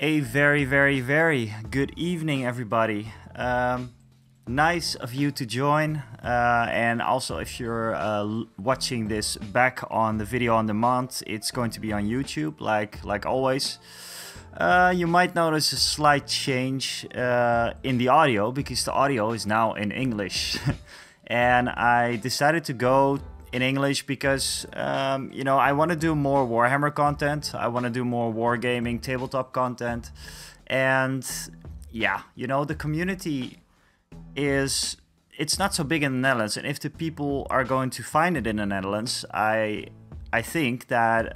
A very good evening, everybody. Nice of you to join, and also if you're watching this back on the video on demand, it's going to be on YouTube, like always. You might notice a slight change in the audio because the audio is now in English, and I decided to go in English because I want to do more Warhammer content. I want to do more wargaming tabletop content, and yeah, the community it's not so big in the Netherlands, and if the people are going to find it in the Netherlands, I think that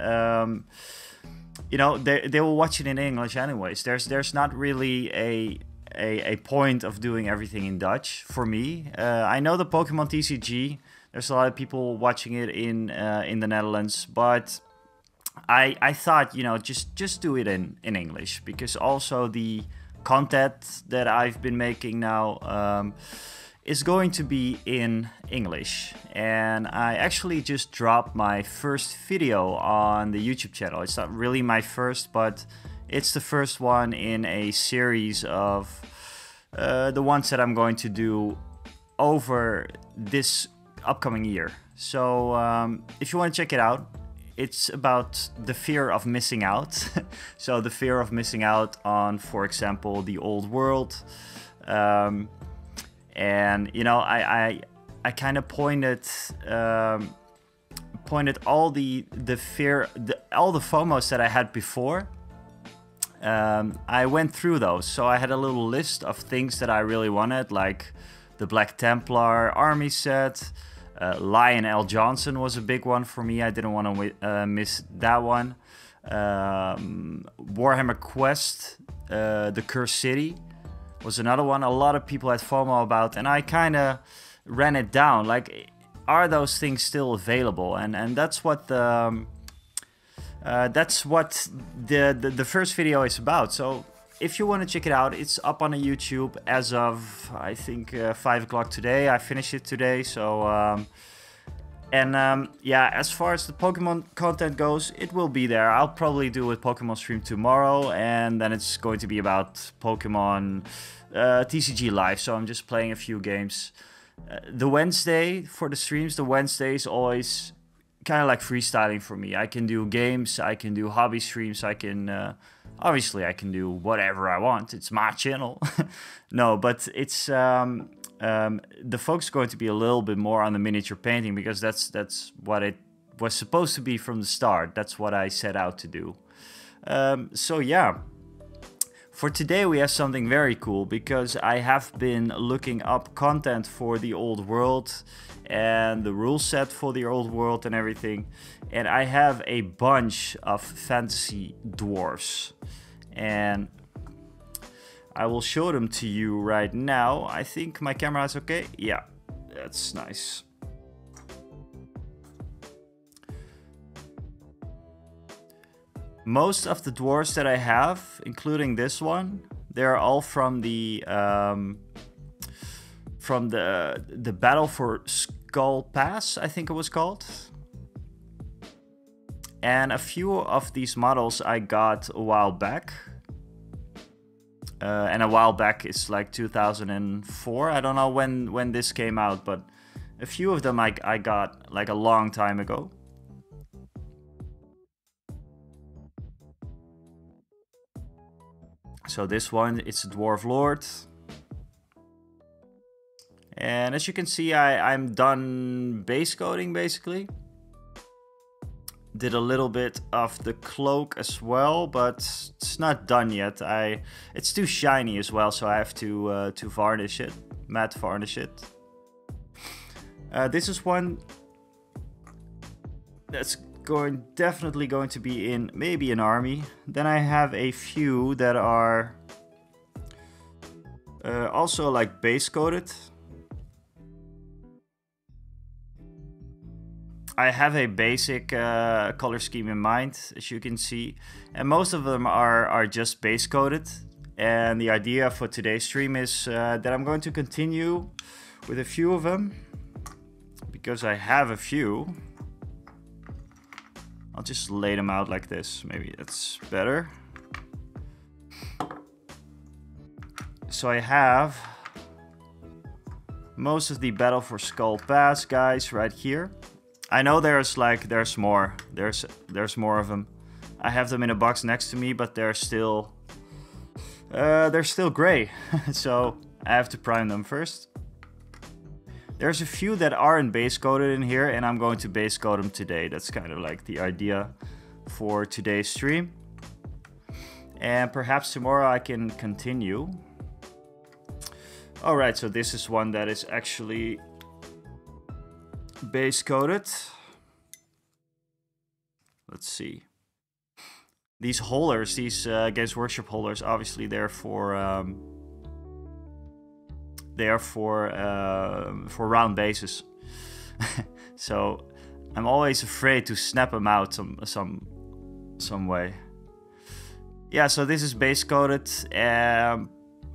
they will watch it in English anyways. There's not really a point of doing everything in Dutch for me. I know the Pokemon TCG. There's a lot of people watching it in the Netherlands, but I thought just do it in English, because also the content that I've been making now is going to be in English. And I actually just dropped my first video on the YouTube channel. It's not really my first, but it's the first one in a series of the ones that I'm going to do over this upcoming year. So if you want to check it out, it's about the fear of missing out. So the fear of missing out on, for example, the old world. And I kind of pointed all the fear, all the FOMOs that I had before. I went through those. So I had a little list of things that I really wanted, like the Black Templar army set. Lionel Johnson was a big one for me. I didn't want to miss that one. Warhammer Quest, the Cursed City, was another one a lot of people had FOMO about, and I kind of ran it down. Like, are those things still available? And that's what the first video is about. So if you want to check it out, it's up on the YouTube as of, I think, 5 o'clock today. I finished it today, so... yeah, as far as the Pokemon content goes, it will be there. I'll probably do a Pokemon stream tomorrow, and then it's going to be about Pokemon TCG Live, so I'm just playing a few games. The Wednesday for the streams, the Wednesday is always kind of like freestyling for me. I can do games, I can do hobby streams, I can... obviously, I can do whatever I want. It's my channel. No, but it's the focus going to be a little bit more on the miniature painting, because that's what it was supposed to be from the start. That's what I set out to do. So yeah, for today we have something very cool, because I have been looking up content for the old world and the rule set for the old world and everything, and I have a bunch of fantasy dwarfs, and I will show them to you right now. I think my camera is okay. Yeah, that's nice. Most of the dwarfs that I have, including this one, they're all from the Battle for Skull Pass, I think it was called. And a few of these models I got a while back. And a while back is like 2004. I don't know when this came out, but a few of them I got like a long time ago. So this one, it's a Dwarf Lord. And as you can see, I'm done base coating basically. Did a little bit of the cloak as well, but it's not done yet. It's too shiny as well, so I have to varnish it, matte varnish it. This is one that's definitely going to be in maybe an army. Then I have a few that are also like base coated. I have a basic color scheme in mind, as you can see, and most of them are just base coated. And the idea for today's stream is that I'm going to continue with a few of them, because I have a few. I'll just lay them out like this. Maybe that's better. So I have most of the Battle for Skull Pass guys right here. I know there's more. There's more of them. I have them in a box next to me, but they're still gray. So I have to prime them first. There's a few that aren't base coated in here, and I'm going to base coat them today. That's kind of like the idea for today's stream. And perhaps tomorrow I can continue. Alright, so this is one that is actually base coated. Let's see. These holders, these Games Workshop holders, obviously they're for round bases. So I'm always afraid to snap them out some way. Yeah, so this is base coated.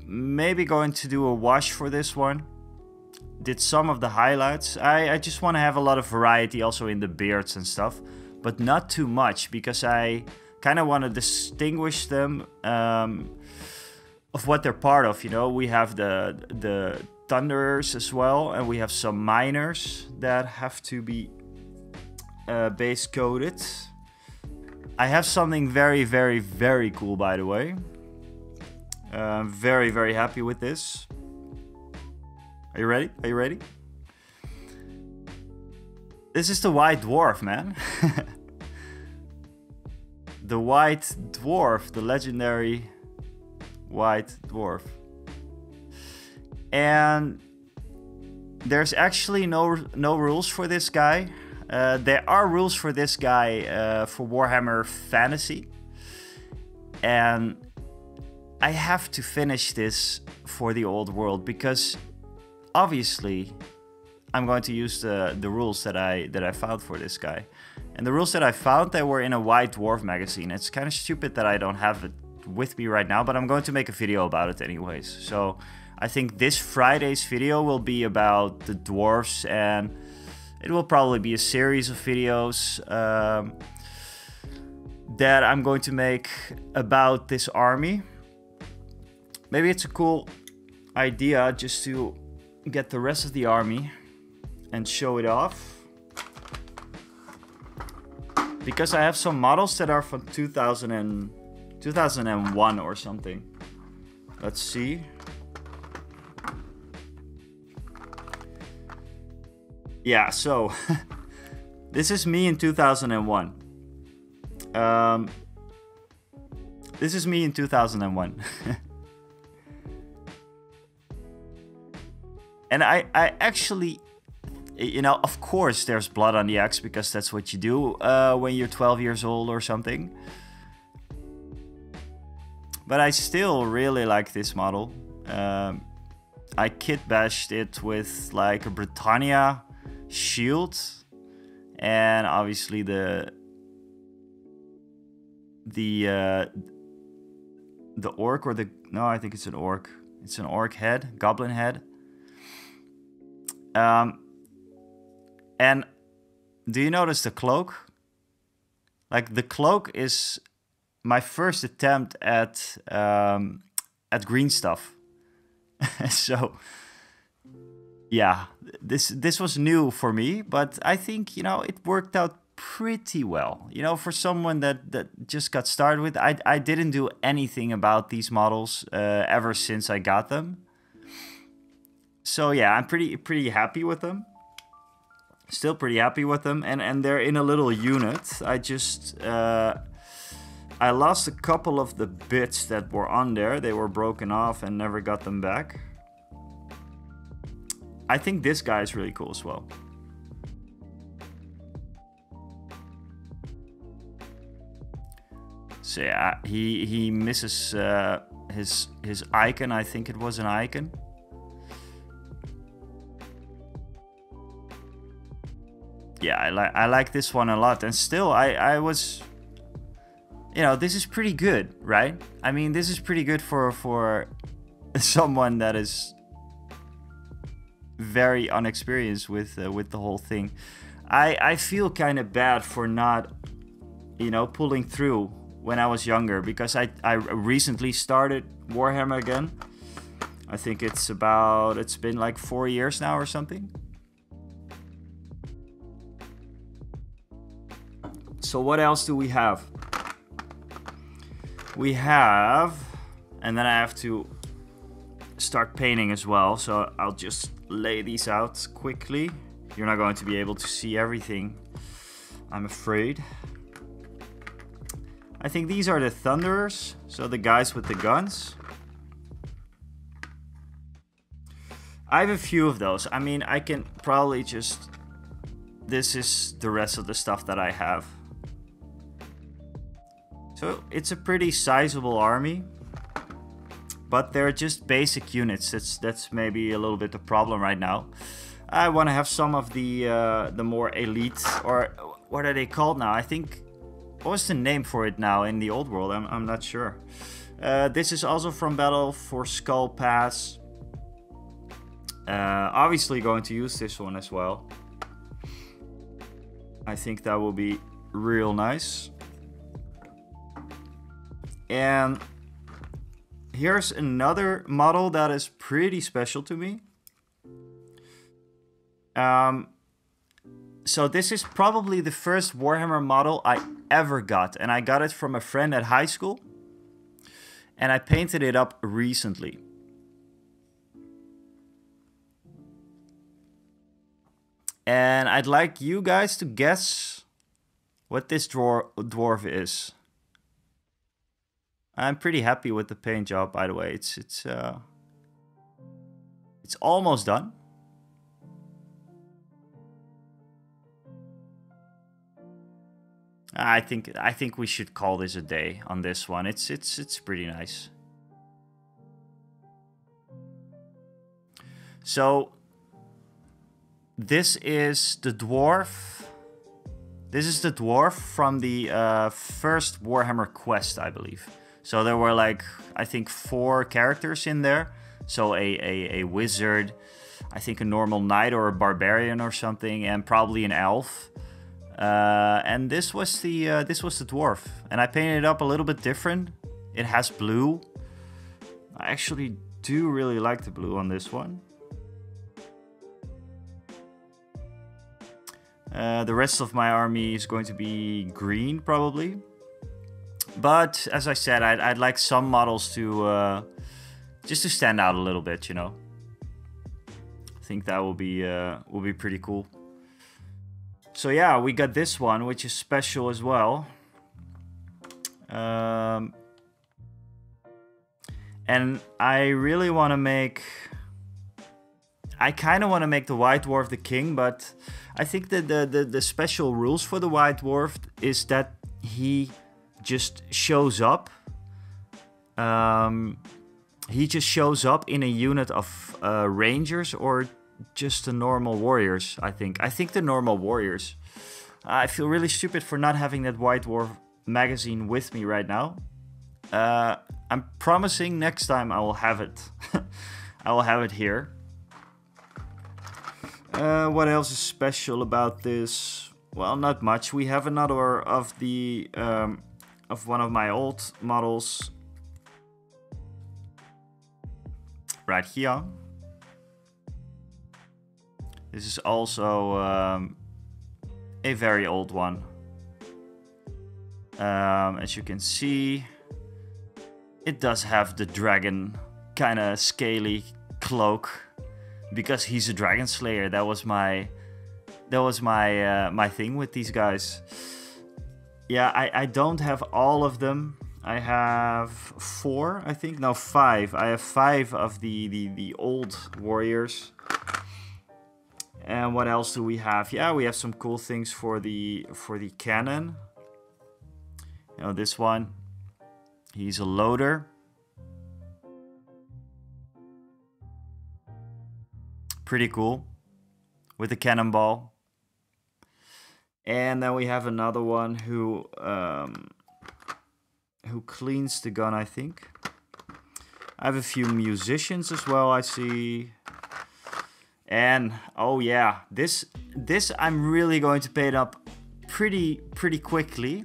Maybe going to do a wash for this one. Did some of the highlights. I just want to have a lot of variety also in the beards and stuff, but not too much, because I kind of want to distinguish them of what they're part of. You know, we have the Thunderers as well, and we have some Miners that have to be base coated. I have something very, very, very cool, by the way. Very, very happy with this. Are you ready? Are you ready? This is the White Dwarf, man. The White Dwarf, the legendary White Dwarf. And there's actually no rules for this guy. There are rules for this guy for Warhammer Fantasy. And I have to finish this for the Old World, because obviously I'm going to use the rules that I found for this guy. And the rules that I found, they were in a White Dwarf magazine. It's kind of stupid that I don't have it with me right now, but I'm going to make a video about it anyways. So I think this Friday's video will be about the dwarves, and it will probably be a series of videos that I'm going to make about this army. Maybe it's a cool idea just to get the rest of the army and show it off. Because I have some models that are from 2001 or something. Let's see. Yeah, so this is me in 2001. This is me in 2001. And I actually, you know, of course there's blood on the axe, because that's what you do when you're 12 years old or something. But I still really like this model. I kit bashed it with like a Britannia shield, and obviously the orc, or the, no, I think it's an orc. It's an orc head, goblin head. And do you notice the cloak? Like, the cloak is my first attempt at green stuff. So yeah, this was new for me, but I think, you know, it worked out pretty well. You know, for someone that just got started with, I didn't do anything about these models ever since I got them. So yeah, I'm pretty happy with them. Still pretty happy with them, and they're in a little unit. I just I lost a couple of the bits that were on there. They were broken off and never got them back. I think this guy is really cool as well. So yeah, he misses his icon. I think it was an icon. Yeah, I like this one a lot, and still I was, you know, this is pretty good, right? I mean, this is pretty good for someone that is very unexperienced with the whole thing. I feel kind of bad for not, you know, pulling through when I was younger, because I recently started Warhammer again, I think it's been like 4 years now or something. So what else do we have? We have, and then I have to start painting as well, so I'll just lay these out quickly. You're not going to be able to see everything, I'm afraid. I think these are the Thunderers, so the guys with the guns. I have a few of those. I mean, I can probably just... This is the rest of the stuff that I have. So it's a pretty sizable army. But they're just basic units. That's maybe a little bit the problem right now. I want to have some of the more elite, or what are they called now? I think, what was the name for it now in the old world? I'm not sure. This is also from Battle for Skull Pass. Obviously going to use this one as well. I think that will be real nice. And here's another model that is pretty special to me. So this is probably the first Warhammer model I ever got. And I got it from a friend at high school. And I painted it up recently. And I'd like you guys to guess what this dwarf is. I'm pretty happy with the paint job, by the way. It's almost done. I think we should call this a day on this one. It's pretty nice. So this is the dwarf. This is the dwarf from the first Warhammer quest, I believe. So there were like, I think 4 characters in there. So a wizard, I think a normal knight or a barbarian or something, and probably an elf. And this was the dwarf, and I painted it up a little bit different. It has blue. I actually do really like the blue on this one. The rest of my army is going to be green, probably. But as I said, I'd like some models to just to stand out a little bit, you know. I think that will be pretty cool. So yeah, we got this one, which is special as well. And I really want to make... I kind of want to make the White Dwarf the king, but I think that the special rules for the White Dwarf is that he just shows up. He just shows up in a unit of rangers or just the normal warriors, I think. I think the normal warriors. I feel really stupid for not having that White Dwarf magazine with me right now. I'm promising next time I will have it. I will have it here. What else is special about this? Well, not much. We have another of the of one of my old models right here. This is also a very old one. As you can see, it does have the dragon kind of scaly cloak because he's a dragon slayer. That was my my thing with these guys. Yeah, I don't have all of them. I have 4, I think. No, 5. I have 5 of the old warriors. And what else do we have? Yeah, we have some cool things for the cannon. You know, this one, he's a loader. Pretty cool, with a cannonball. And then we have another one who cleans the gun, I think. I have a few musicians as well, I see. And oh yeah, this I'm really going to paint up pretty quickly,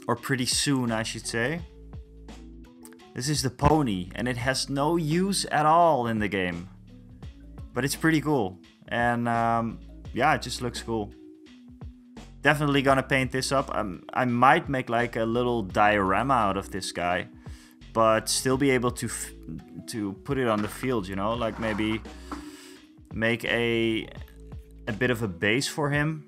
or pretty soon, I should say. This is the pony, and it has no use at all in the game. But it's pretty cool. And yeah, it just looks cool. Definitely gonna paint this up. I might make like a little diorama out of this guy, but still be able to put it on the field, you know? Like maybe make a bit of a base for him.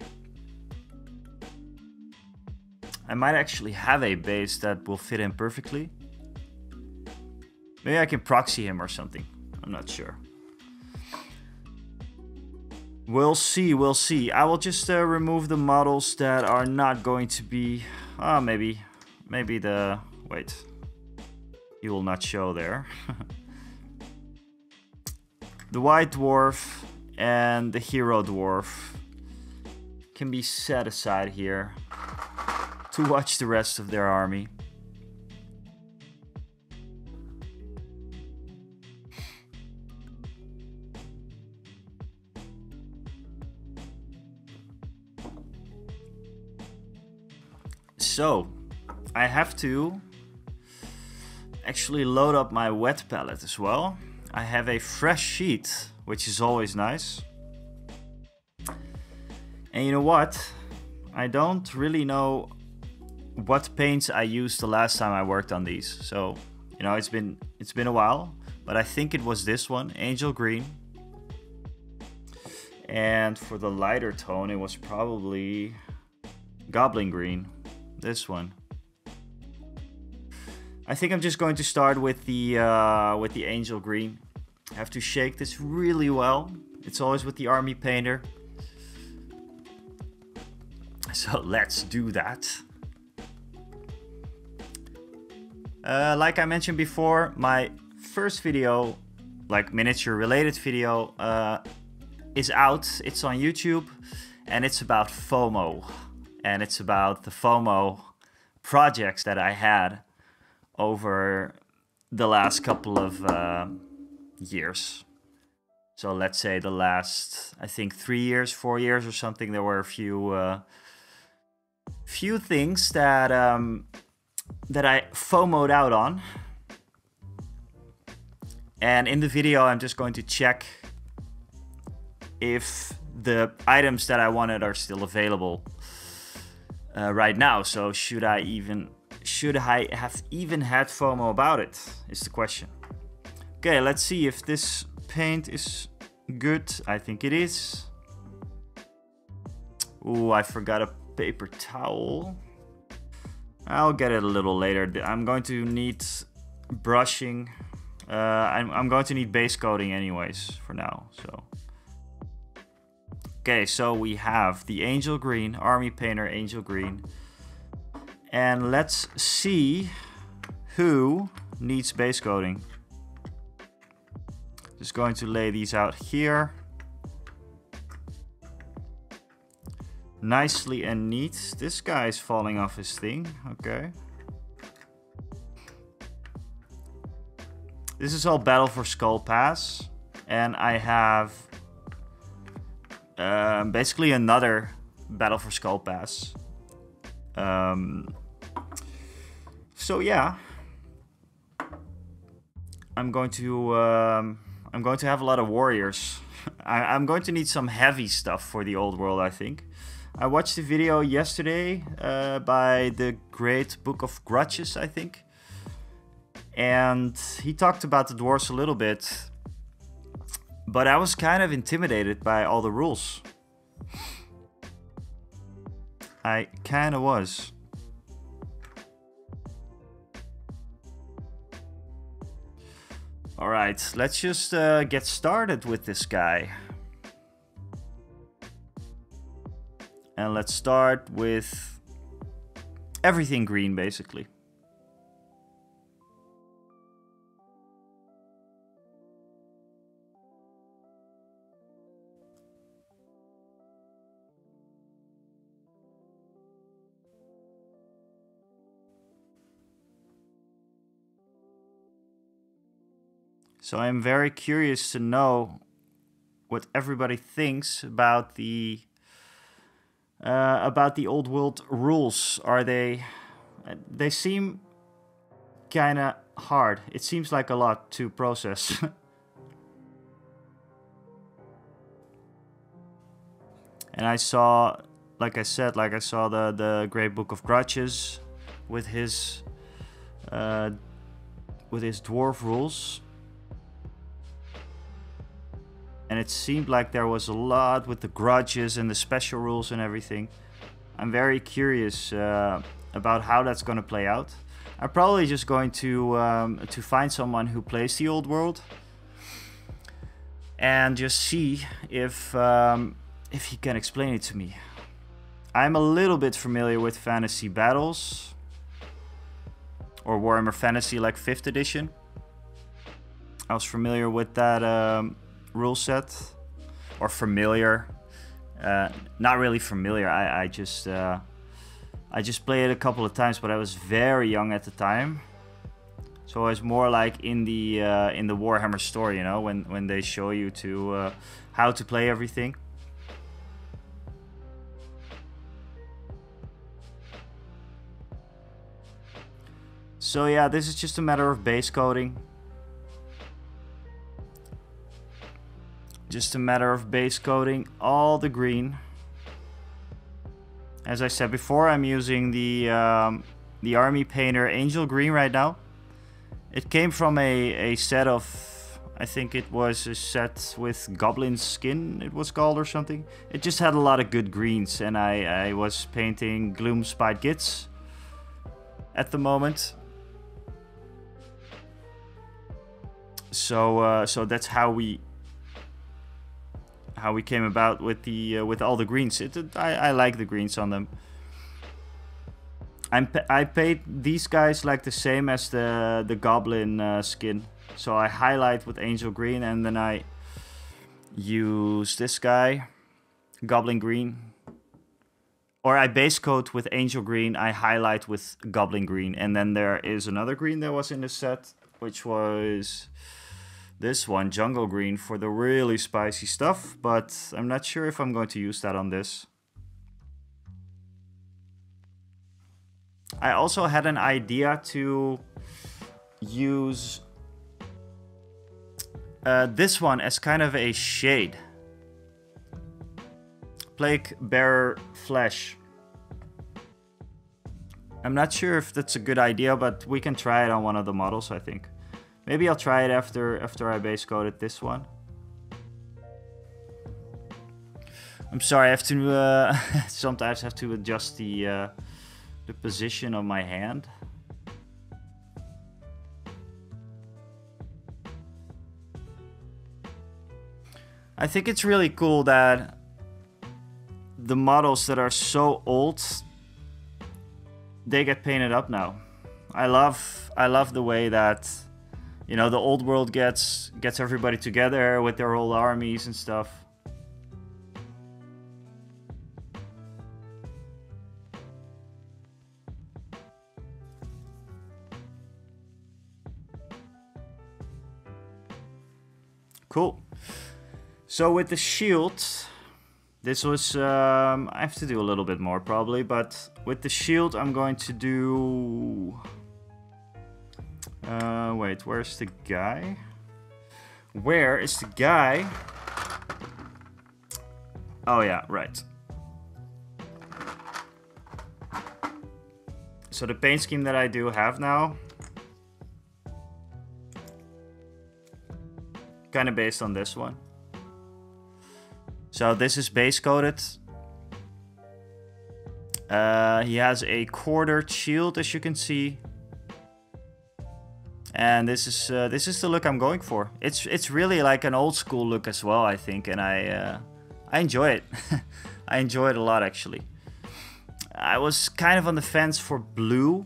I might actually have a base that will fit him perfectly. Maybe I can proxy him or something. I'm not sure. We'll see, we'll see. I will just remove the models that are not going to be... maybe the... Wait. You will not show there. The white dwarf and the hero dwarf can be set aside here to watch the rest of their army. So, I have to actually load up my wet palette as well. I have a fresh sheet, which is always nice. And you know what? I don't really know what paints I used the last time I worked on these. So, you know, it's been a while, but I think it was this one, Angel Green. And for the lighter tone, it was probably Goblin Green. This one. I think I'm just going to start with the Angel Green. I have to shake this really well. It's always with the army painter. So let's do that. Like I mentioned before, my first video, like miniature related video, is out. It's on YouTube, and it's about FOMO. And it's about the FOMO projects that I had over the last couple of years. So let's say the last, I think 3 years, 4 years or something. There were a few things that that I FOMO'd out on. And in the video, I'm just going to check if the items that I wanted are still available right now. So should I have even had FOMO about it, is the question. Okay, let's see if this paint is good. I think it is. Ooh, I forgot a paper towel. I'll get it a little later. I'm going to need brushing. I'm going to need base coating anyways for now. So okay, so we have the Angel Green, Army Painter Angel Green. And let's see who needs base coating. Just going to lay these out here. Nicely and neat. This guy is falling off his thing. Okay. This is all Battle for Skull Pass. And I have basically another Battle for Skull Pass. So yeah, I'm going to have a lot of warriors. I'm going to need some heavy stuff for the old world, I think. I watched the video yesterday by the Great Book of Grudges, I think. And he talked about the dwarves a little bit. But I was kind of intimidated by all the rules. I kind of was. Alright, let's just get started with this guy. And let's start with everything green, basically. So I'm very curious to know what everybody thinks about the old world rules. Are they seem kind of hard. It seems like a lot to process. And I saw, like I said, the Great Book of Grudges with his dwarf rules. And it seemed like there was a lot with the grudges and the special rules and everything. I'm very curious about how that's going to play out. I'm probably just going to find someone who plays the old world and just see if he can explain it to me. I'm a little bit familiar with Fantasy Battles or Warhammer Fantasy, like 5th edition. I was familiar with that rule set, or familiar. Not really familiar. I just played it a couple of times, but I was very young at the time, so I was more like in the Warhammer story, you know, when they show you to how to play everything. So yeah, this is just a matter of base coding. Just a matter of base coding all the green. As I said before, I'm using the Army Painter Angel Green right now. It came from a set of, I think it was a set with Goblin Skin, it was called, or something. It just had a lot of good greens, and I was painting Gloom Spite Gits at the moment. So that's how we came about with the with all the greens. I like the greens on them. I paint these guys like the same as the Goblin skin. So I highlight with Angel Green, and then I use this guy, Goblin Green. Or I base coat with Angel Green, I highlight with Goblin Green. And then there is another green that was in the set, which was this one, Jungle Green, for the really spicy stuff. But I'm not sure if I'm going to use that on this. I also had an idea to use this one as kind of a shade. Plague Bearer Flesh. I'm not sure if that's a good idea, but we can try it on one of the models, I think. Maybe I'll try it after I base coated this one. I'm sorry, I have to sometimes have to adjust the position of my hand. I think it's really cool that the models that are so old, they get painted up now. I love the way that, you know, the old world gets everybody together with their whole armies and stuff. Cool. So with the shield, this was, I have to do a little bit more probably, but with the shield I'm going to do, wait, where's the guy? Where is the guy? Oh yeah, right. So the paint scheme that I do have now, kind of based on this one. So this is base coated. He has a quartered shield, as you can see, and this is the look I'm going for. It's really like an old school look as well, I think, and I enjoy it. I enjoy it a lot, actually. I was kind of on the fence for blue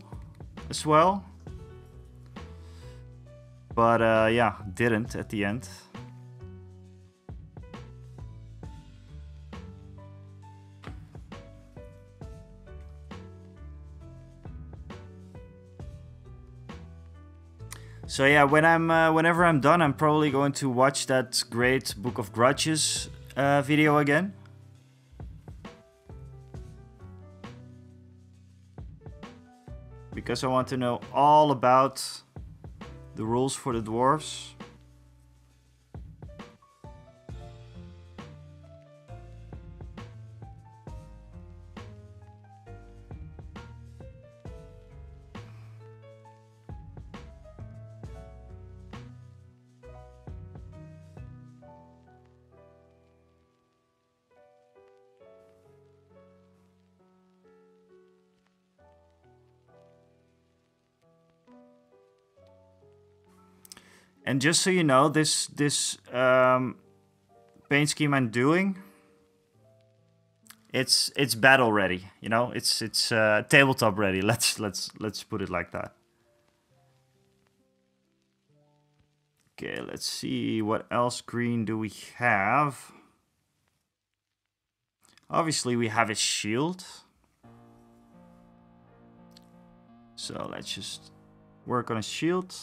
as well, but yeah, didn't at the end. So yeah, whenever I'm done, I'm probably going to watch that great Book of Grudges video again. because I want to know all about the rules for the dwarves. And just so you know, this paint scheme I'm doing, it's battle ready. You know, it's tabletop ready. Let's put it like that. Okay, let's see what else green do we have. Obviously, we have a shield. So let's just work on a shield.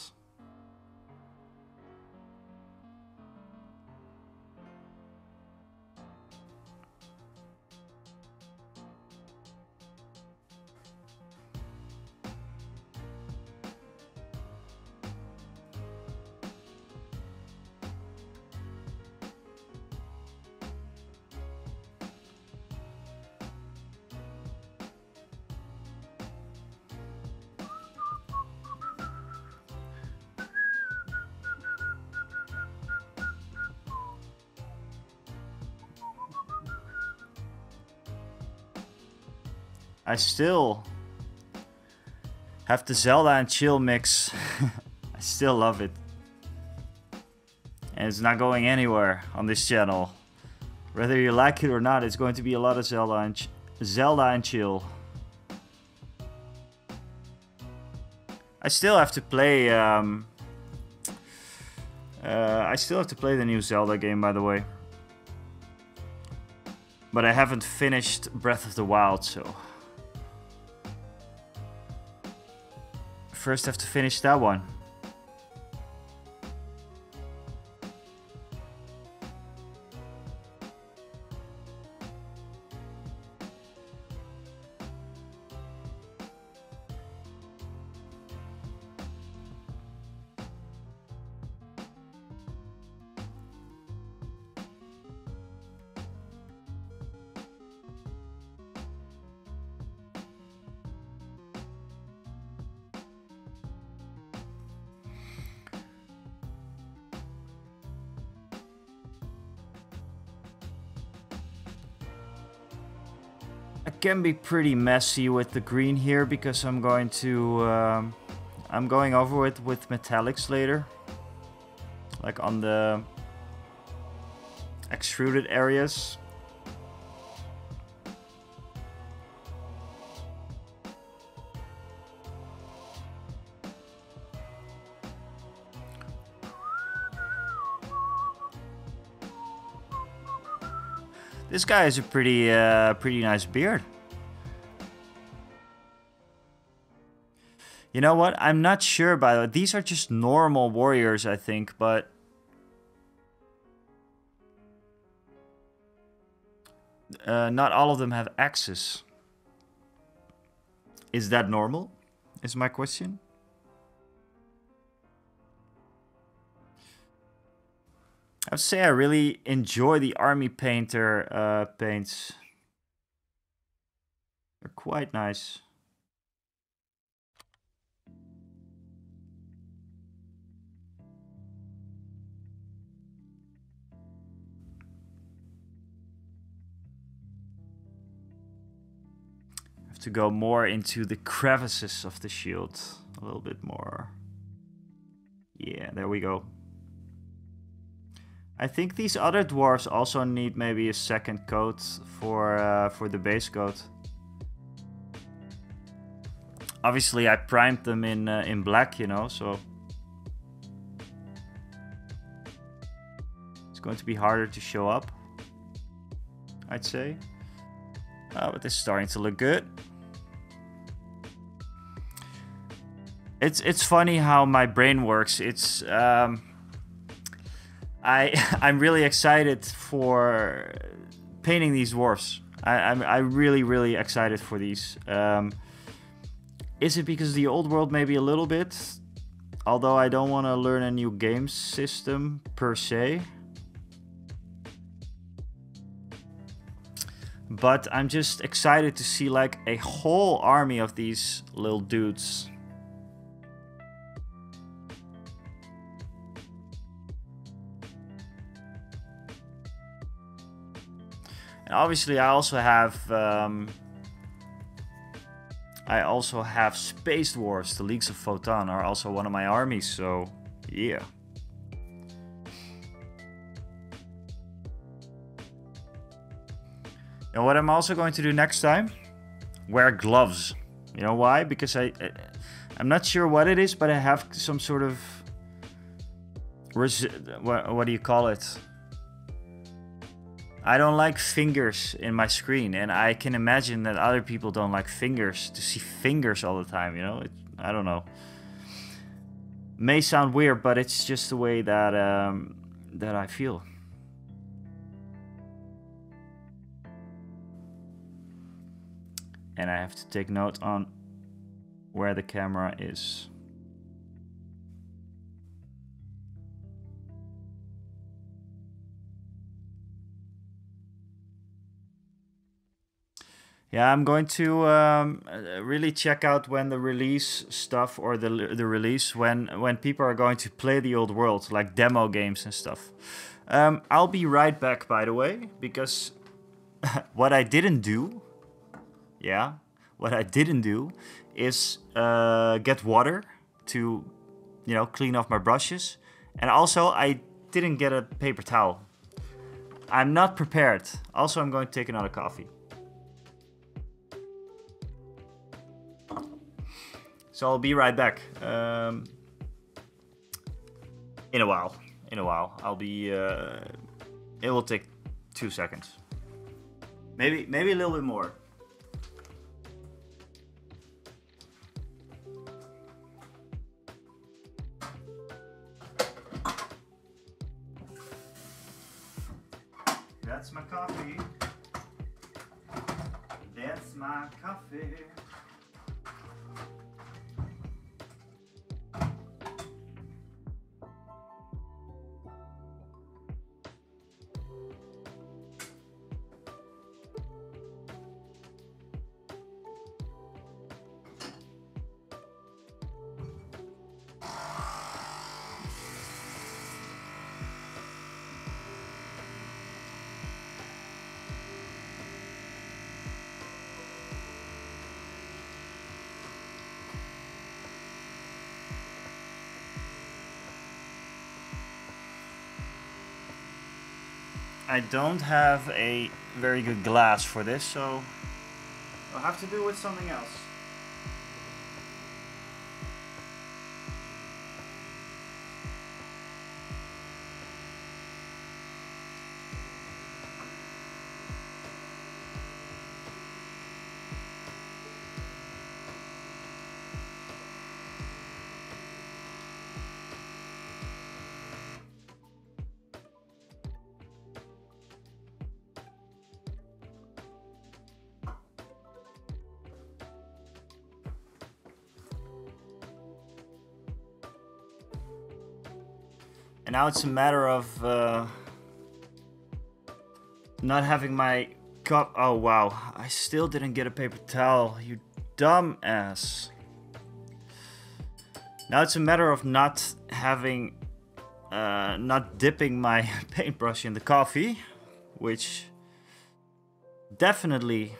I still have the Zelda and chill mix. I still love it. And it's not going anywhere on this channel. Whether you like it or not, it's going to be a lot of Zelda and chill. I still have to play the new Zelda game, by the way. But I haven't finished Breath of the Wild, so first have to finish that one. I can be pretty messy with the green here because I'm going over it with metallics later, like on the extruded areas. This guy has a pretty nice beard. You know what? I'm not sure, by the way. These are just normal warriors, I think, but not all of them have axes. Is that normal? Is my question. I would say I really enjoy the army painter paints. They're quite nice. Have to go more into the crevices of the shield. A little bit more. Yeah, there we go. I think these other dwarves also need maybe a second coat for the base coat. Obviously, I primed them in black, you know, so it's going to be harder to show up, I'd say. But this is starting to look good. It's funny how my brain works. It's I'm really excited for painting these dwarves. I'm really excited for these. Is it because of the old world? Maybe a little bit. Although I don't want to learn a new game system per se. But I'm just excited to see like a whole army of these little dudes. And obviously I also have Space Dwarfs. The Leagues of Photon are also one of my armies, so yeah. And what I'm also going to do next time, wear gloves. You know why? Because I'm not sure what it is, but I have some sort of what do you call it? I don't like fingers in my screen, and I can imagine that other people don't like fingers, to see fingers all the time, you know? I don't know. May sound weird, but it's just the way that that I feel. And I have to take note on where the camera is. Yeah, I'm going to really check out when the release stuff, or the release when people are going to play the old world, like demo games and stuff. I'll be right back, by the way, because what I didn't do, is get water to, you know, clean off my brushes, and also I didn't get a paper towel. I'm not prepared. Also, I'm going to take another coffee. So I'll be right back. In a while. I'll be. It will take 2 seconds. Maybe a little bit more. That's my coffee. That's my coffee. I don't have a very good glass for this, so I'll have to do with something else. And now it's a matter of not having my cup. Oh wow, I still didn't get a paper towel, you dumb ass. Now it's a matter of not having, not dipping my paintbrush in the coffee, which definitely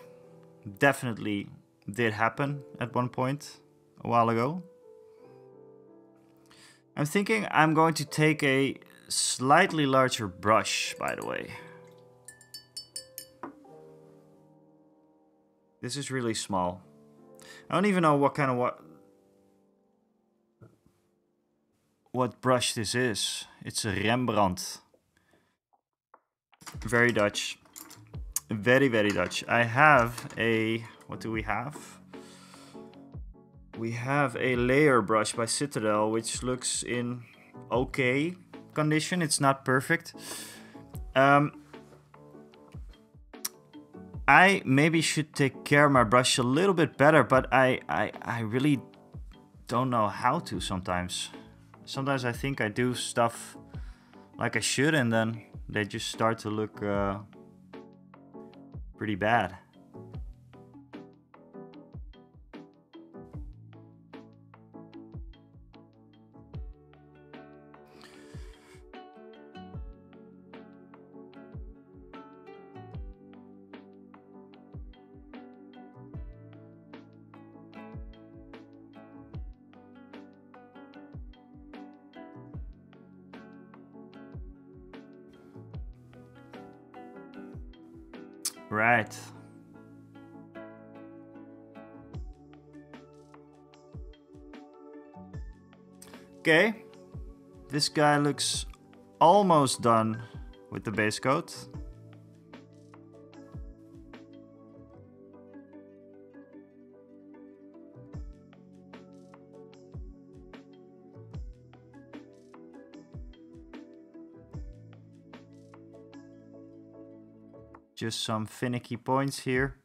did happen at one point a while ago. I'm thinking I'm going to take a slightly larger brush, by the way. This is really small. I don't even know what kind of what brush this is. It's a Rembrandt. Very Dutch. Very, very Dutch. I have a... What do we have? We have a layer brush by Citadel, which looks in okay condition. It's not perfect. I maybe should take care of my brush a little bit better, but I really don't know how to sometimes. Sometimes I think I do stuff like I should, and then they just start to look pretty bad. Right. Okay. This guy looks almost done with the base coat. Just some finicky points here.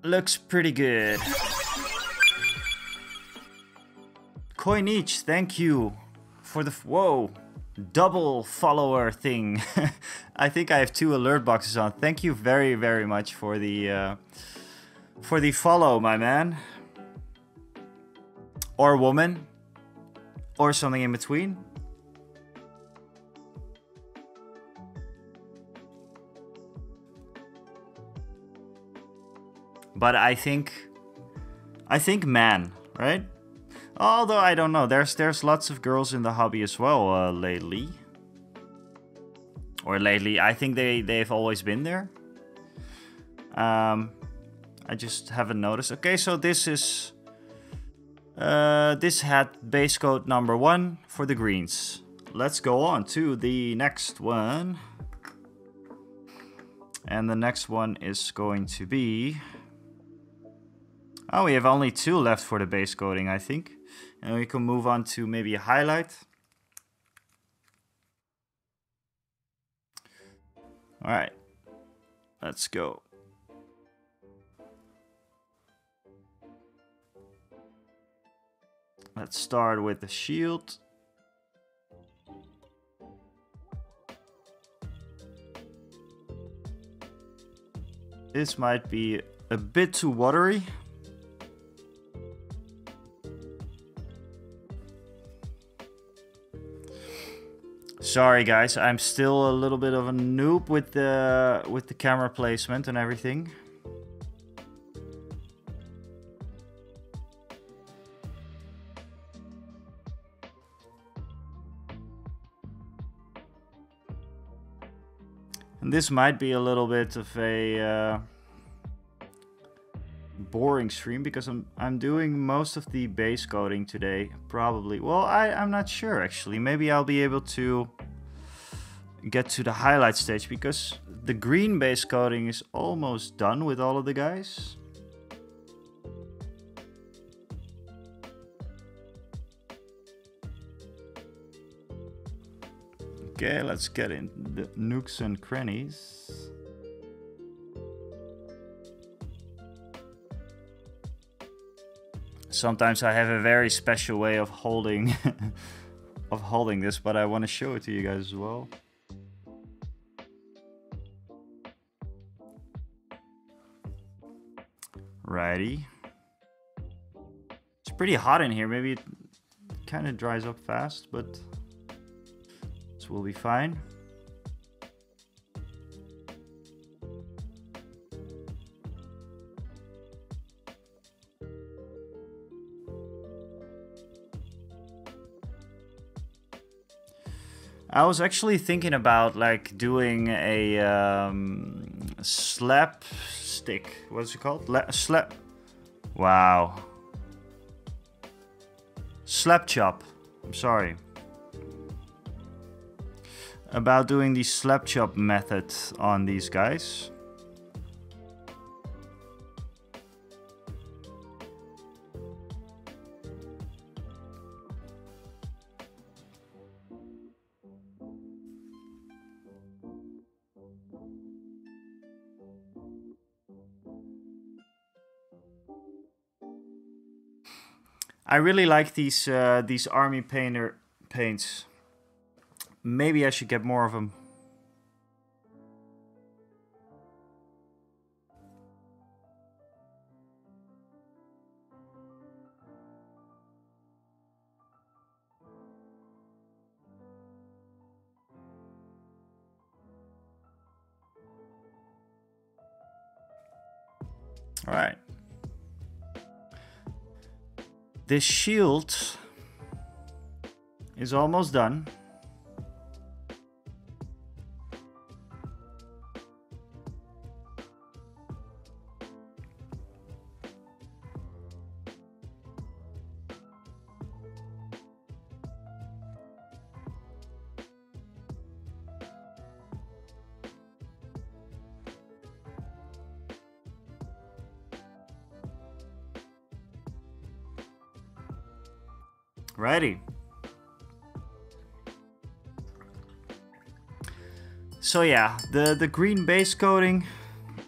Looks pretty good. Coin each, thank you for the whoa, double follower thing. I think I have 2 alert boxes on. Thank you very, very much for the follow, my man. Or woman. Or something in between. But I think man, right? Although I don't know, there's lots of girls in the hobby as well lately. Or lately, I think they've always been there. I just haven't noticed. Okay, so this is this had base coat number 1 for the greens. Let's go on to the next one. And the next one is going to be... Oh, we have only 2 left for the base coating, I think. And we can move on to maybe a highlight. Alright. Let's go. Let's start with the shield. This might be a bit too watery. Sorry guys, I'm still a little bit of a noob with the camera placement and everything. And this might be a little bit of a boring stream because I'm doing most of the base coating today, probably. Well, I'm not sure actually. Maybe I'll be able to get to the highlight stage because the green base coating is almost done with all of the guys. Okay, let's get in the nooks and crannies. Sometimes I have a very special way of holding this, but I want to show it to you guys as well. Righty. It's pretty hot in here. Maybe it kind of dries up fast, but this will be fine. I was actually thinking about like doing a slap stick. What's it called? Wow. Slap chop. I'm sorry. About doing the slap chop method on these guys. I really like these army painter paints. Maybe I should get more of them. All right. This shield is almost done. Ready. So yeah, the green base coating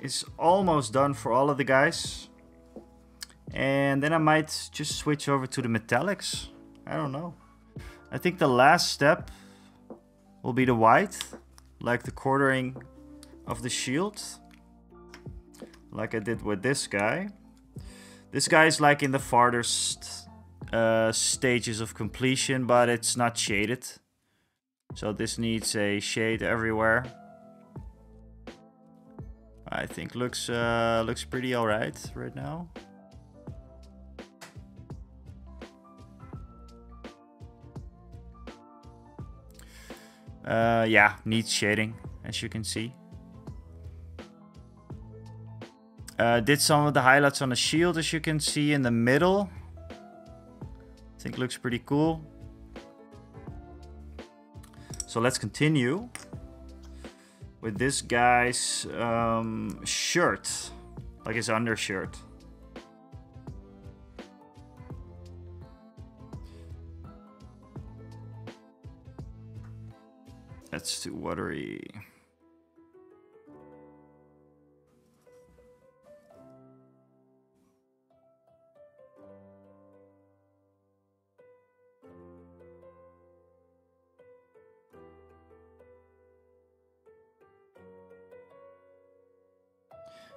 is almost done for all of the guys. And then I might just switch over to the metallics. I don't know. I think the last step will be the white, like the quartering of the shield, like I did with this guy. This guy is like in the farthest stages of completion, but it's not shaded, so this needs a shade everywhere. I think looks pretty all right now. Yeah, needs shading, as you can see. Did some of the highlights on the shield, as you can see in the middle. I think looks pretty cool. So let's continue with this guy's shirt, like his undershirt. That's too watery.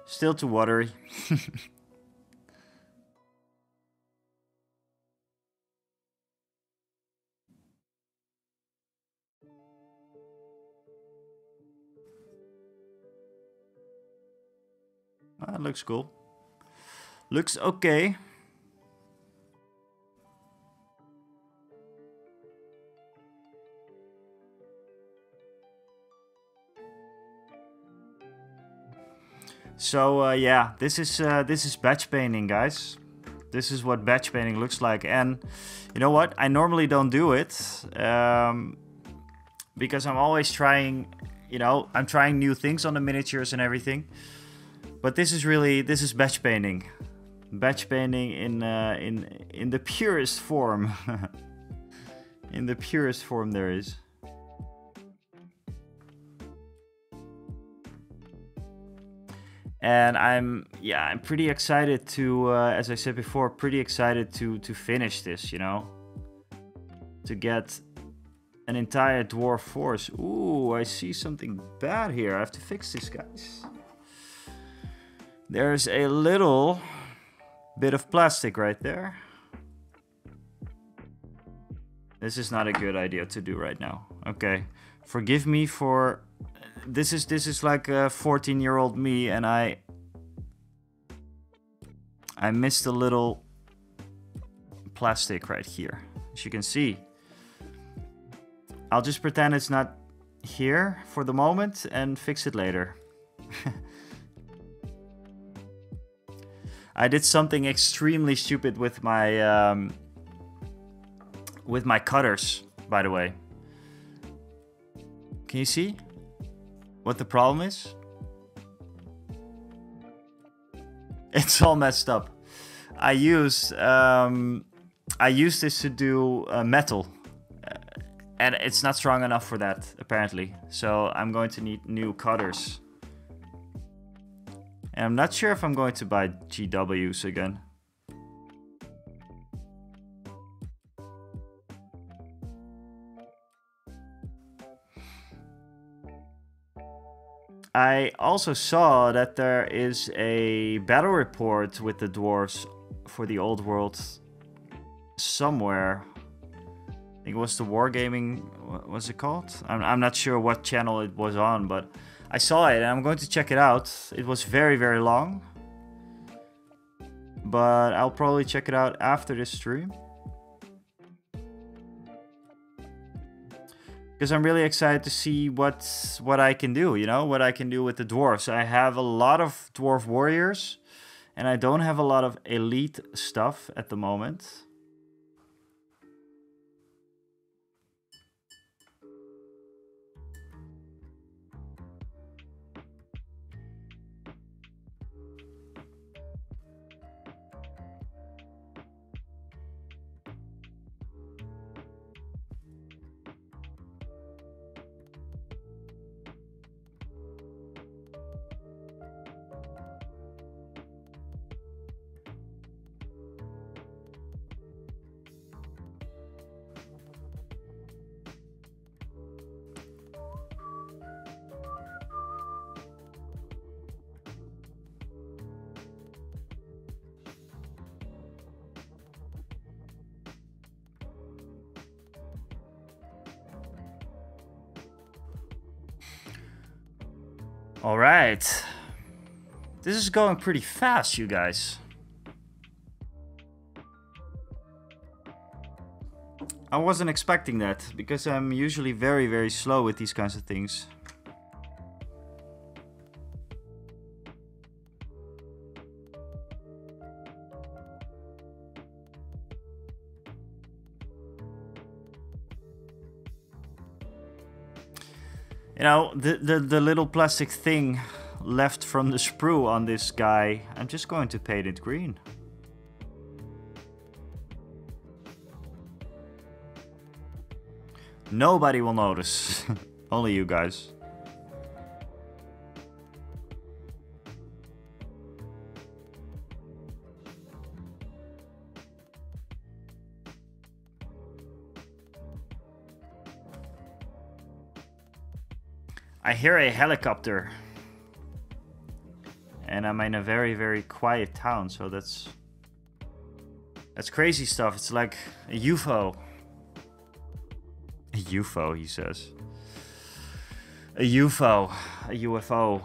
Still too watery. Looks cool. Looks okay. So yeah, this is batch painting, guys. This is what batch painting looks like, and you know what? I normally don't do it because I'm always trying. You know, I'm trying new things on the miniatures and everything. But this is batch painting. Batch painting in the purest form. In the purest form there is. And I'm pretty excited to, as I said before, pretty excited to finish this, you know, to get an entire dwarf force. Ooh, I see something bad here. I have to fix this, guys. There's a little bit of plastic right there. This is not a good idea to do right now. Okay, forgive me for... This is like a 14-year-old me, and I missed a little plastic right here, as you can see. I'll just pretend it's not here for the moment and fix it later. I did something extremely stupid with my cutters, by the way. Can you see what the problem is? It's all messed up. I used this to do metal, and it's not strong enough for that apparently. So I'm going to need new cutters. And I'm not sure if I'm going to buy GWs again. I also saw that there is a battle report with the dwarves for the old world somewhere. I think it was the Wargaming, what was it called? I'm not sure what channel it was on, but I saw it and I'm going to check it out. It was very, very long. But I'll probably check it out after this stream. Because I'm really excited to see what I can do, you know? What I can do with the dwarves. I have a lot of dwarf warriors. And I don't have a lot of elite stuff at the moment. All right. This is going pretty fast, you guys. I wasn't expecting that, because I'm usually very, very slow with these kinds of things. You know, the little plastic thing left from the sprue on this guy, I'm just going to paint it green. Nobody will notice. Only you guys. I hear a helicopter. And I'm in a very, very quiet town, so that's crazy stuff. It's like a UFO. A UFO, he says. A UFO. A UFO.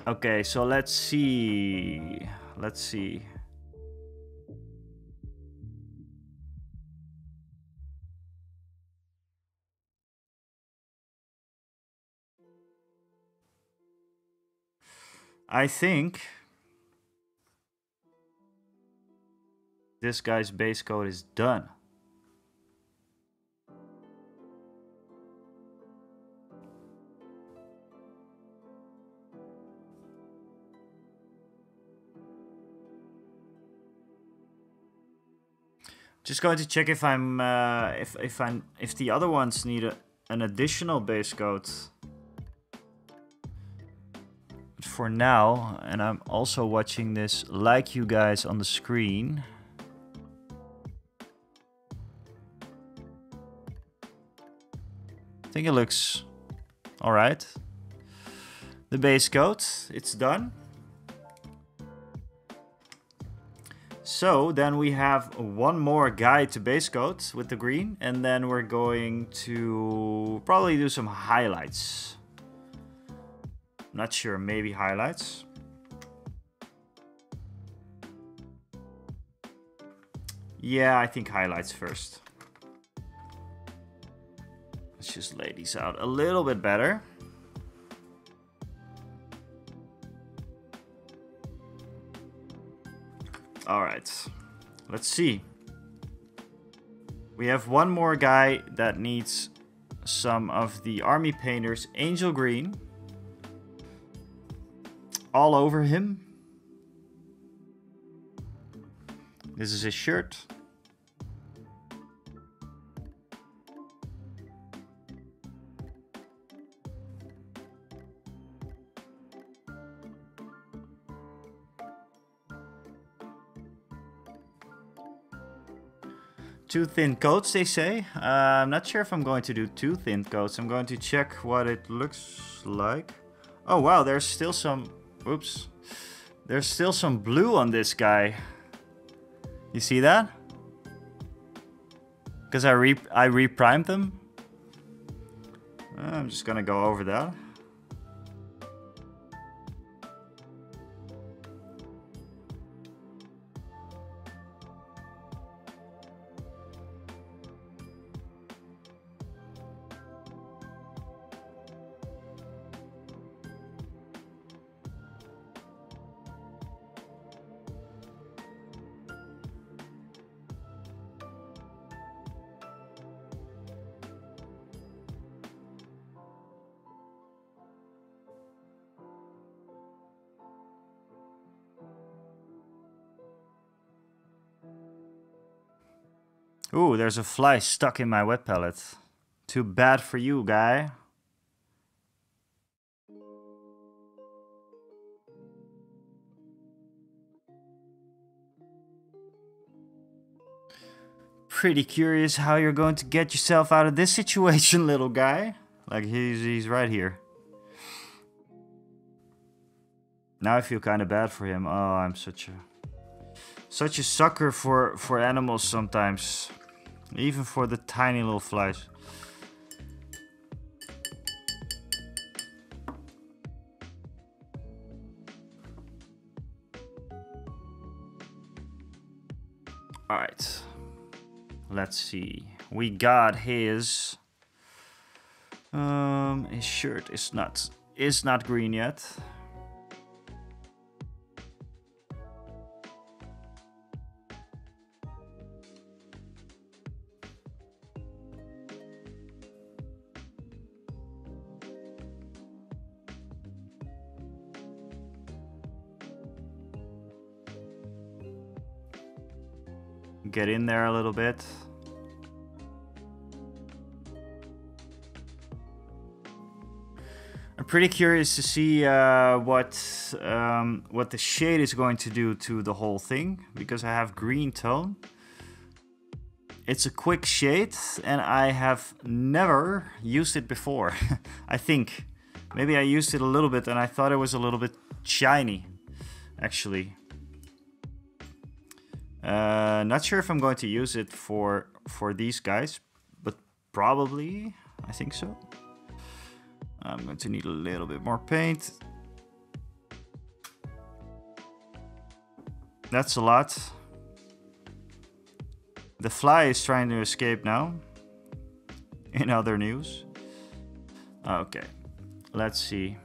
Okay, so let's see. Let's see. I think this guy's base code is done. Just going to check if I'm if the other ones need an additional base code. For now, and I'm also watching this like you guys on the screen. I think it looks all right. The base code, it's done. So then we have one more guide to base code with the green, and then we're going to probably do some highlights. Not sure, maybe highlights. Yeah, I think highlights first. Let's just lay these out a little bit better. All right, let's see. We have one more guy that needs some of the army painters angel green all over him. This is his shirt. Two thin coats, they say. I'm not sure if I'm going to do two thin coats. I'm going to check what it looks like. Oh wow, there's still some... Oops. There's still some blue on this guy. You see that? Because I reprimed them. I'm just gonna go over that. Ooh, there's a fly stuck in my web palette. Too bad for you, guy. Pretty curious how you're going to get yourself out of this situation, little guy. Like, he's right here. Now I feel kind of bad for him. Oh, I'm such a sucker for animals sometimes. Even for the tiny little flies. Alright. Let's see. We got his shirt is not green yet. Get in there a little bit. I'm pretty curious to see what the shade is going to do to the whole thing, because I have green tone. It's a quick shade and I have never used it before. I think maybe I used it a little bit and I thought it was a little bit shiny, actually. Not sure if I'm going to use it for these guys, but probably, I think so. I'm going to need a little bit more paint. That's a lot. The fly is trying to escape now. In other news. Okay, let's see.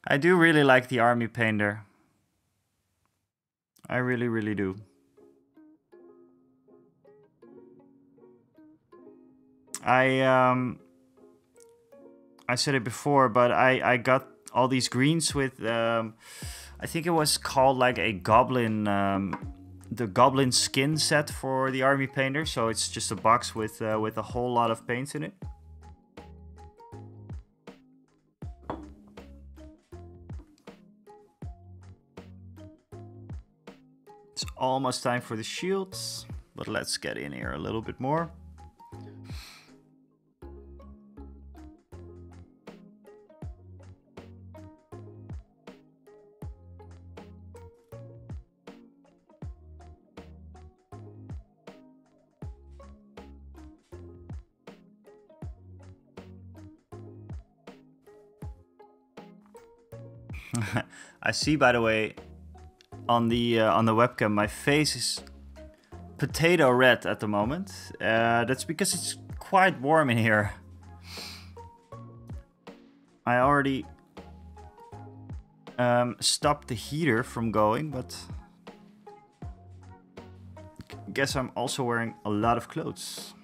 I do really like the army painter. I really, really do. I said it before, but I got all these greens with I think it was called like a goblin the goblin skin set for the army painter. So it's just a box with a whole lot of paints in it. It's almost time for the shields, but let's get in here a little bit more. I see, by the way, on the webcam, my face is potato red at the moment. That's because it's quite warm in here. I already stopped the heater from going, but I guess I'm also wearing a lot of clothes.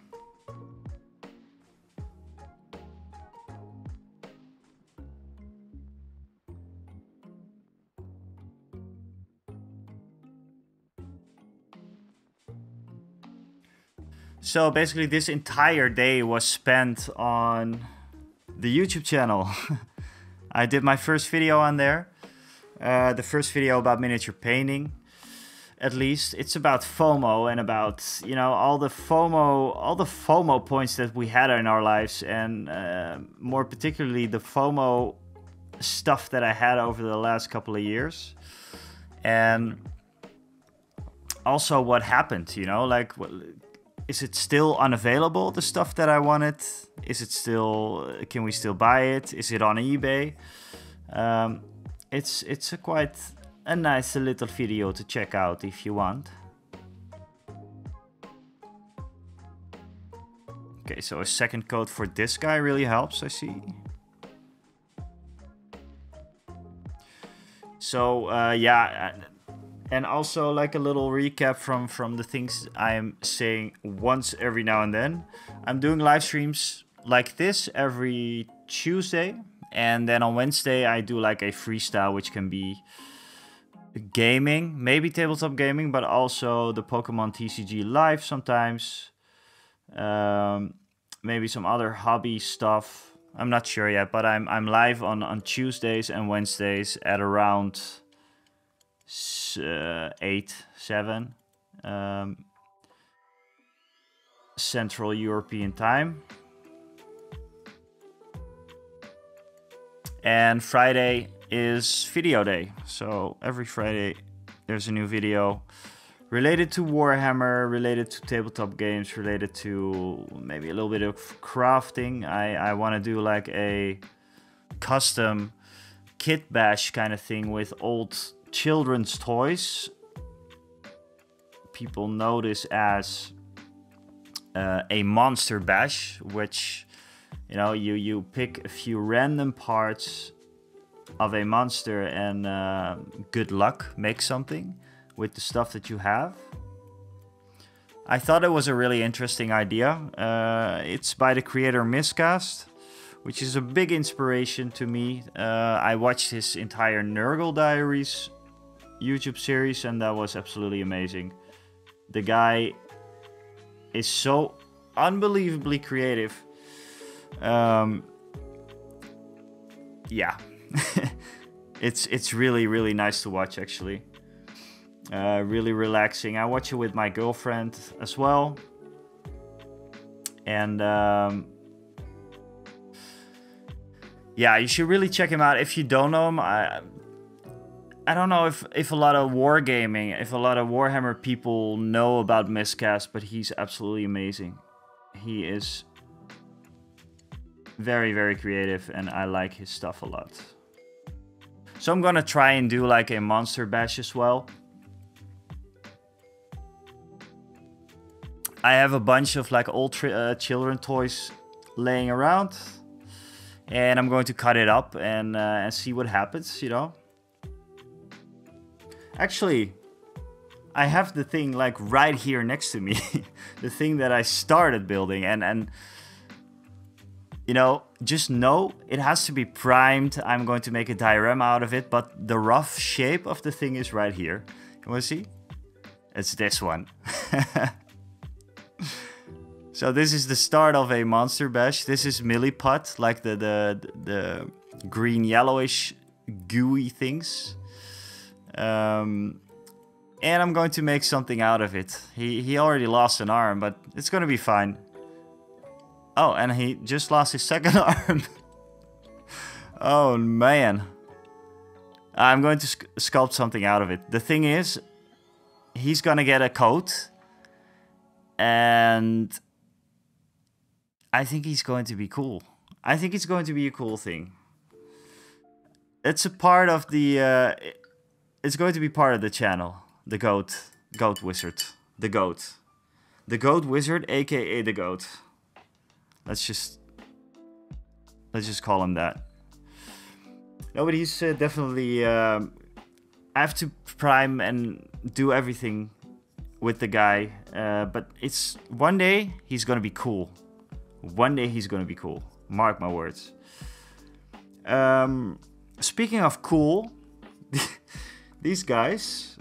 So basically this entire day was spent on the YouTube channel. I did my first video on there. The first video about miniature painting. At least it's about FOMO and about, you know, all the FOMO points that we had in our lives, and more particularly the FOMO stuff that I had over the last couple of years. And also what happened, you know, like, is it still unavailable, the stuff that I wanted? Is it still, can we still buy it? Is it on eBay? It's a quite a nice little video to check out if you want. Okay, so a second coat for this guy really helps, I see. So yeah, and also like a little recap from the things I'm saying once every now and then. I'm doing live streams like this every Tuesday, and then on Wednesday I do like a freestyle, which can be gaming, maybe tabletop gaming, but also the Pokemon TCG live sometimes. Maybe some other hobby stuff. I'm not sure yet, but I'm live on Tuesdays and Wednesdays at around 8, 7 Central European time. And Friday is video day, so every Friday there's a new video related to Warhammer, related to tabletop games, related to maybe a little bit of crafting. I want to do like a custom kit bash kind of thing with old children's toys. People know this as a monster bash, which, you know, you pick a few random parts of a monster and good luck, make something with the stuff that you have. I thought it was a really interesting idea. It's by the creator Miscast, which is a big inspiration to me. I watched his entire Nurgle Diaries YouTube series, and that was absolutely amazing. The guy is so unbelievably creative. Yeah. It's really nice to watch, actually. Really relaxing. I watch it with my girlfriend as well. And yeah, you should really check him out if you don't know him. I don't know if a lot of wargaming, if a lot of Warhammer people know about Miscast, but he's absolutely amazing. He is very creative, and I like his stuff a lot. So I'm gonna try and do like a monster bash as well. I have a bunch of like old children toys laying around, and I'm going to cut it up and see what happens, you know. Actually, I have the thing like right here next to me, the thing that I started building, and you know, just know it has to be primed. I'm going to make a diorama out of it, but the rough shape of the thing is right here. You want to see? It's this one. So this is the start of a monster bash. This is Milliput, like the green yellowish gooey things. And I'm going to make something out of it. He already lost an arm, but it's gonna be fine. Oh, and he just lost his second arm. Oh man. I'm going to sculpt something out of it. The thing is, he's gonna get a coat, and I think he's going to be cool. I think it's going to be a cool thing. It's a part of the it's going to be part of the channel. The goat wizard. The goat wizard, aka the goat. Let's just call him that. No, but he's definitely I have to prime and do everything with the guy, but it's one day he's gonna be cool. One day he's gonna be cool. Mark my words. Speaking of cool, these guys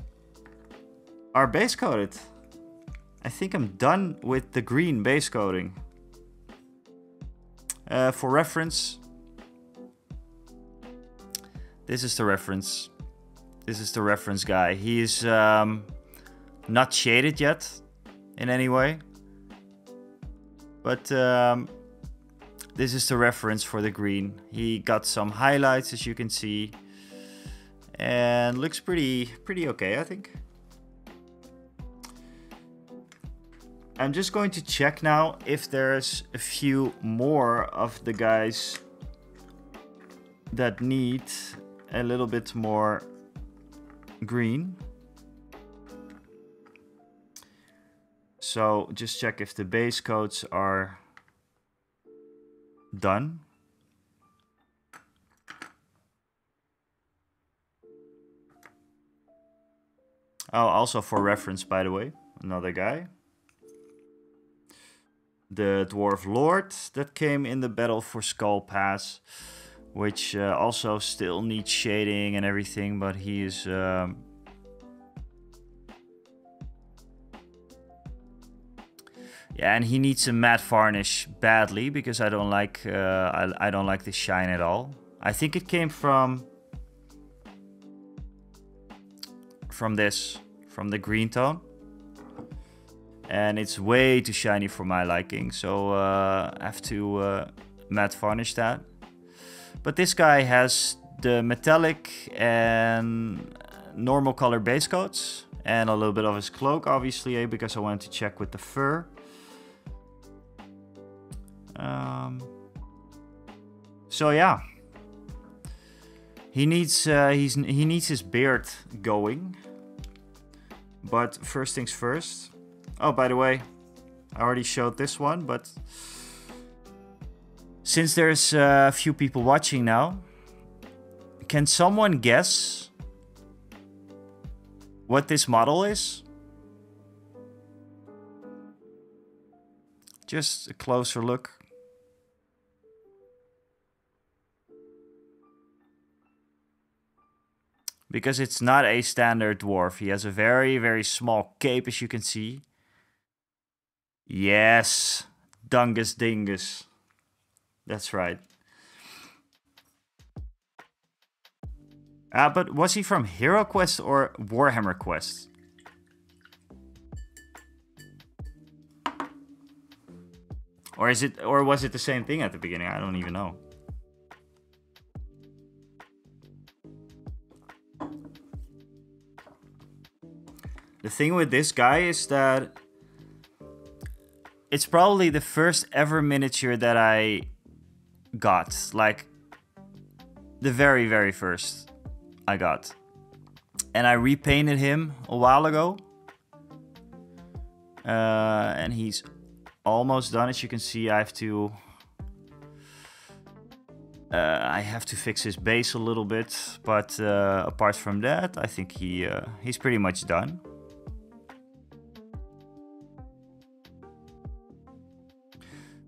are base coated. I think I'm done with the green base coating. For reference, this is the reference. This is the reference guy. He is not shaded yet in any way. But this is the reference for the green. He got some highlights, as you can see. And looks pretty okay, I think. I'm just going to check now if there's a few more of the guys that need a little bit more green. So just check if the base coats are done. Oh, also for reference, by the way, another guy. The Dwarf Lord that came in the Battle for Skull Pass, which also still needs shading and everything, but he is yeah, and he needs a matte varnish badly because I don't like I don't like the shine at all. I think it came from the green tone. And it's way too shiny for my liking, so I have to matte varnish that. But this guy has the metallic and normal color base coats, and a little bit of his cloak, obviously, because I wanted to check with the fur. So yeah, he needs his beard going. But first things first. Oh, by the way, I already showed this one, but since there's a few people watching now, can someone guess what this model is? Just a closer look. Because it's not a standard dwarf. He has a very, very small cape, as you can see. Yes, Dungus Dingus. That's right. But was he from Hero Quest or Warhammer Quest? Or was it the same thing at the beginning? I don't even know. The thing with this guy is that it's probably the first ever miniature that I got. Like, the very, very first I got. And I repainted him a while ago. And he's almost done. As you can see, I have to fix his base a little bit. But apart from that, I think he's pretty much done.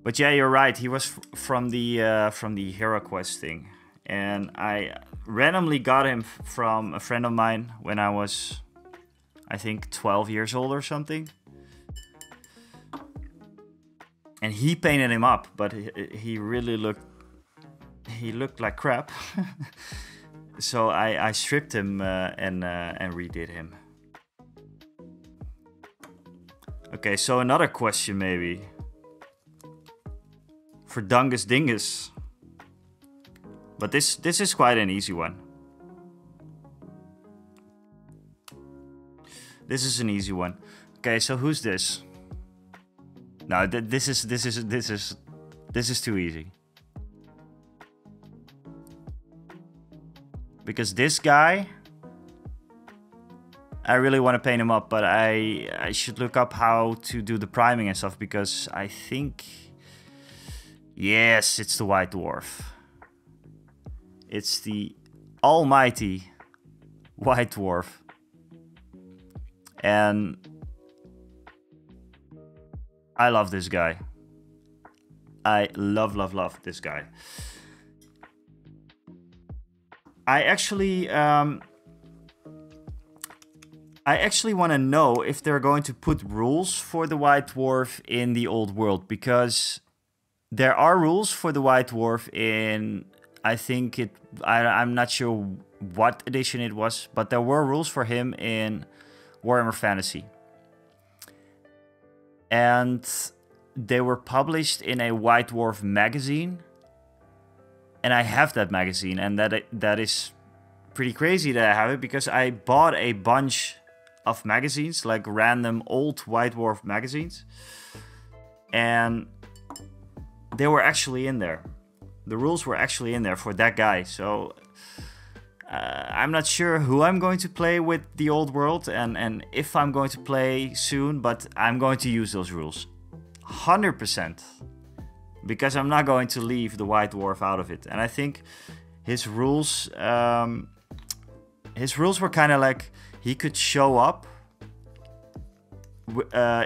But yeah, you're right. He was from the Hero Quest thing, and I randomly got him from a friend of mine when I was, I think, 12 years old or something. And he painted him up, but he really looked like crap. So I stripped him and redid him. Okay, so another question maybe. For Dungus Dingus. But this is quite an easy one. This is an easy one. Okay, so who's this? No, this is too easy. Because this guy, I really want to paint him up, but I should look up how to do the priming and stuff, because I think, yes, it's the White Dwarf. It's the almighty White Dwarf. And I love this guy. I love this guy. I actually I actually want to know if they're going to put rules for the White Dwarf in the Old World, because there are rules for the White Dwarf in, I think I'm not sure what edition it was, but there were rules for him in Warhammer Fantasy. And they were published in a White Dwarf magazine. And I have that magazine, and that is pretty crazy that I have it, because I bought a bunch of magazines, like random old White Dwarf magazines, and they were actually in there. The rules were actually in there for that guy. So I'm not sure who I'm going to play with the Old World, and if I'm going to play soon, but I'm going to use those rules 100%, because I'm not going to leave the White Dwarf out of it. And I think his rules were kind of like, he could show up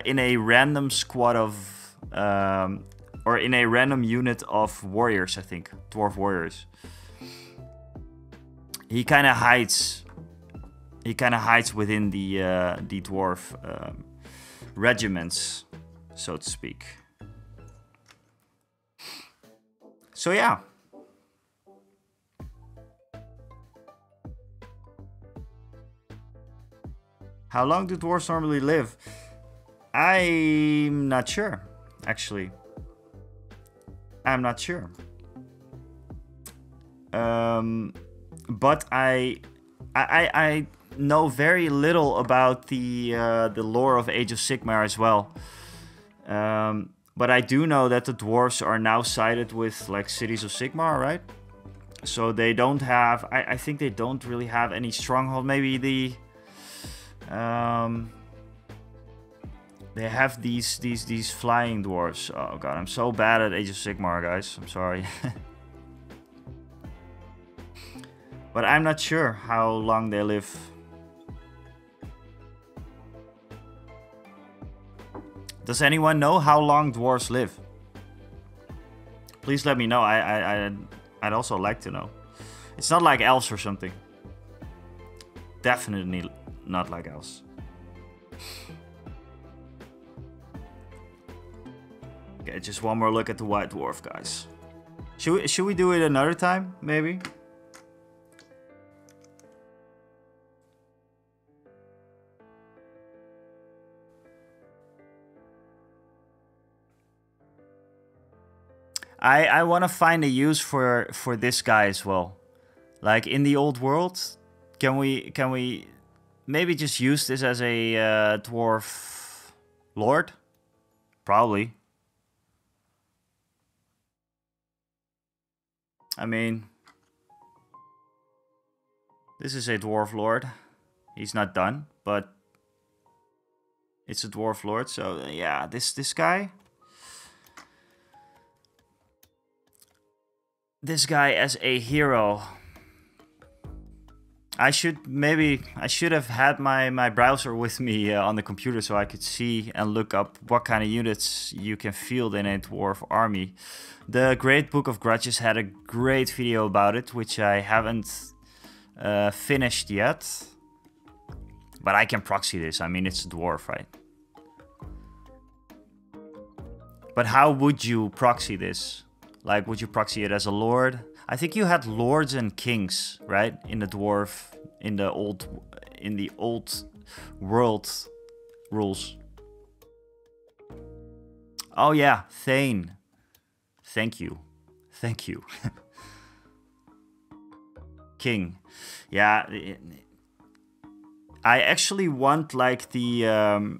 in a random squad of, or in a random unit of warriors, I think, dwarf warriors. He kind of hides. He kind of hides within the dwarf regiments, so to speak. So yeah. How long do dwarves normally live? I'm not sure, actually. I'm not sure. But I know very little about the lore of Age of Sigmar as well. But I do know that the dwarves are now sided with like Cities of Sigmar, right? So they don't have. I think they don't really have any stronghold. Maybe the they have these flying dwarves. Oh god, I'm so bad at Age of Sigmar, guys. I'm sorry. But I'm not sure how long they live. Does anyone know how long dwarves live? Please let me know. I'd also like to know. It's not like elves or something. Definitely not like elves. Okay, just one more look at the White Dwarf, guys. Should we do it another time, maybe? I want to find a use for this guy as well. Like in the Old World, can we maybe just use this as a dwarf lord? Probably. I mean, this is a dwarf lord. He's not done, but it's a dwarf lord. So yeah, this guy. This guy as a hero. I should have had my browser with me on the computer so I could see and look up what kind of units you can field in a dwarf army. The Great Book of Grudges had a great video about it, which I haven't finished yet. But I can proxy this. I mean, it's a dwarf, right? But how would you proxy this? Like, would you proxy it as a lord? I think you had lords and kings, right? In the dwarf, in the old world rules. Oh yeah, Thane. Thank you. King. Yeah. I actually want like the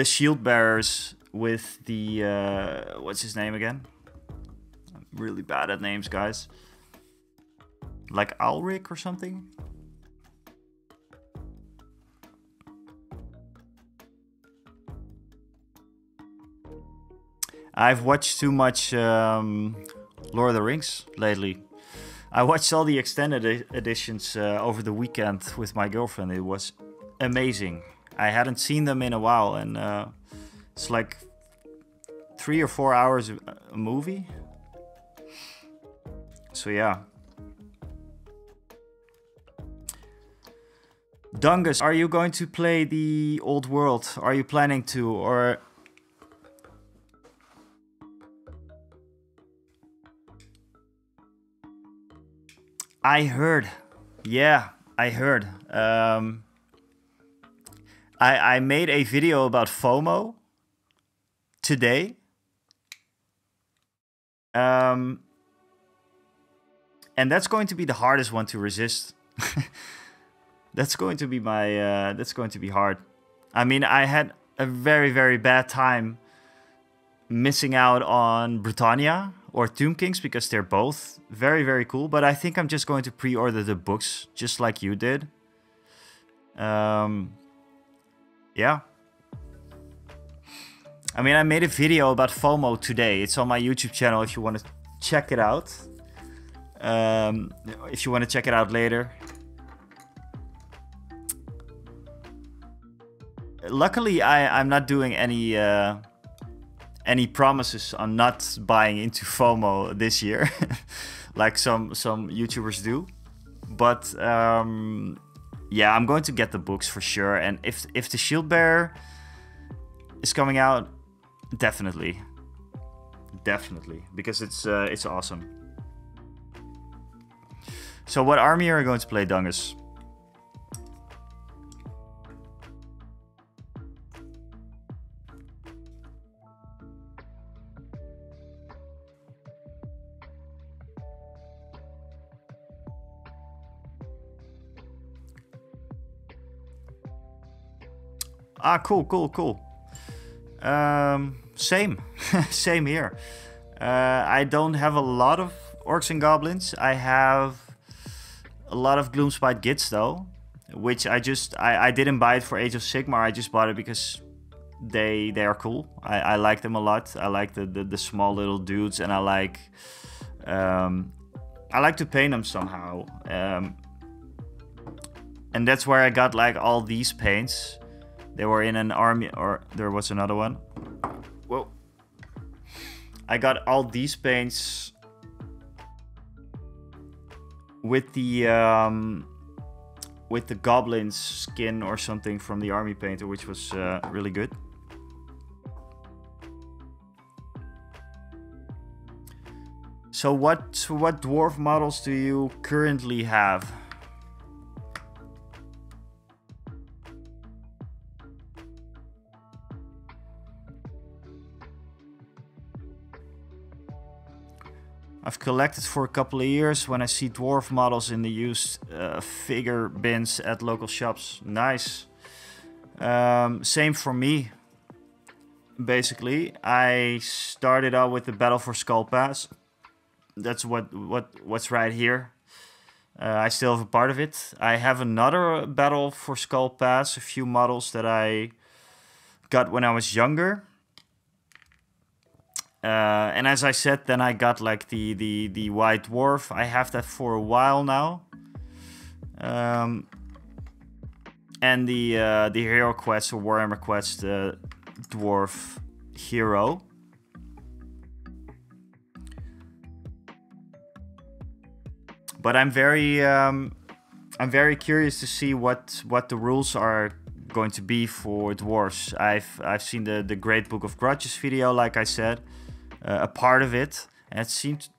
shield bearers with the what's his name again? I'm really bad at names, guys. Like Ulrich or something? I've watched too much Lord of the Rings lately. I watched all the extended editions over the weekend with my girlfriend. It was amazing. I hadn't seen them in a while, and it's like 3 or 4 hours a movie. So yeah. Dungus, are you going to play the Old World? Are you planning to, or... I heard. Yeah, I heard. I made a video about FOMO today. And that's going to be the hardest one to resist. That's going to be my, that's going to be hard. I mean, I had a very, very bad time missing out on Britannia or Tomb Kings because they're both very, very cool. But I think I'm just going to pre-order the books just like you did. Yeah. I mean, I made a video about FOMO today. It's on my YouTube channel if you want to check it out. If you want to check it out later. Luckily, I'm not doing any promises on not buying into FOMO this year, like some YouTubers do. But yeah, I'm going to get the books for sure. And if the Shield Bearer is coming out, definitely, because it's awesome. So what army are you going to play, Dungus? Ah, cool. Same. Same here. I don't have a lot of Orcs and Goblins. I have a lot of Gloomspite Gits though, which I didn't buy it for Age of Sigmar. I just bought it because they are cool. I like them a lot. I like the small little dudes, and I like to paint them somehow. And that's where I got like all these paints. They were in an army, or there was another one. Whoa. I got all these paints with the goblin's skin or something from the army painter, which was really good. So what dwarf models do you currently have? I've collected for a couple of years. When I see dwarf models in the used figure bins at local shops. Nice. Same for me. Basically, I started out with the Battle for Skull Pass. That's what's right here. I still have a part of it. I have another Battle for Skull Pass, a few models that I got when I was younger. And as I said, then I got like the White Dwarf. I have that for a while now. And the Hero Quest or Warhammer Quest Dwarf Hero. But I'm very curious to see what the rules are going to be for dwarves. I've seen the Great Book of Grudges video, like I said. A part of it, and it seemed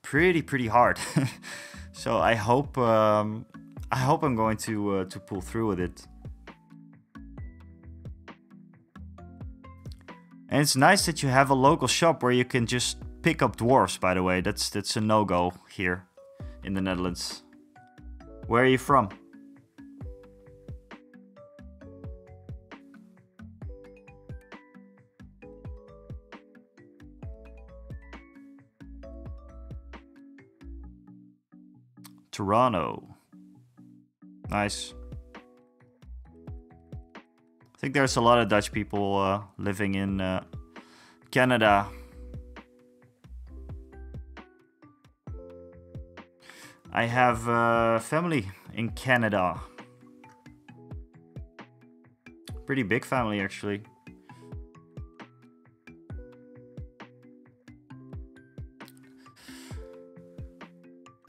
pretty hard. So I hope I'm going to pull through with it. And it's nice that you have a local shop where you can just pick up dwarves. By the way, that's a no-go here in the Netherlands. Where are you from? Toronto. Nice. I think there's a lot of Dutch people living in Canada. I have family in Canada. Pretty big family, actually.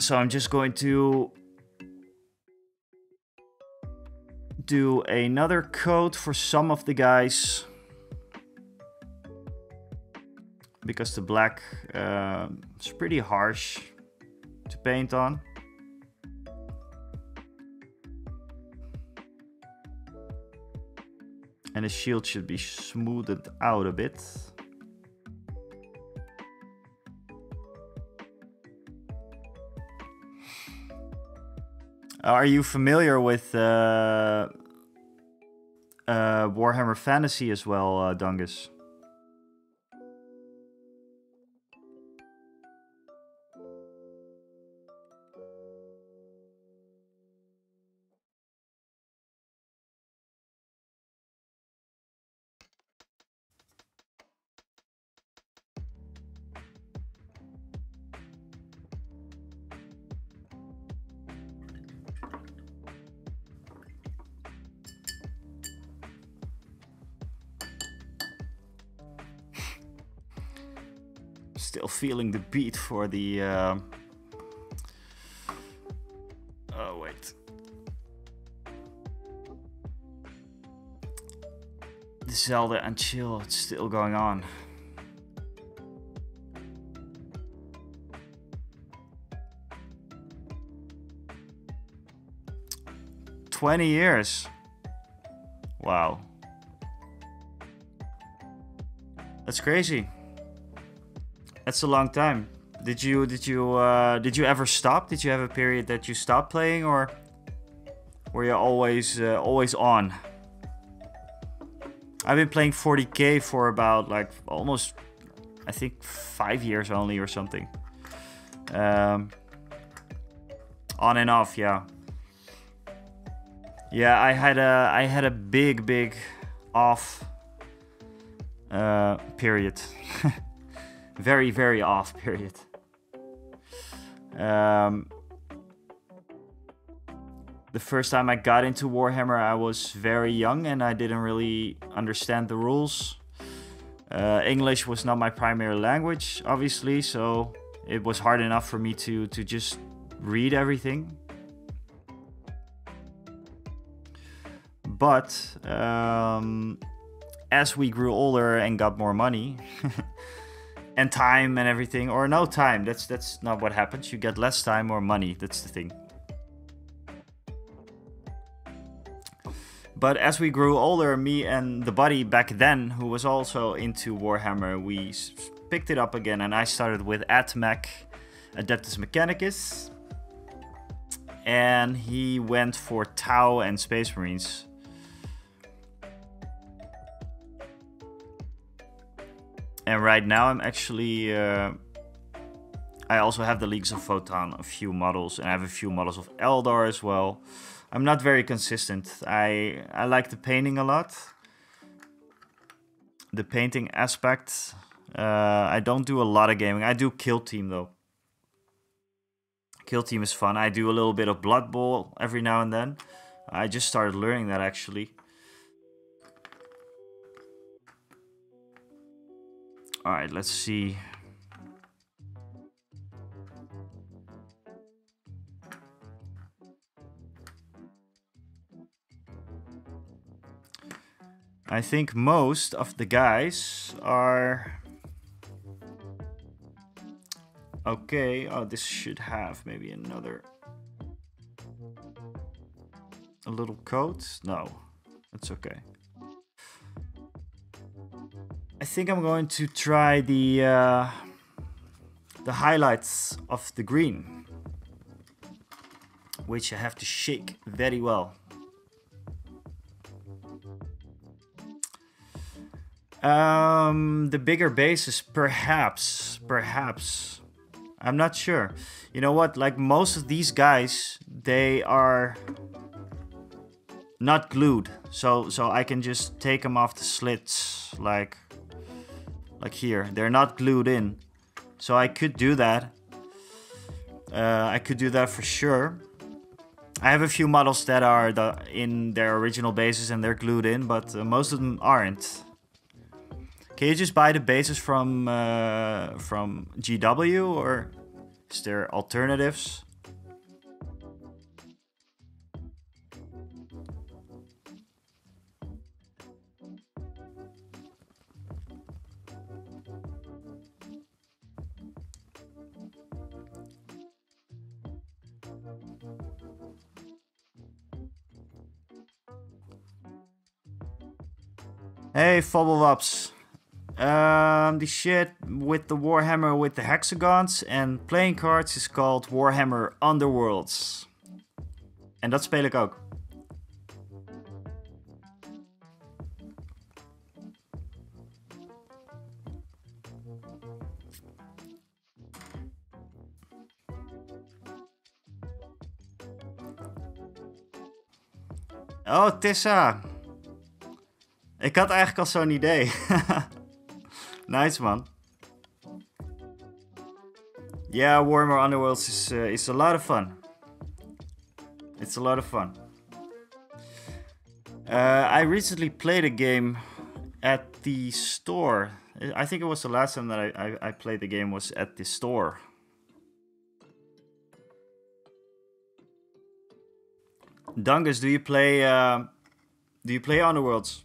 So I'm just going to do another coat for some of the guys. Because the black is pretty harsh to paint on. And the shield should be smoothed out a bit. Are you familiar with Warhammer Fantasy as well, Dungus? Still feeling the beat for the... Oh, wait. The Zelda and chill, it's still going on. "20 years. Wow. That's crazy. That's a long time. Did you ever stop? Did you have a period that you stopped playing, or were you always on? I've been playing 40k for about like almost, I think, 5 years only or something. On and off, yeah. Yeah, I had a big off period. Very off period. The first time I got into Warhammer, I was very young and I didn't really understand the rules. English was not my primary language, obviously, so it was hard enough for me to just read everything. But as we grew older and got more money and time and everything, or no time, that's not what happens. You get less time or money, that's the thing. But as we grew older, me and the buddy back then, who was also into Warhammer, we picked it up again, and I started with AdMech, Adeptus Mechanicus, and he went for Tau and Space Marines. And right now I'm actually, I also have the Leagues of Photon, a few models, and I have a few models of Eldar as well. I'm not very consistent. I like the painting a lot. The painting aspect. I don't do a lot of gaming. I do Kill Team though. Kill Team is fun. I do a little bit of Blood Bowl every now and then. I just started learning that actually. Alright, let's see. I think most of the guys are okay. Oh, this should have maybe a little coat. No, that's okay. I think I'm going to try the highlights of the green, which I have to shake very well. The bigger bases, perhaps. I'm not sure. You know what? Like most of these guys, they are not glued, so I can just take them off the slits, like here. They're not glued in, so I could do that. I could do that for sure. I have a few models that are in their original bases and they're glued in, but most of them aren't. Can you just buy the bases from GW, or is there alternatives? Hey, Fobblewops. The shit with the Warhammer with the hexagons and playing cards is called Warhammer Underworlds. En dat speel ik ook. Oh, Tissa. Ik had eigenlijk al zo'n idee. Nice, man. Yeah, Warhammer Underworlds is a lot of fun. It's a lot of fun. I recently played a game at the store. I think it was the last time that I played the game was at the store. Dungus, do you play Underworlds?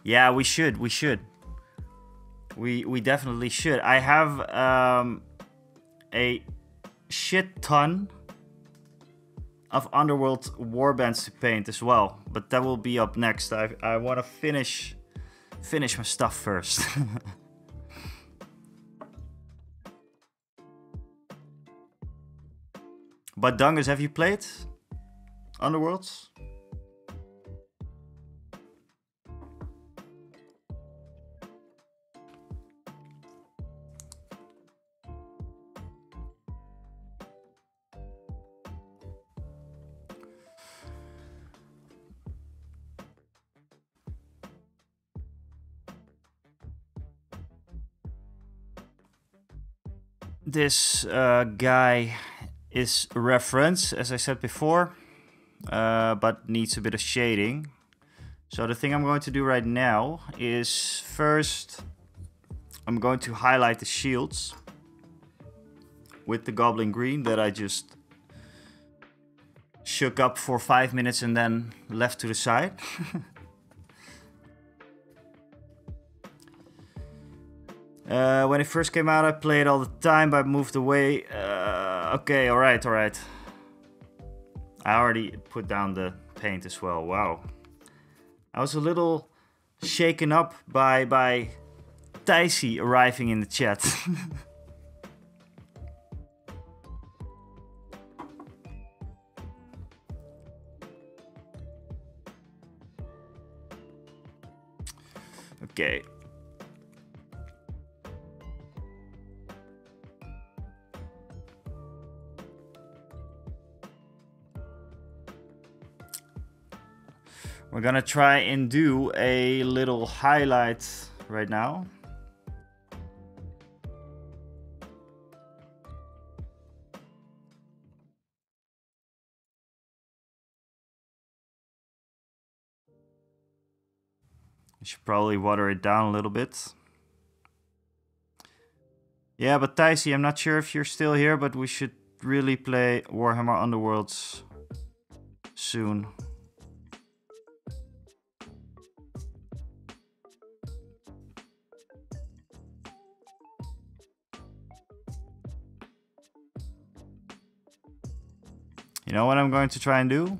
Yeah, we should. We definitely should. I have a shit ton of Underworld warbands to paint as well, but that will be up next. I want to finish my stuff first. But Dungus, have you played Underworlds? This guy is reference, as I said before, but needs a bit of shading. So the thing I'm going to do right now is first I'm going to highlight the shields with the goblin green that I just shook up for 5 minutes and then left to the side. When it first came out, I played all the time, but I moved away. Okay, alright. I already put down the paint as well. Wow. I was a little shaken up by Thijsie arriving in the chat. Okay. We're gonna try and do a little highlight right now. I should probably water it down a little bit. Yeah, but Thijsie, I'm not sure if you're still here, but we should really play Warhammer Underworlds soon. You know what I'm going to try and do?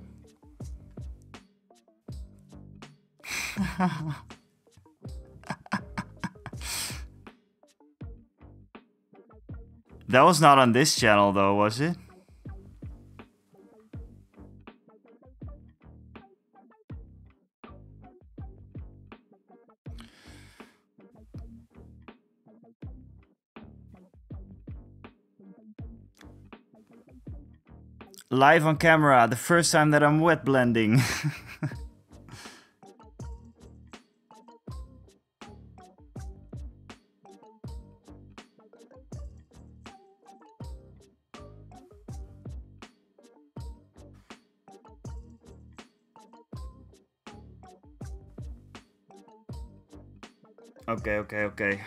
That was not on this channel though, was it? Live on camera, the first time that I'm wet blending. Okay.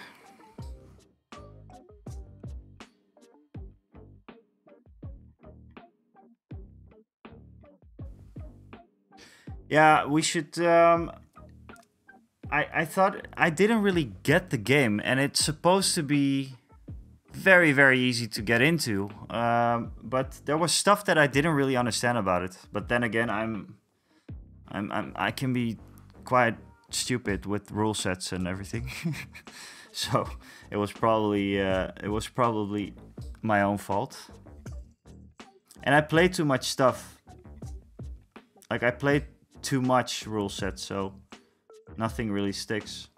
Yeah, we should... I thought... I didn't really get the game, and it's supposed to be very, very easy to get into. But there was stuff that I didn't really understand about it. But then again, I'm I can be quite stupid with rule sets and everything. So it was probably my own fault. And I played too much stuff. Like, I played too much rule sets, so nothing really sticks.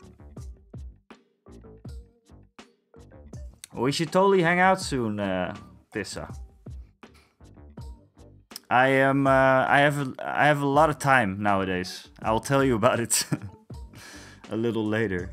We should totally hang out soon, Tissa. I have a lot of time nowadays. I will tell you about it a little later.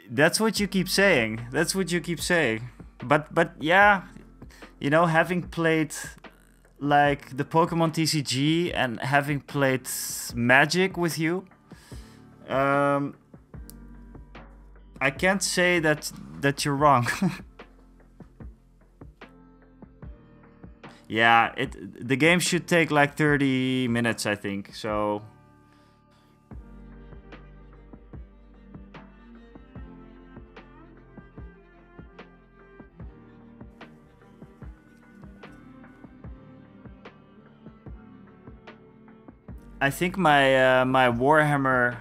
That's what you keep saying. That's what you keep saying. But yeah, you know, having played like the Pokemon TCG and having played Magic with you, I can't say that you're wrong. Yeah, the game should take like 30 minutes, I think. So I think my Warhammer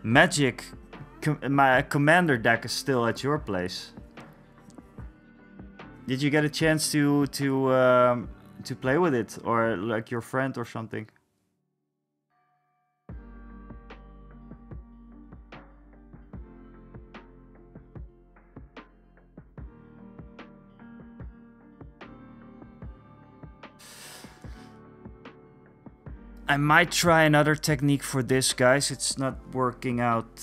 Magic my commander deck is still at your place. Did you get a chance to play with it, or like your friend or something? I might try another technique for this, guys. It's not working out.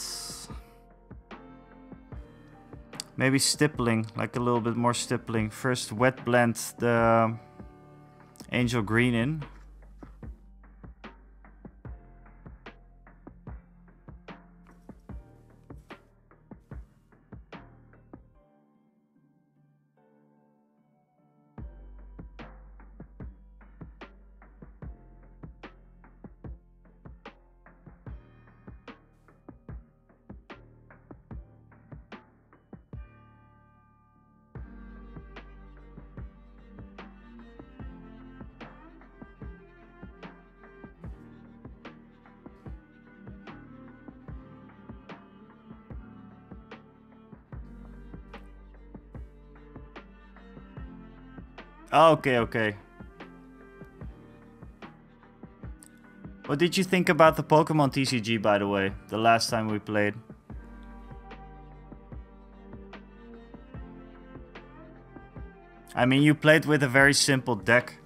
Maybe stippling, like a little bit more stippling. First wet blend the Angel Green in. Okay, okay. What did you think about the Pokemon TCG, by the way, the last time we played? I mean, you played with a very simple deck,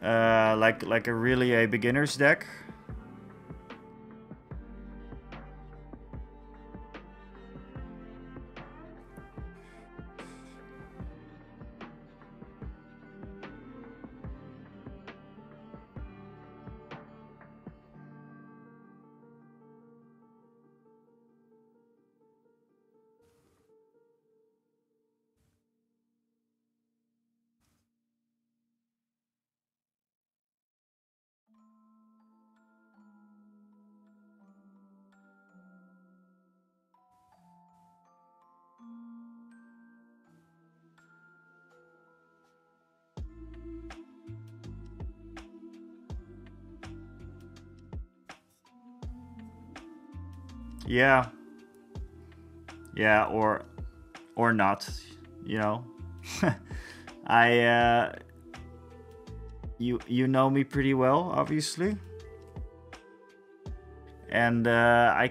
like a really a beginner's deck. Yeah. Yeah, or not, you know. I you know me pretty well, obviously. And I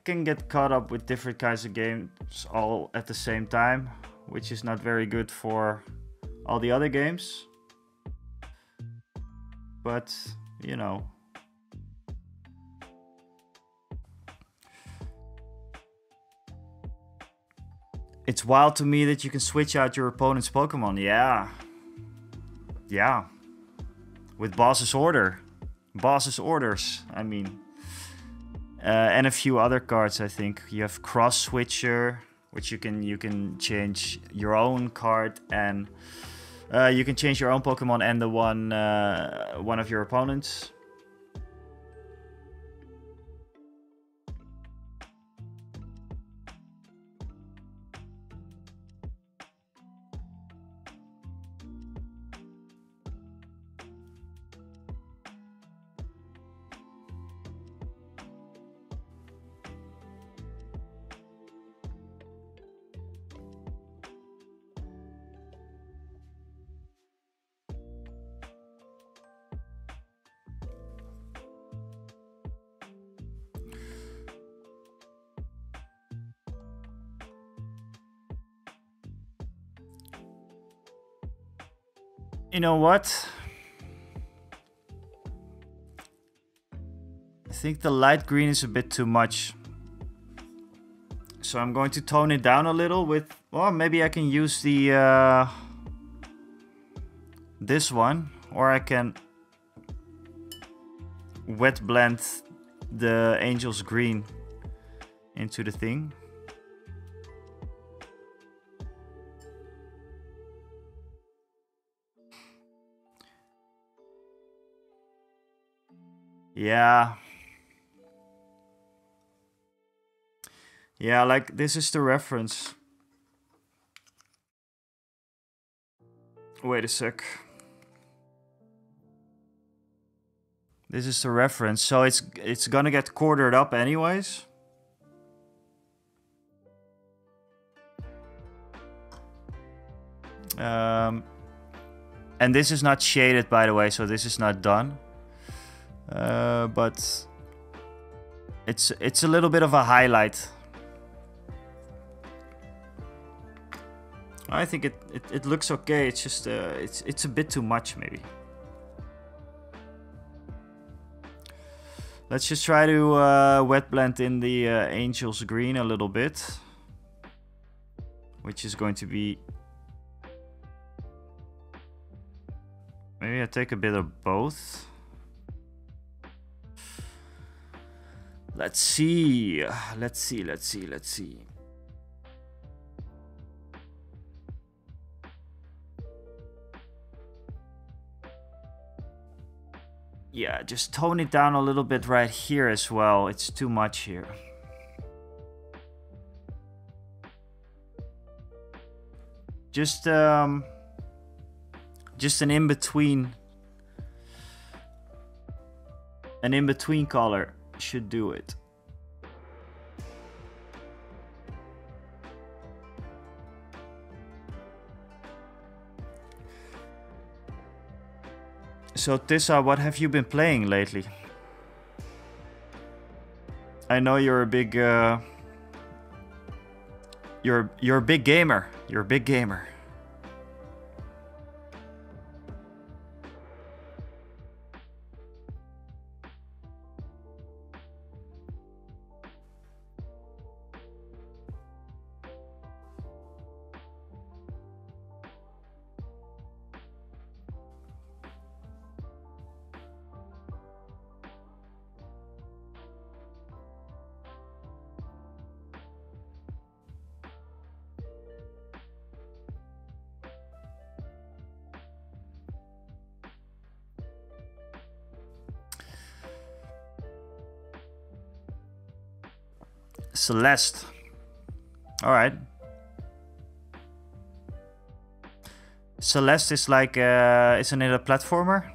can get caught up with different kinds of games all at the same time, which is not very good for all the other games. But, you know. It's wild to me that you can switch out your opponent's Pokemon. Yeah. Yeah. With boss's order. Boss's orders, I mean. And a few other cards, I think. You have Cross Switcher, which you can change your own card, and you can change your own Pokemon and the one of your opponents. You know what? I think the light green is a bit too much. So I'm going to tone it down a little with... Well, maybe I can use the... this one. Or I can... wet blend the Angel's Green into the thing. Yeah. Yeah, like this is the reference. Wait a sec. This is the reference, so it's gonna get quartered up anyways. And this is not shaded, by the way, so this is not done. But it's a little bit of a highlight. I think it looks okay. It's just it's a bit too much maybe. Let's just try to wet blend in the Angel's Green a little bit, which is going to be... Maybe I take a bit of both. Let's see. Let's see. Yeah, just tone it down a little bit right here as well. It's too much here. Just an in-between. An in-between color should do it. So Tissa, what have you been playing lately? I know you're a big you're a big gamer. You're a big gamer. Celeste. All right. Celeste is like, isn't it a platformer?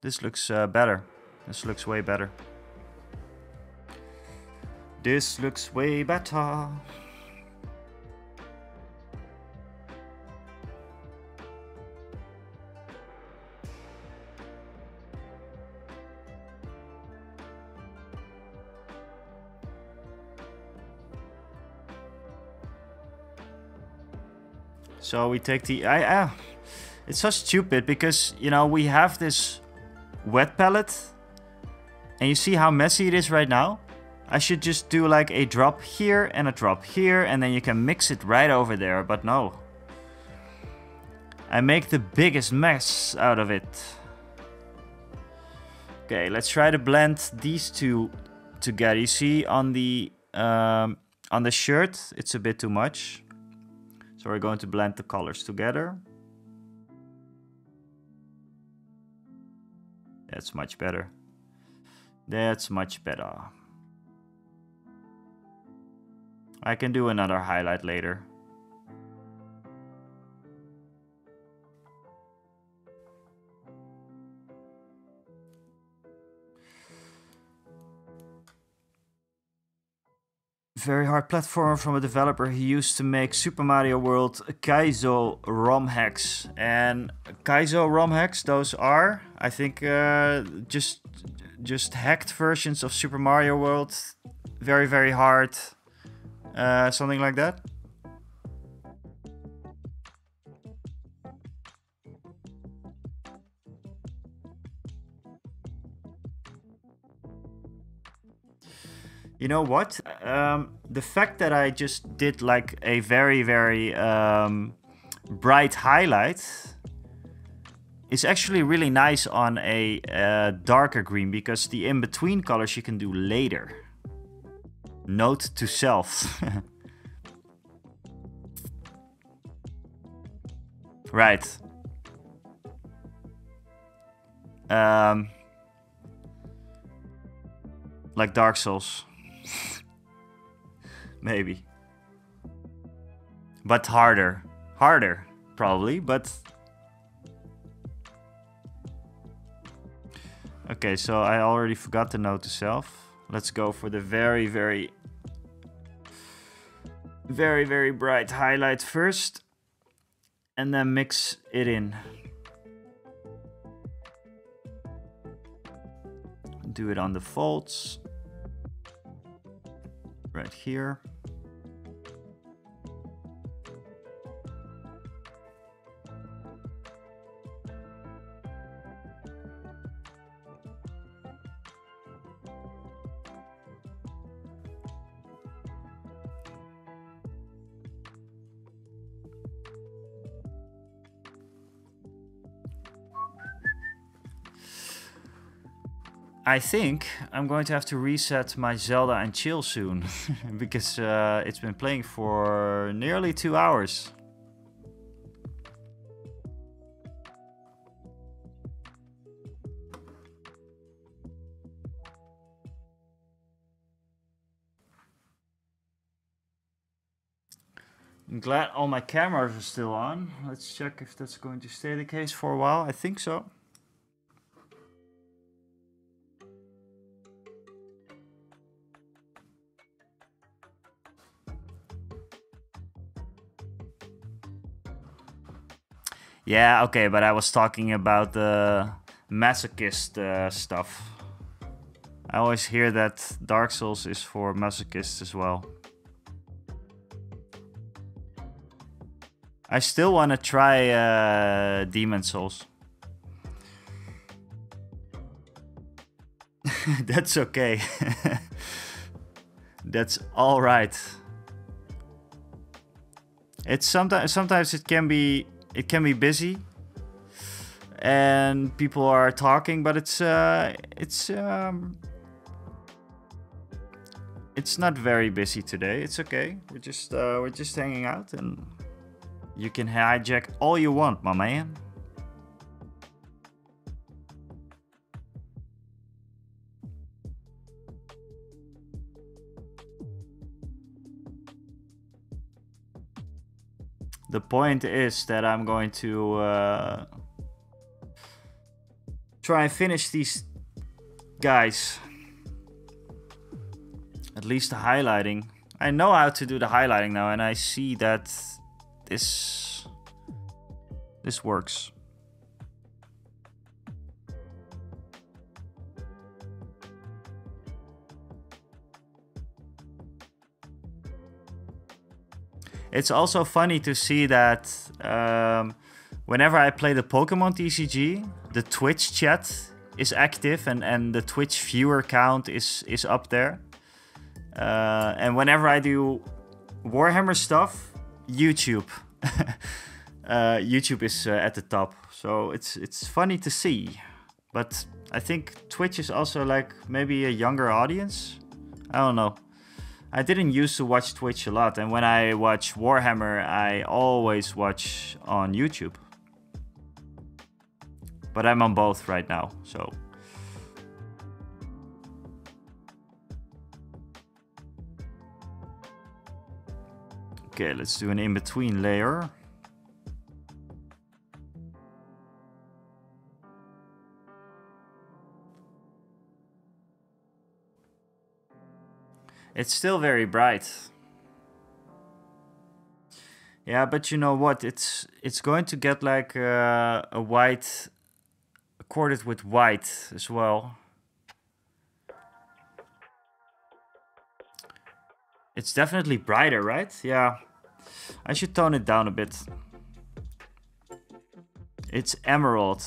This looks better. This looks way better. This looks way better. So we take the... it's so stupid because, you know, we have this wet palette. And you see how messy it is right now? I should just do like a drop here and a drop here, and then you can mix it right over there, but no. I make the biggest mess out of it. Okay, let's try to blend these two together. You see on the shirt, it's a bit too much. So we're going to blend the colors together. That's much better. That's much better. I can do another highlight later. Very hard platformer from a developer he used to make Super Mario World Kaizo ROM hacks. And Kaizo ROM hacks, those are, I think, just hacked versions of Super Mario World. Very, very hard. Something like that. You know what? The fact that I just did like a very, very bright highlight is actually really nice on a darker green, because the in-between colors you can do later. Note to self. Right. Like Dark Souls. Maybe. But harder. Harder, probably, but... Okay, so I already forgot the note to self. Let's go for the very, very bright highlight first. And then mix it in. Do it on the folds. Right here. I think I'm going to have to reset my Zelda and chill soon, because it's been playing for nearly 2 hours. I'm glad all my cameras are still on. Let's check if that's going to stay the case for a while. I think so. Yeah, okay, but I was talking about the masochist stuff. I always hear that Dark Souls is for masochists as well. I still want to try Demon Souls. That's okay. That's all right. It's sometimes it can be busy, and people are talking, but it's not very busy today. It's okay. We're just hanging out, and you can hijack all you want, my man. The point is that I'm going to try and finish these guys. At least the highlighting. I know how to do the highlighting now, and I see that this works. It's also funny to see that whenever I play the Pokemon TCG, the Twitch chat is active, and the Twitch viewer count is up there. And whenever I do Warhammer stuff, YouTube. YouTube is at the top, so it's funny to see. But I think Twitch is also like maybe a younger audience. I don't know. I didn't used to watch Twitch a lot, and when I watch Warhammer, I always watch on YouTube. But I'm on both right now, so. Okay, let's do an in-between layer. It's still very bright. Yeah, but you know what? It's going to get like a white, accorded with white as well. It's definitely brighter, right? Yeah. I should tone it down a bit. It's emerald.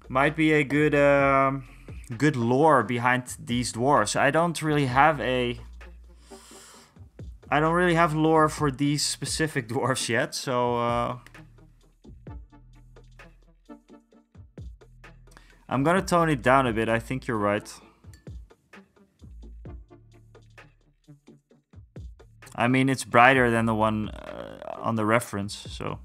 Might be a good good lore behind these dwarves. I don't really have lore for these specific dwarves yet, so I'm gonna tone it down a bit. I think you're right. I mean, it's brighter than the one on the reference, so.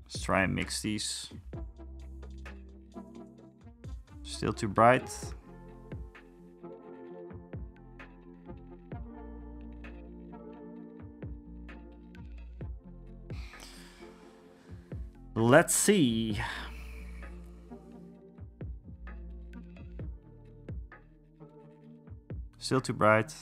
Let's try and mix these. Still too bright. Let's see. Still too bright.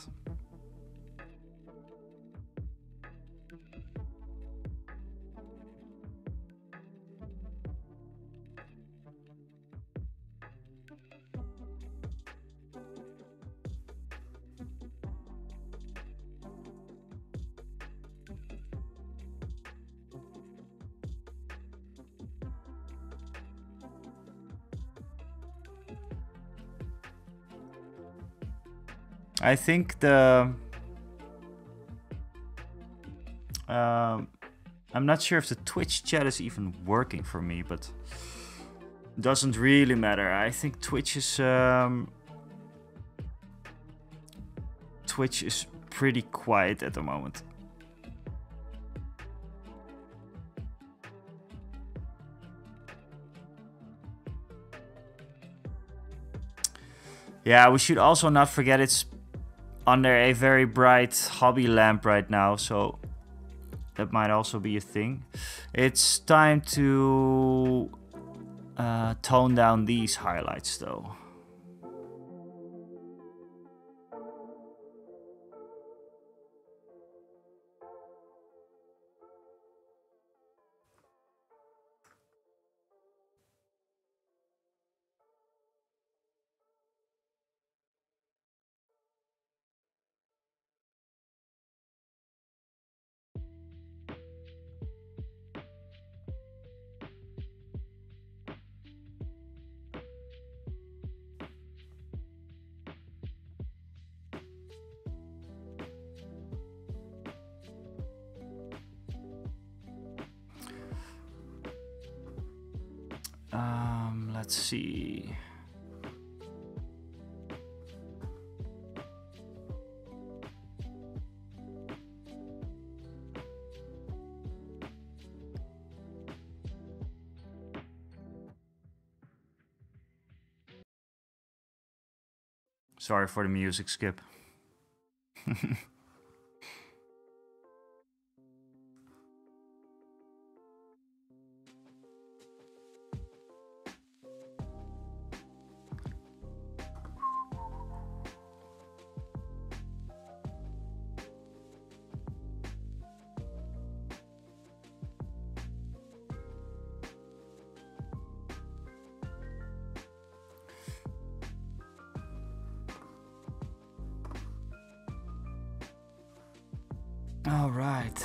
I think the I'm not sure if the Twitch chat is even working for me, but doesn't really matter. I think Twitch is pretty quiet at the moment. Yeah, we should also not forget it's under a very bright hobby lamp right now, so that might also be a thing. It's time to tone down these highlights though. Let's see. Sorry for the music skip. All right.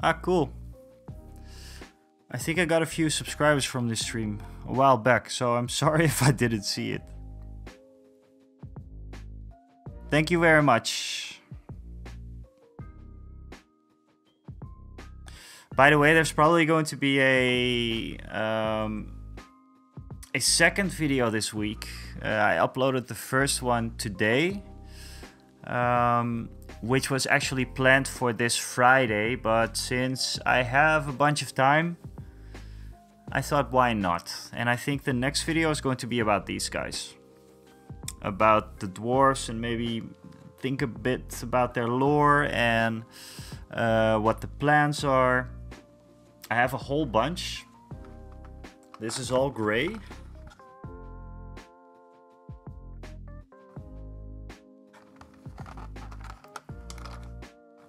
Ah, cool. I think I got a few subscribers from this stream a while back, so I'm sorry if I didn't see it. Thank you very much. By the way, there's probably going to be a second video this week. I uploaded the first one today, which was actually planned for this Friday, but since I have a bunch of time, I thought why not? And I think the next video is going to be about these guys. About the dwarves, and maybe think a bit about their lore and what the plans are. I have a whole bunch. This is all gray.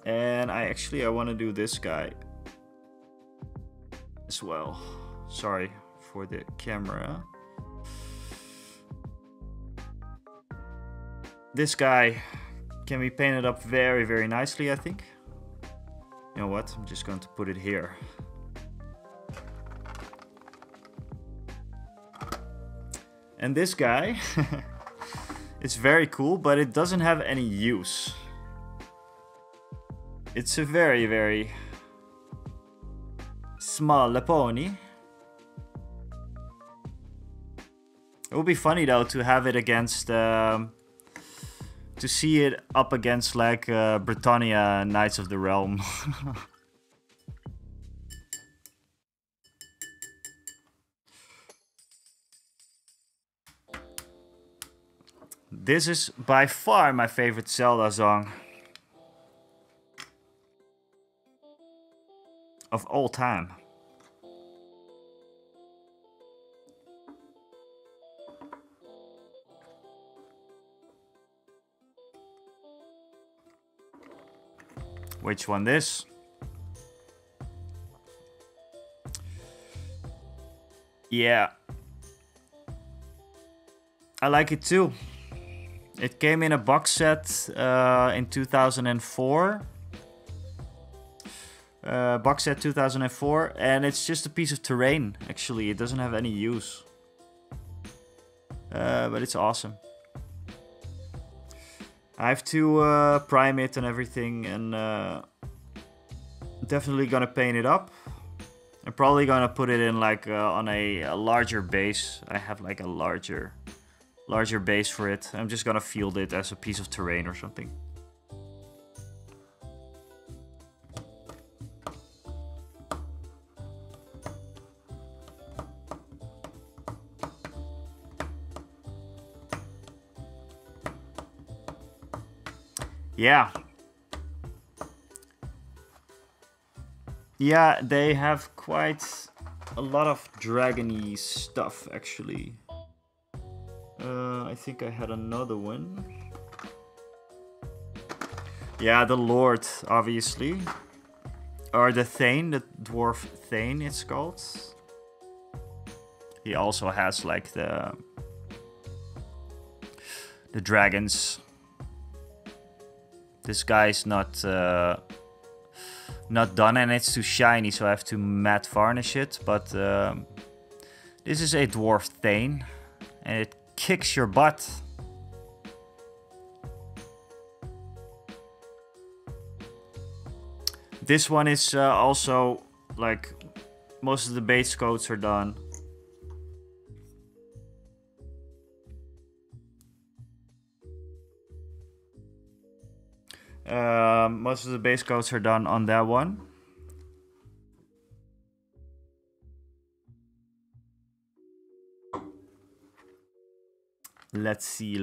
And I want to do this guy as well. Sorry for the camera. This guy can be painted up very, very nicely, I think. You know what? I'm just going to put it here. And this guy, it's very cool, but it doesn't have any use. It's a very, very small pony. It would be funny though to have it against, to see it up against like Britannia Knights of the Realm. This is by far my favorite Zelda song of all time. Which one this? Yeah. I like it too. It came in a box set in 2004. Box set 2004, and it's just a piece of terrain, actually. It doesn't have any use. But it's awesome. I have to prime it and everything, and definitely gonna paint it up. I'm probably gonna put it in like on a larger base. I have like a larger base for it. I'm just gonna field it as a piece of terrain or something. Yeah. Yeah, they have quite a lot of dragony stuff, actually. I think I had another one. Yeah, the Lord, obviously. Or the Thane, the Dwarf Thane, it's called. He also has like the dragons. This guy's not done, and it's too shiny, so I have to matte varnish it. But this is a Dwarf Thane, and it kicks your butt. This one is also like most of the base coats are done. Most of the base coats are done on that one. Let's see.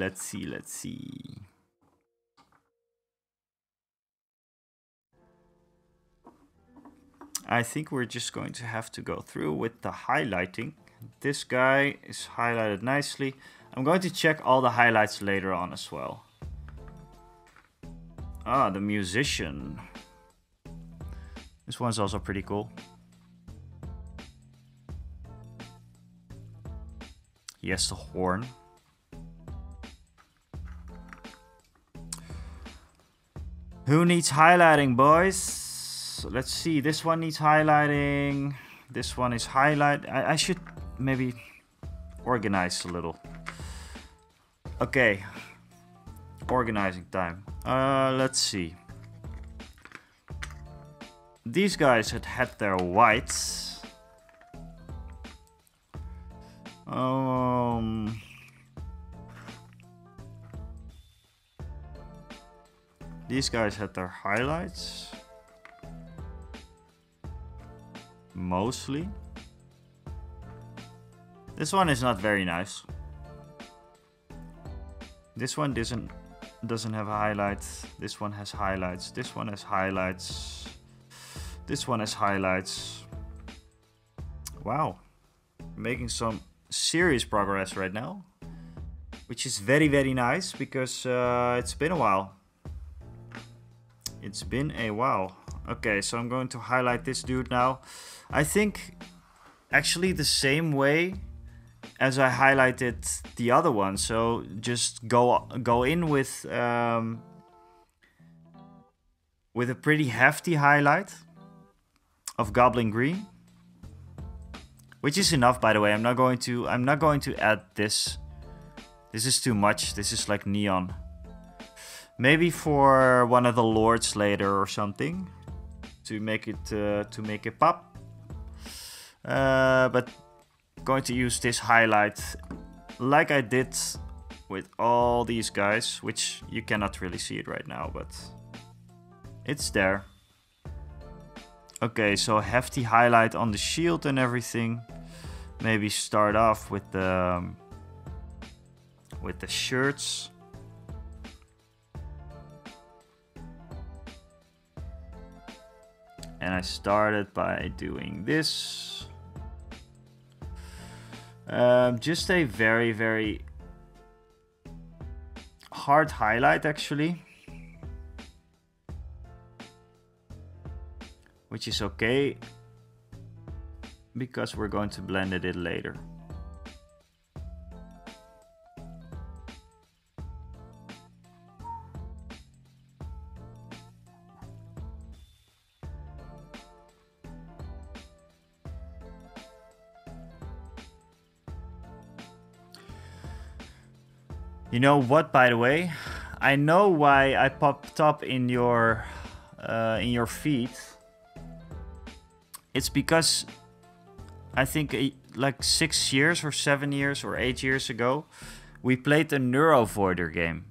I think we're just going to have to go through with the highlighting. This guy is highlighted nicely. I'm going to check all the highlights later on as well. Ah, the musician. This one's also pretty cool. He has the horn. Who needs highlighting, boys? let's see. This one needs highlighting. This one is highlight. I should maybe organize a little. Okay. Organizing time. Let's see. These guys had their whites. These guys had their highlights. Mostly. This one is not very nice. This one doesn't have highlights. This one has highlights. This one has highlights. This one has highlights. Wow. Making some serious progress right now. Which is very, very nice because it's been a while. It's been a while. Okay, so I'm going to highlight this dude now. I think actually the same way as I highlighted the other one. So just go in with a pretty hefty highlight of Goblin Green, which is enough, by the way. I'm not going to add this. This is too much. This is like neon. Maybe for one of the lords later or something to make it pop. But going to use this highlight like I did with all these guys, which you cannot really see it right now, but it's there. Okay, so hefty highlight on the shield and everything. Maybe start off with the shirts. And I started by doing this. Just a very, very hard highlight, actually. Which is okay, because we're going to blend it in later. You know what, by the way? I know why I popped up in your feed. It's because I think like 6 years or 7 years or 8 years ago, we played the Neurovoider game.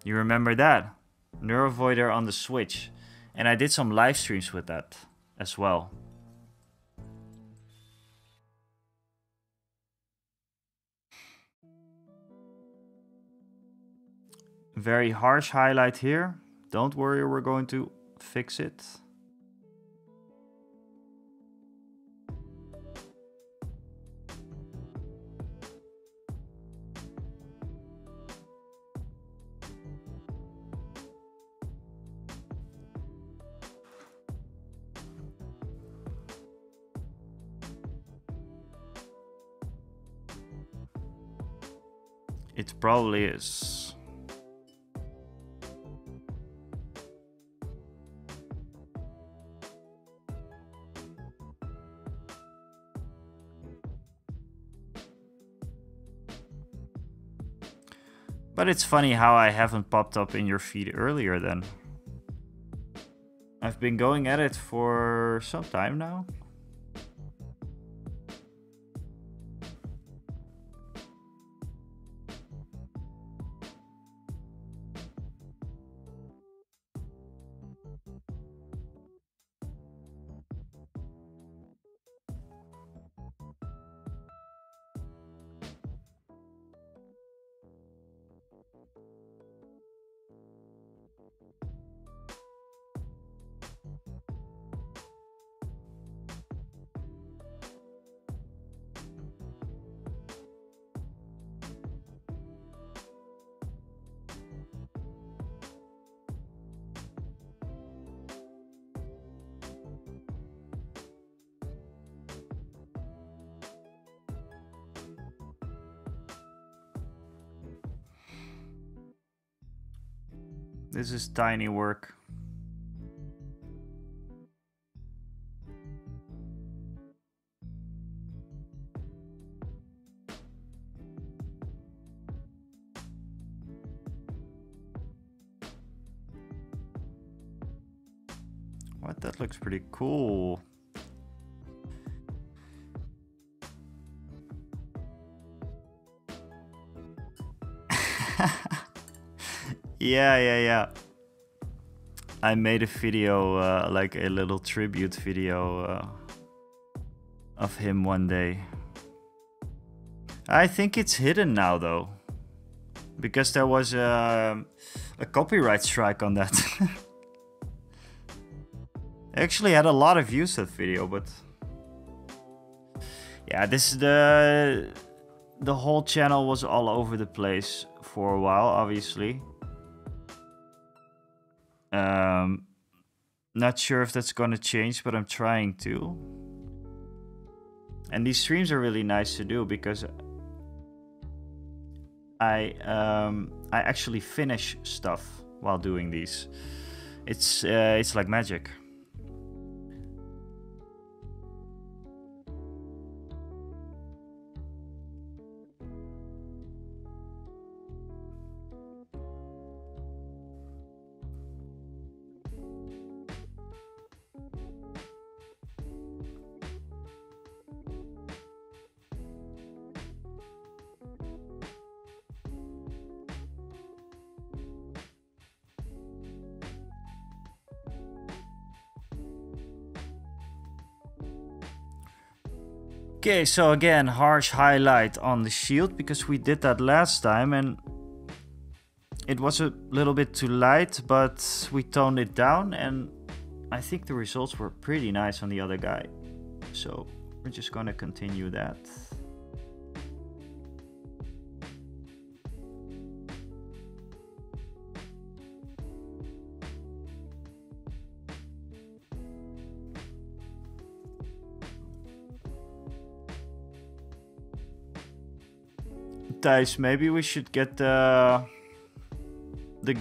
You remember that? Neurovoider on the Switch. And I did some live streams with that as well. Very harsh highlight here. Don't worry, we're going to fix it. It probably is. But it's funny how I haven't popped up in your feed earlier then. I've been going at it for some time now. This is tiny work. What? That looks pretty cool. Yeah. I made a video, like a little tribute video of him one day. I think it's hidden now though, because there was a copyright strike on that. I actually had a lot of views that video, but yeah, this is the whole channel was all over the place for a while, obviously. Not sure if that's gonna change, but I'm trying to. And these streams are really nice to do because I actually finish stuff while doing these. It's like magic. Okay, so again, harsh highlight on the shield because we did that last time and it was a little bit too light, but we toned it down and I think the results were pretty nice on the other guy. So we're just gonna continue that. Thijs, maybe we should get the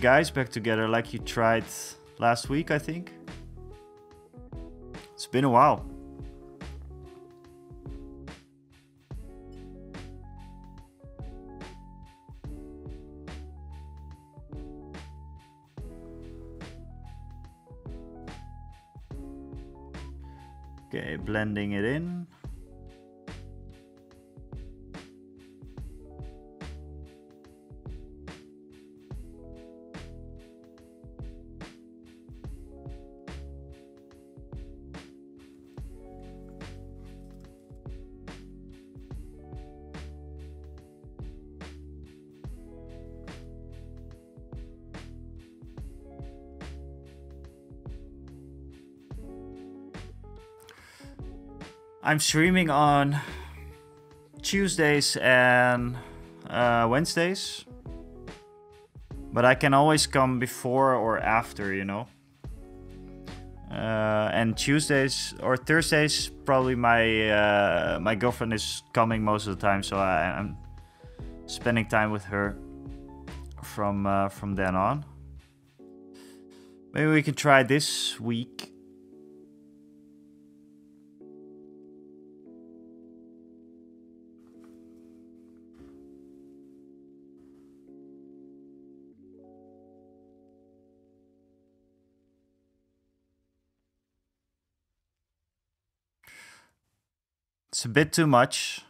guys back together like you tried last week, I think. It's been a while. Okay, blending it in. I'm streaming on Tuesdays and Wednesdays, but I can always come before or after, you know. And Tuesdays or Thursdays, probably my my girlfriend is coming most of the time, so I'm spending time with her from then on. Maybe we can try this week. It's a bit too much.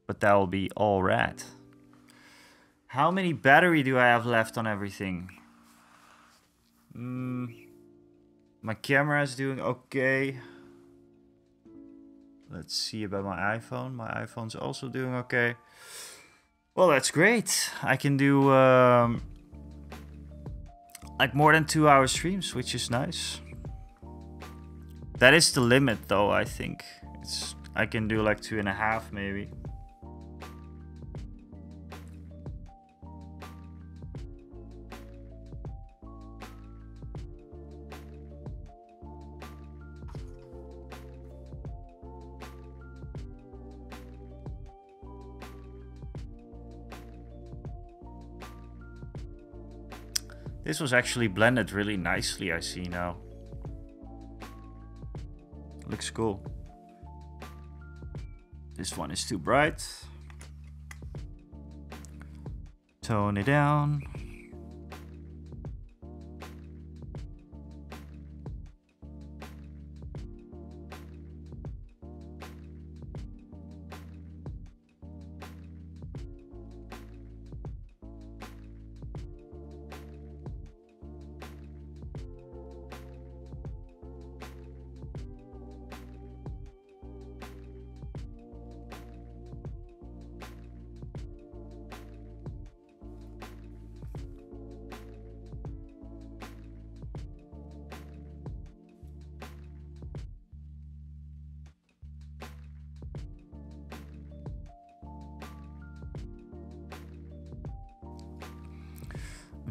But that will be all right. How many battery do I have left on everything? My camera is doing okay. Let's see about my iPhone. My iPhone's also doing okay. Well, that's great. I can do like more than 2 hour streams, which is nice. That is the limit though, I think. I can do like 2.5 maybe. This was actually blended really nicely, I see now. Looks cool. This one is too bright. Tone it down.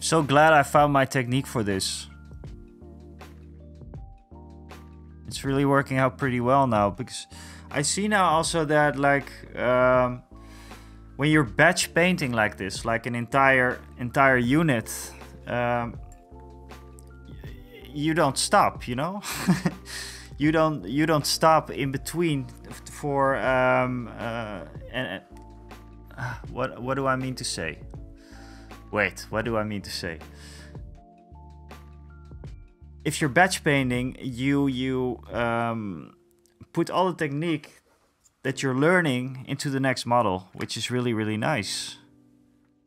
so glad I found my technique for this. It's really working out pretty well now, because I see now also that like when you're batch painting like this, like an entire unit, you don't stop, you know. you don't stop in between for what do I mean to say? Wait, what do I mean to say? If you're batch painting, you put all the technique that you're learning into the next model, which is really, really nice.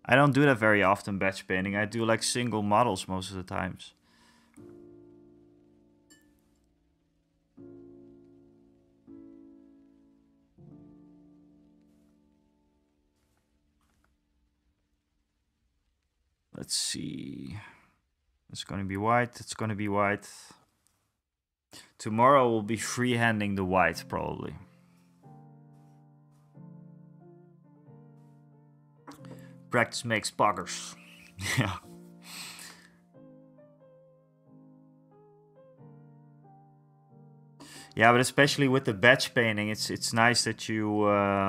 I don't do that very often, batch painting. I do like single models most of the times. Let's see. It's gonna be white. It's gonna be white. Tomorrow we'll be freehanding the white, probably. Practice makes poggers. Yeah. Yeah, but especially with the batch painting, it's nice that you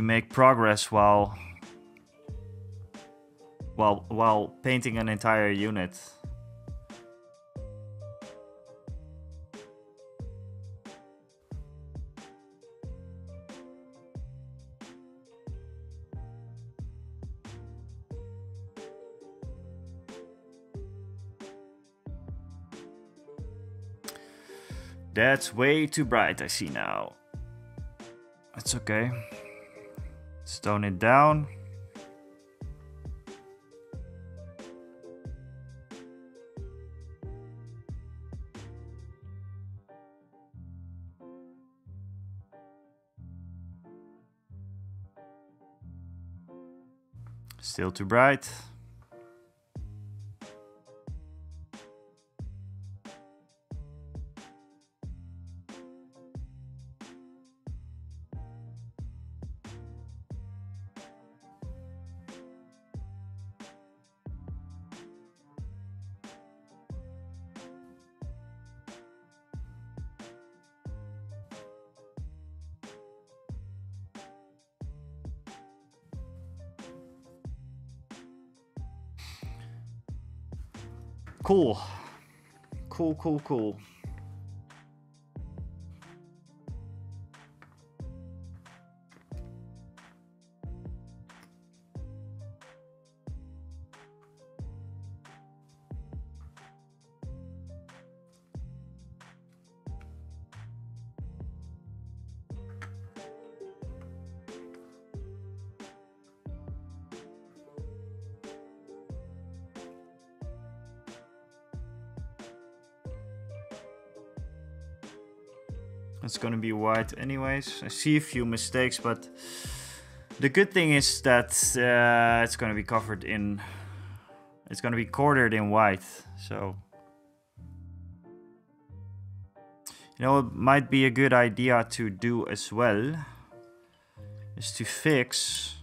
make progress while painting an entire unit. That's way too bright, I see now. That's okay. Let's tone it down. Still too bright. Cool. Cool. It's gonna be white anyways. I see a few mistakes, but the good thing is that it's gonna be covered in... It's gonna be quartered in white, so... You know, it might be a good idea to do as well, is to fix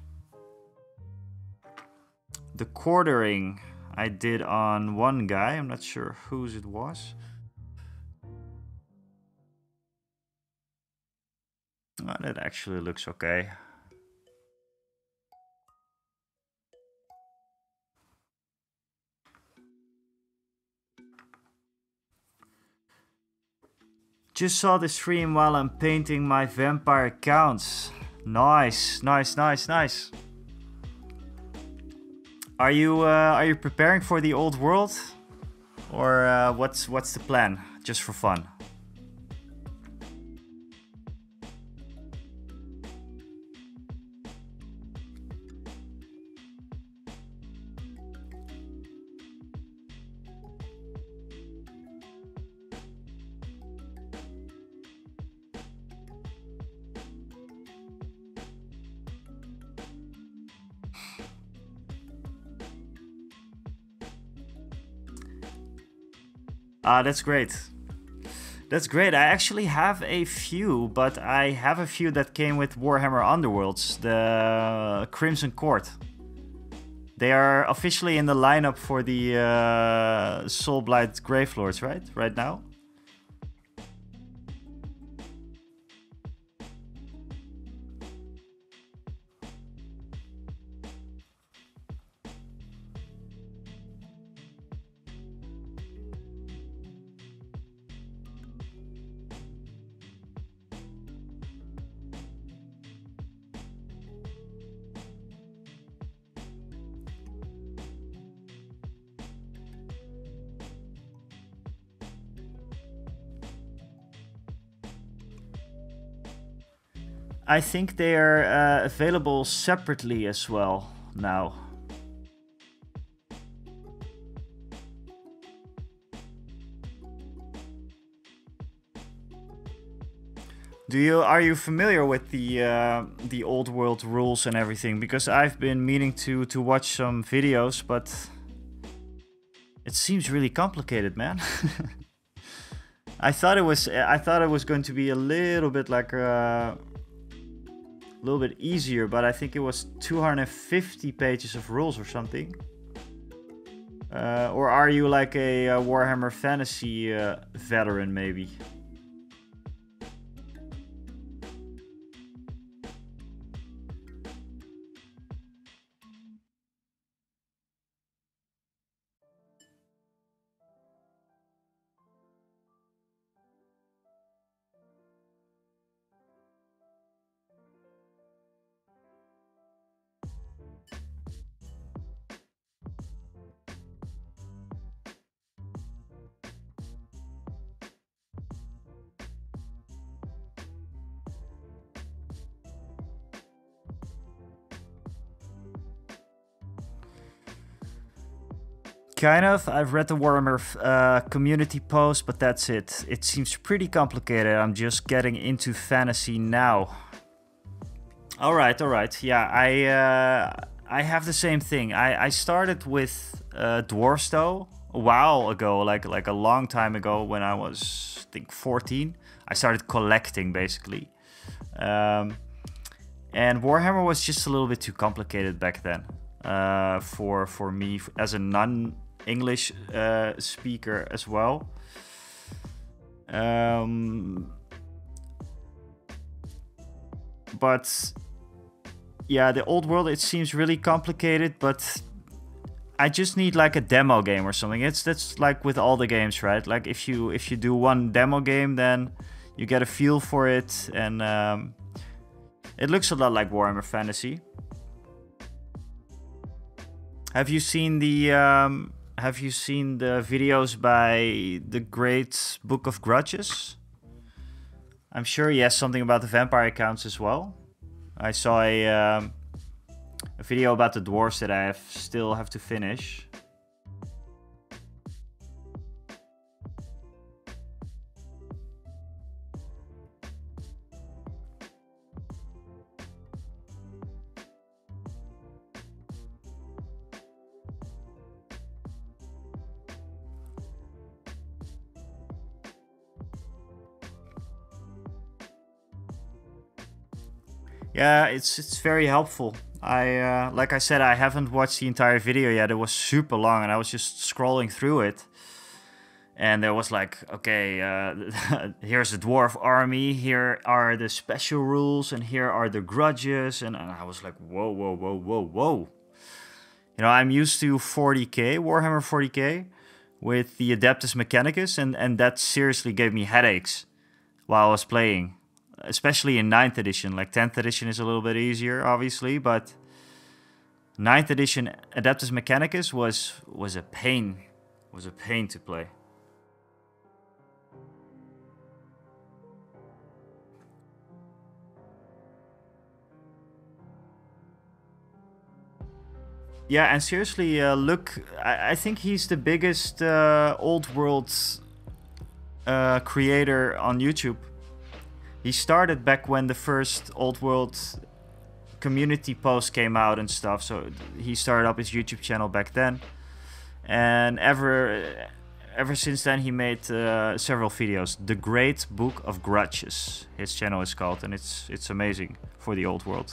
the quartering I did on one guy. I'm not sure whose it was. Oh, that actually looks okay. Just saw the stream while I'm painting my vampire accounts. Nice. Are you preparing for the old world, or what's the plan? Just for fun. That's great. That's great. I actually have a few, but I have a few that came with Warhammer Underworlds, the Crimson Court. They are officially in the lineup for the Soulblight Gravelords, right? Right now? I think they are available separately as well now. Are you familiar with the old world rules and everything? Because I've been meaning to watch some videos, but it seems really complicated, man. I thought it was going to be a little bit like a little bit easier, but I think it was 250 pages of rules or something. Or are you like a Warhammer Fantasy veteran, maybe? Kind of. I've read the Warhammer community post, but that's it. It seems pretty complicated. I'm just getting into fantasy now. All right. Yeah, I have the same thing. I started with dwarves though a while ago, like a long time ago when I was, I think, 14. I started collecting basically, and Warhammer was just a little bit too complicated back then for me as a non-English speaker as well. But yeah, the old world, it seems really complicated, but I just need like a demo game or something. That's like with all the games, right? Like if you do one demo game, then you get a feel for it, and it looks a lot like Warhammer Fantasy. Have you seen the videos by the Great Book of Grudges? I'm sure he has something about the vampire accounts as well. I saw a video about the dwarves that I still have to finish. Yeah, it's very helpful. Like I said, I haven't watched the entire video yet. It was super long, and I was just scrolling through it. And there was like, okay, here's the dwarf army. Here are the special rules, and here are the grudges. And I was like, whoa. You know, I'm used to 40k, Warhammer 40k, with the Adeptus Mechanicus, and that seriously gave me headaches while I was playing. Especially in 9th edition. Like 10th edition is a little bit easier, obviously, but 9th edition Adeptus Mechanicus was a pain. Was a pain to play. Yeah, and seriously, look, I think he's the biggest old world creator on YouTube. He started back when the first Old World community post came out and stuff, so he started up his YouTube channel back then. And ever ever since then, he made several videos. The Great Book of Grudges, his channel is called, and it's amazing for the old world.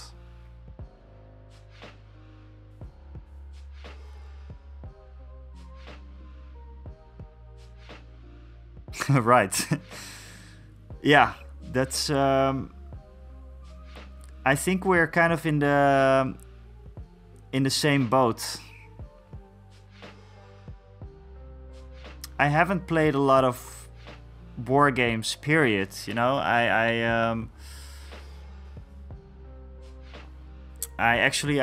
Right. Yeah, that's. I think we're kind of in the same boat. I haven't played a lot of war games, period. You know, I actually,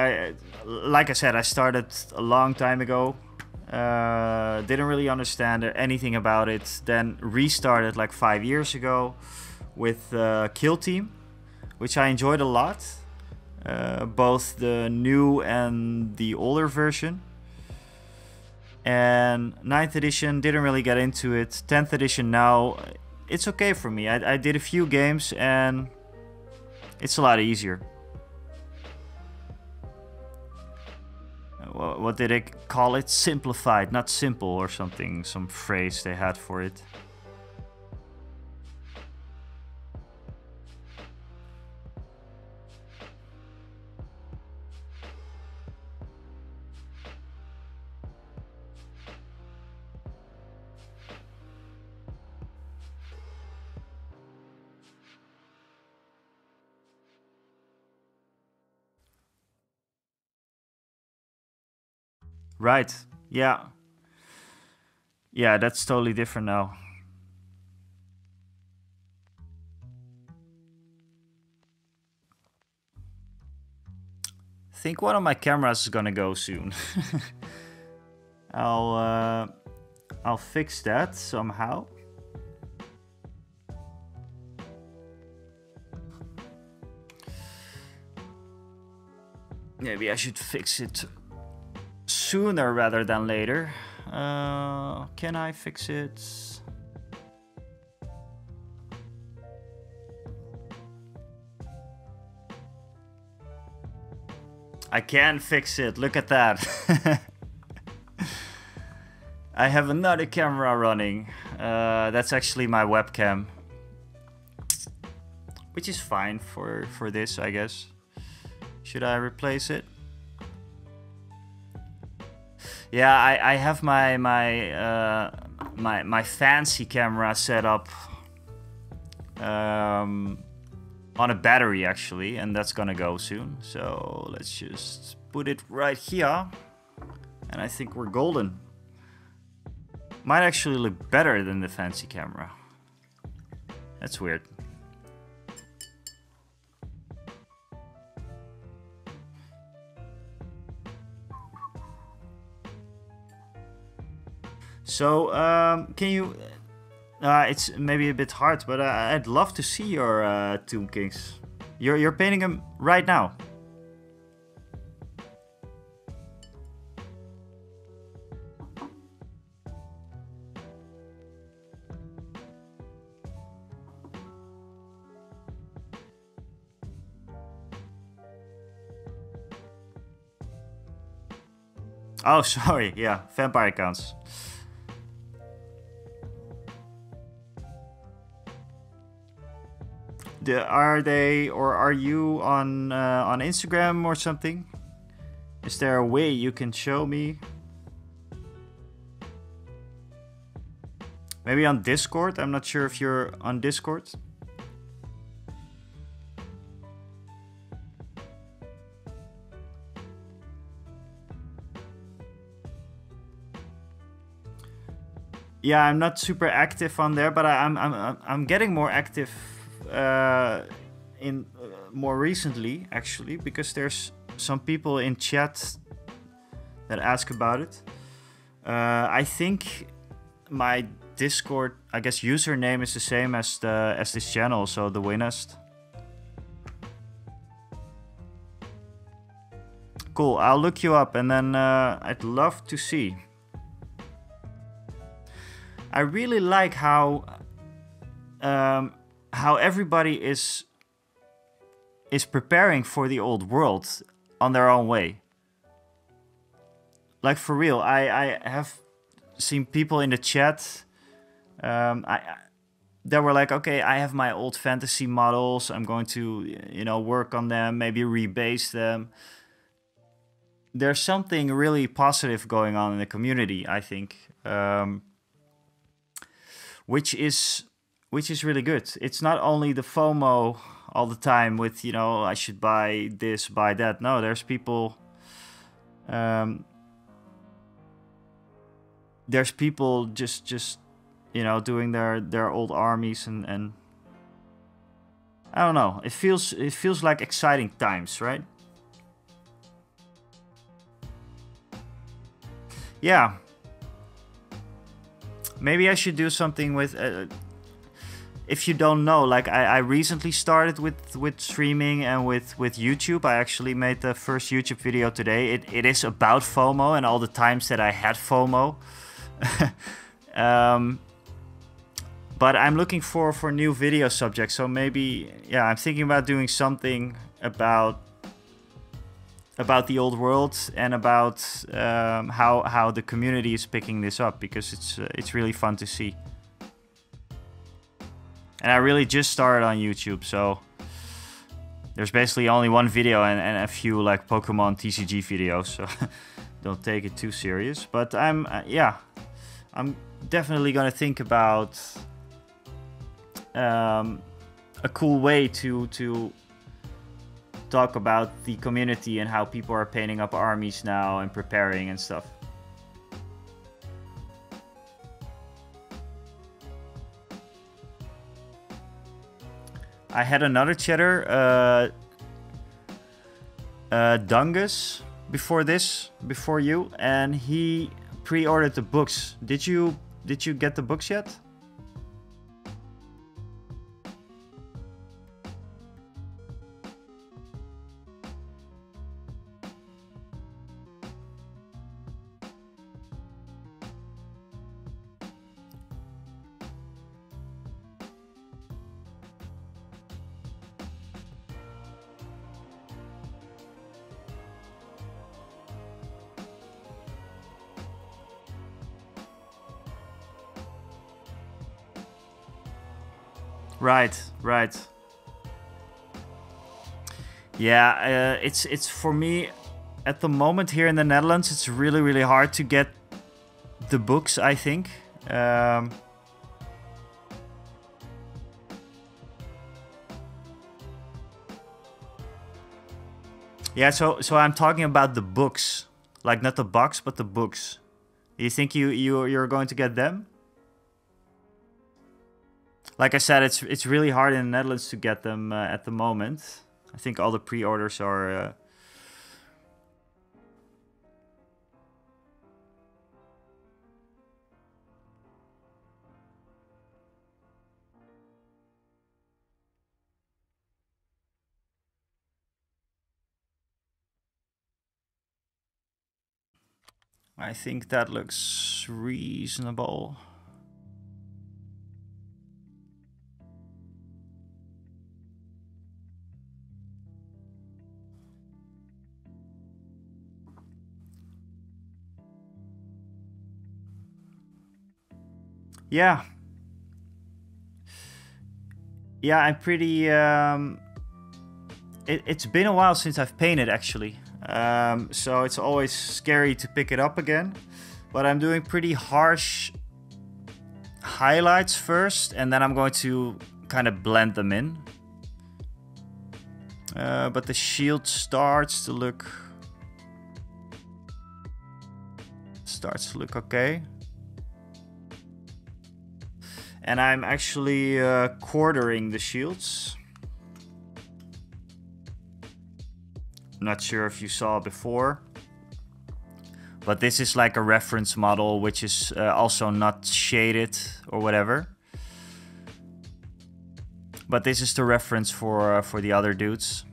like I said, I started a long time ago. Didn't really understand anything about it. Then restarted like 5 years ago with Kill Team, which I enjoyed a lot. Both the new and the older version. And 9th edition, didn't really get into it. 10th edition now, it's okay for me. I did a few games and it's a lot easier. What did they call it? Simplified, not simple or something. Some phrase they had for it. Right. Yeah. Yeah, that's totally different now. I think one of my cameras is gonna go soon. I'll fix that somehow. Maybe I should fix it sooner rather than later. Can I fix it? I can fix it. Look at that. I have another camera running. That's actually my webcam, which is fine for this, I guess. Should I replace it? Yeah, I have my fancy camera set up on a battery actually, and that's gonna go soon. So let's just put it right here, and I think we're golden. Might actually look better than the fancy camera. That's weird. So, can you... it's maybe a bit hard, but I'd love to see your Tomb Kings. You're painting them right now. Oh, sorry. Yeah, vampire counts. Are they, or are you on Instagram or something? Is there a way you can show me? Maybe on Discord? I'm not sure if you're on Discord. Yeah, I'm not super active on there, but I'm getting more active in more recently actually, because there's some people in chat that ask about it. I think my Discord, I guess, username is the same as this channel, so the Winnest. Cool, I'll look you up, and then I'd love to see. I really like how everybody is preparing for the old world on their own way. Like, for real, I have seen people in the chat. They were like, okay, I have my old fantasy models. I'm going to, you know, work on them, maybe rebase them. There's something really positive going on in the community, I think, which is really good. It's not only the FOMO all the time with, you know, I should buy this, buy that. No, there's people. There's people just you know, doing their old armies and I don't know. It feels like exciting times, right? Yeah. Maybe I should do something with. If you don't know, like I recently started with streaming and with YouTube. I actually made the first YouTube video today. It is about FOMO and all the times that I had FOMO. But I'm looking for new video subjects. So maybe, yeah, I'm thinking about doing something about the old world and about how the community is picking this up, because it's really fun to see. And I really just started on YouTube, so there's basically only one video and a few like Pokemon TCG videos, so don't take it too serious. But I'm definitely gonna think about a cool way to talk about the community and how people are painting up armies now and preparing and stuff. I had another chatter, Dungus, before you, and he pre-ordered the books. Did you get the books yet? Right. Yeah, it's for me at the moment here in the Netherlands. It's really hard to get the books, I think. Yeah, so I'm talking about the books, like not the box, but the books. Do you think you're going to get them? Like I said, it's really hard in the Netherlands to get them at the moment. I think all the pre-orders are. I think that looks reasonable. Yeah. Yeah, I'm pretty... It's been a while since I've painted, actually. So it's always scary to pick it up again. But I'm doing pretty harsh highlights first, and then I'm going to kind of blend them in. But the shield starts to look okay. And I'm actually quartering the shields. I'm not sure if you saw before, but this is like a reference model, which is also not shaded or whatever. But this is the reference for the other dudes.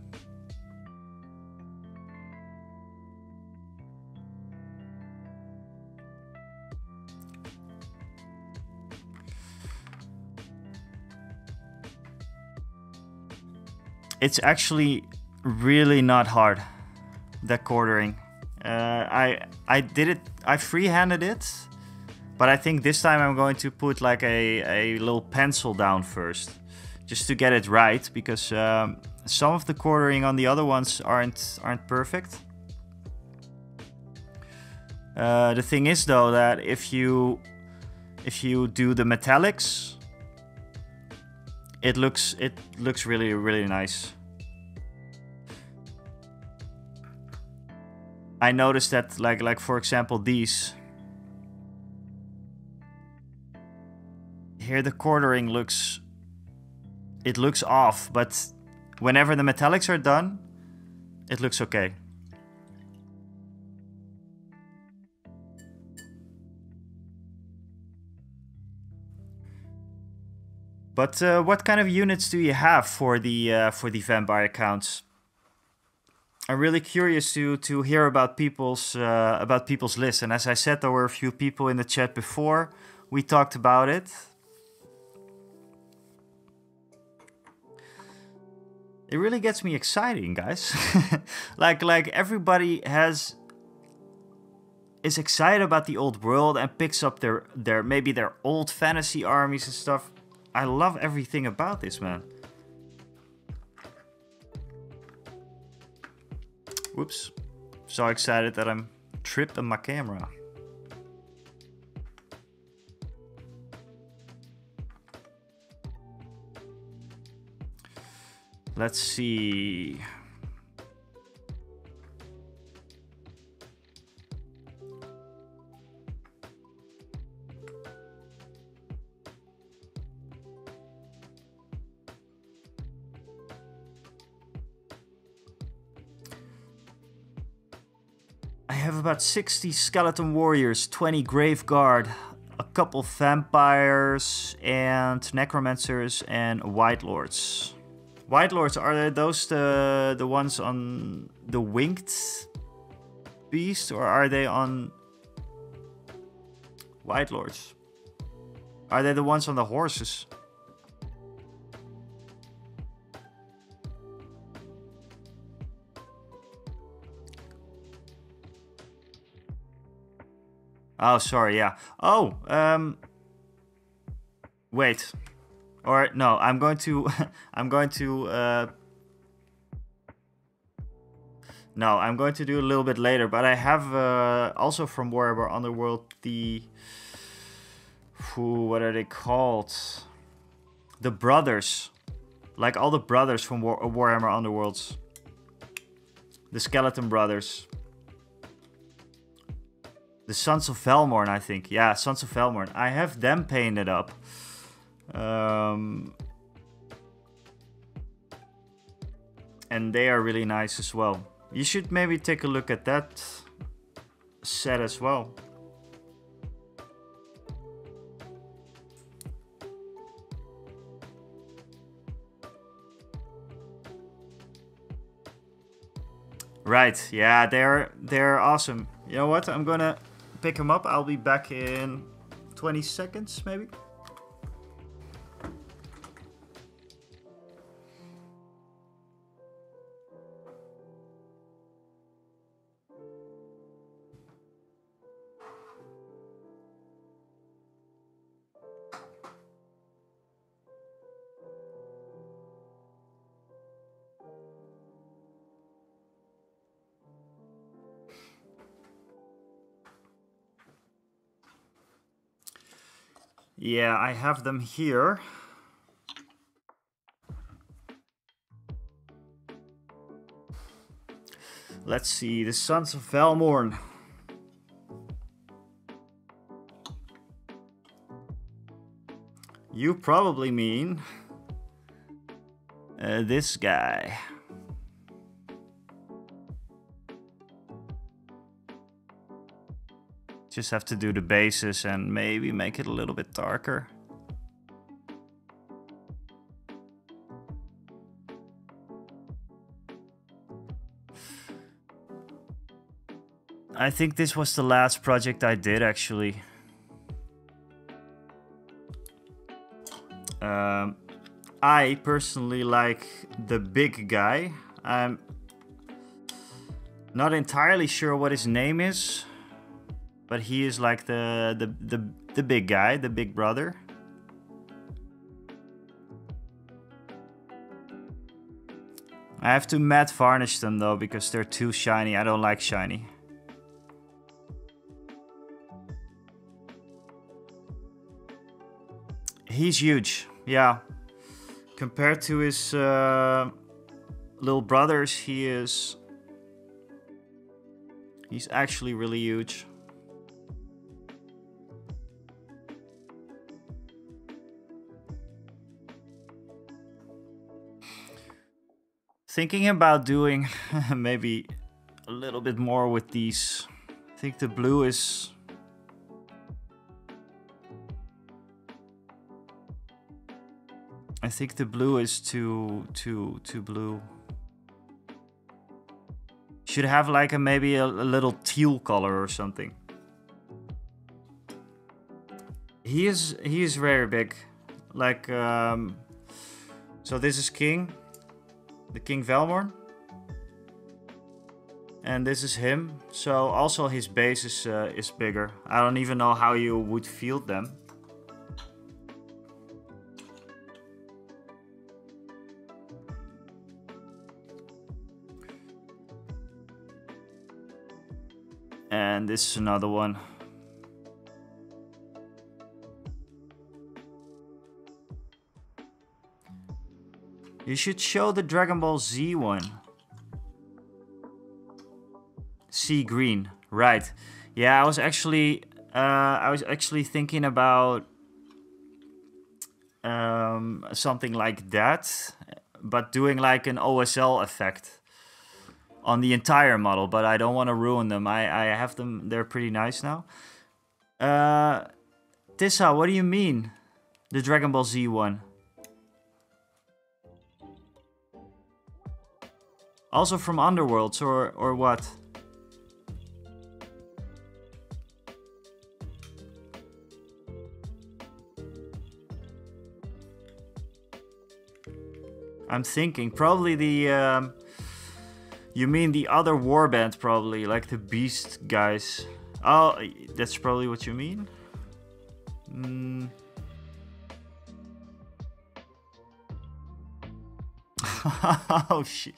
It's actually really not hard, that quartering. I did it, I freehanded it, But I think this time I'm going to put like a little pencil down first, just to get it right, because some of the quartering on the other ones aren't perfect. The thing is though that if you do the metallics, it looks really nice. I noticed that like for example these here, the quartering looks off, but whenever the metallics are done, it looks okay. But what kind of units do you have for the vampire counts? I'm really curious to hear about people's lists. And as I said, there were a few people in the chat before we talked about it. It really gets me exciting, guys. like everybody is excited about the old world and picks up maybe their old fantasy armies and stuff. I love everything about this, man. Whoops. So excited that I'm tripped on my camera. Let's see. I have about 60 skeleton warriors, 20 grave guard, a couple vampires and necromancers and white lords. White lords, are those the ones on the winged beast, or are they on white lords? Are they the ones on the horses? Oh, sorry, yeah. Oh, wait. Or no, I'm going to no, I'm going to do a little bit later, but I have also from Warhammer Underworld the what are they called? The brothers. Like all the brothers from Warhammer Underworlds. The skeleton brothers. The Sons of Velmorn, I think. Yeah, Sons of Velmorn. I have them painted up. And they are really nice as well. You should maybe take a look at that set as well. Right, yeah, they're awesome. You know what? I'm gonna pick them up. I'll be back in 20 seconds, maybe. Yeah, I have them here. Let's see, the Sons of Velmorn. You probably mean this guy. Just have to do the bases and maybe make it a little bit darker. I think this was the last project I did, actually. I personally like the big guy. I'm not entirely sure what his name is. but he is like the big guy, the big brother. I have to matte varnish them though, because they're too shiny. I don't like shiny. He's huge, yeah. Compared to his little brothers, he's actually really huge. Thinking about doing maybe a little bit more with these. I think the blue is... I think the blue is too blue. Should have like maybe a little teal color or something. He is very big. Like so this is King. The King Velmorn. And this is him. So also his base is bigger. I don't even know how you would field them. And this is another one. You should show the Dragon Ball Z one. Sea green, right? Yeah, I was actually thinking about something like that, but doing like an OSL effect on the entire model. But I don't want to ruin them. I have them. They're pretty nice now. Tissa, what do you mean? The Dragon Ball Z one. Also from Underworlds or what? I'm thinking probably the you mean the other warband, probably like the beast guys. Oh, that's probably what you mean. Oh shit.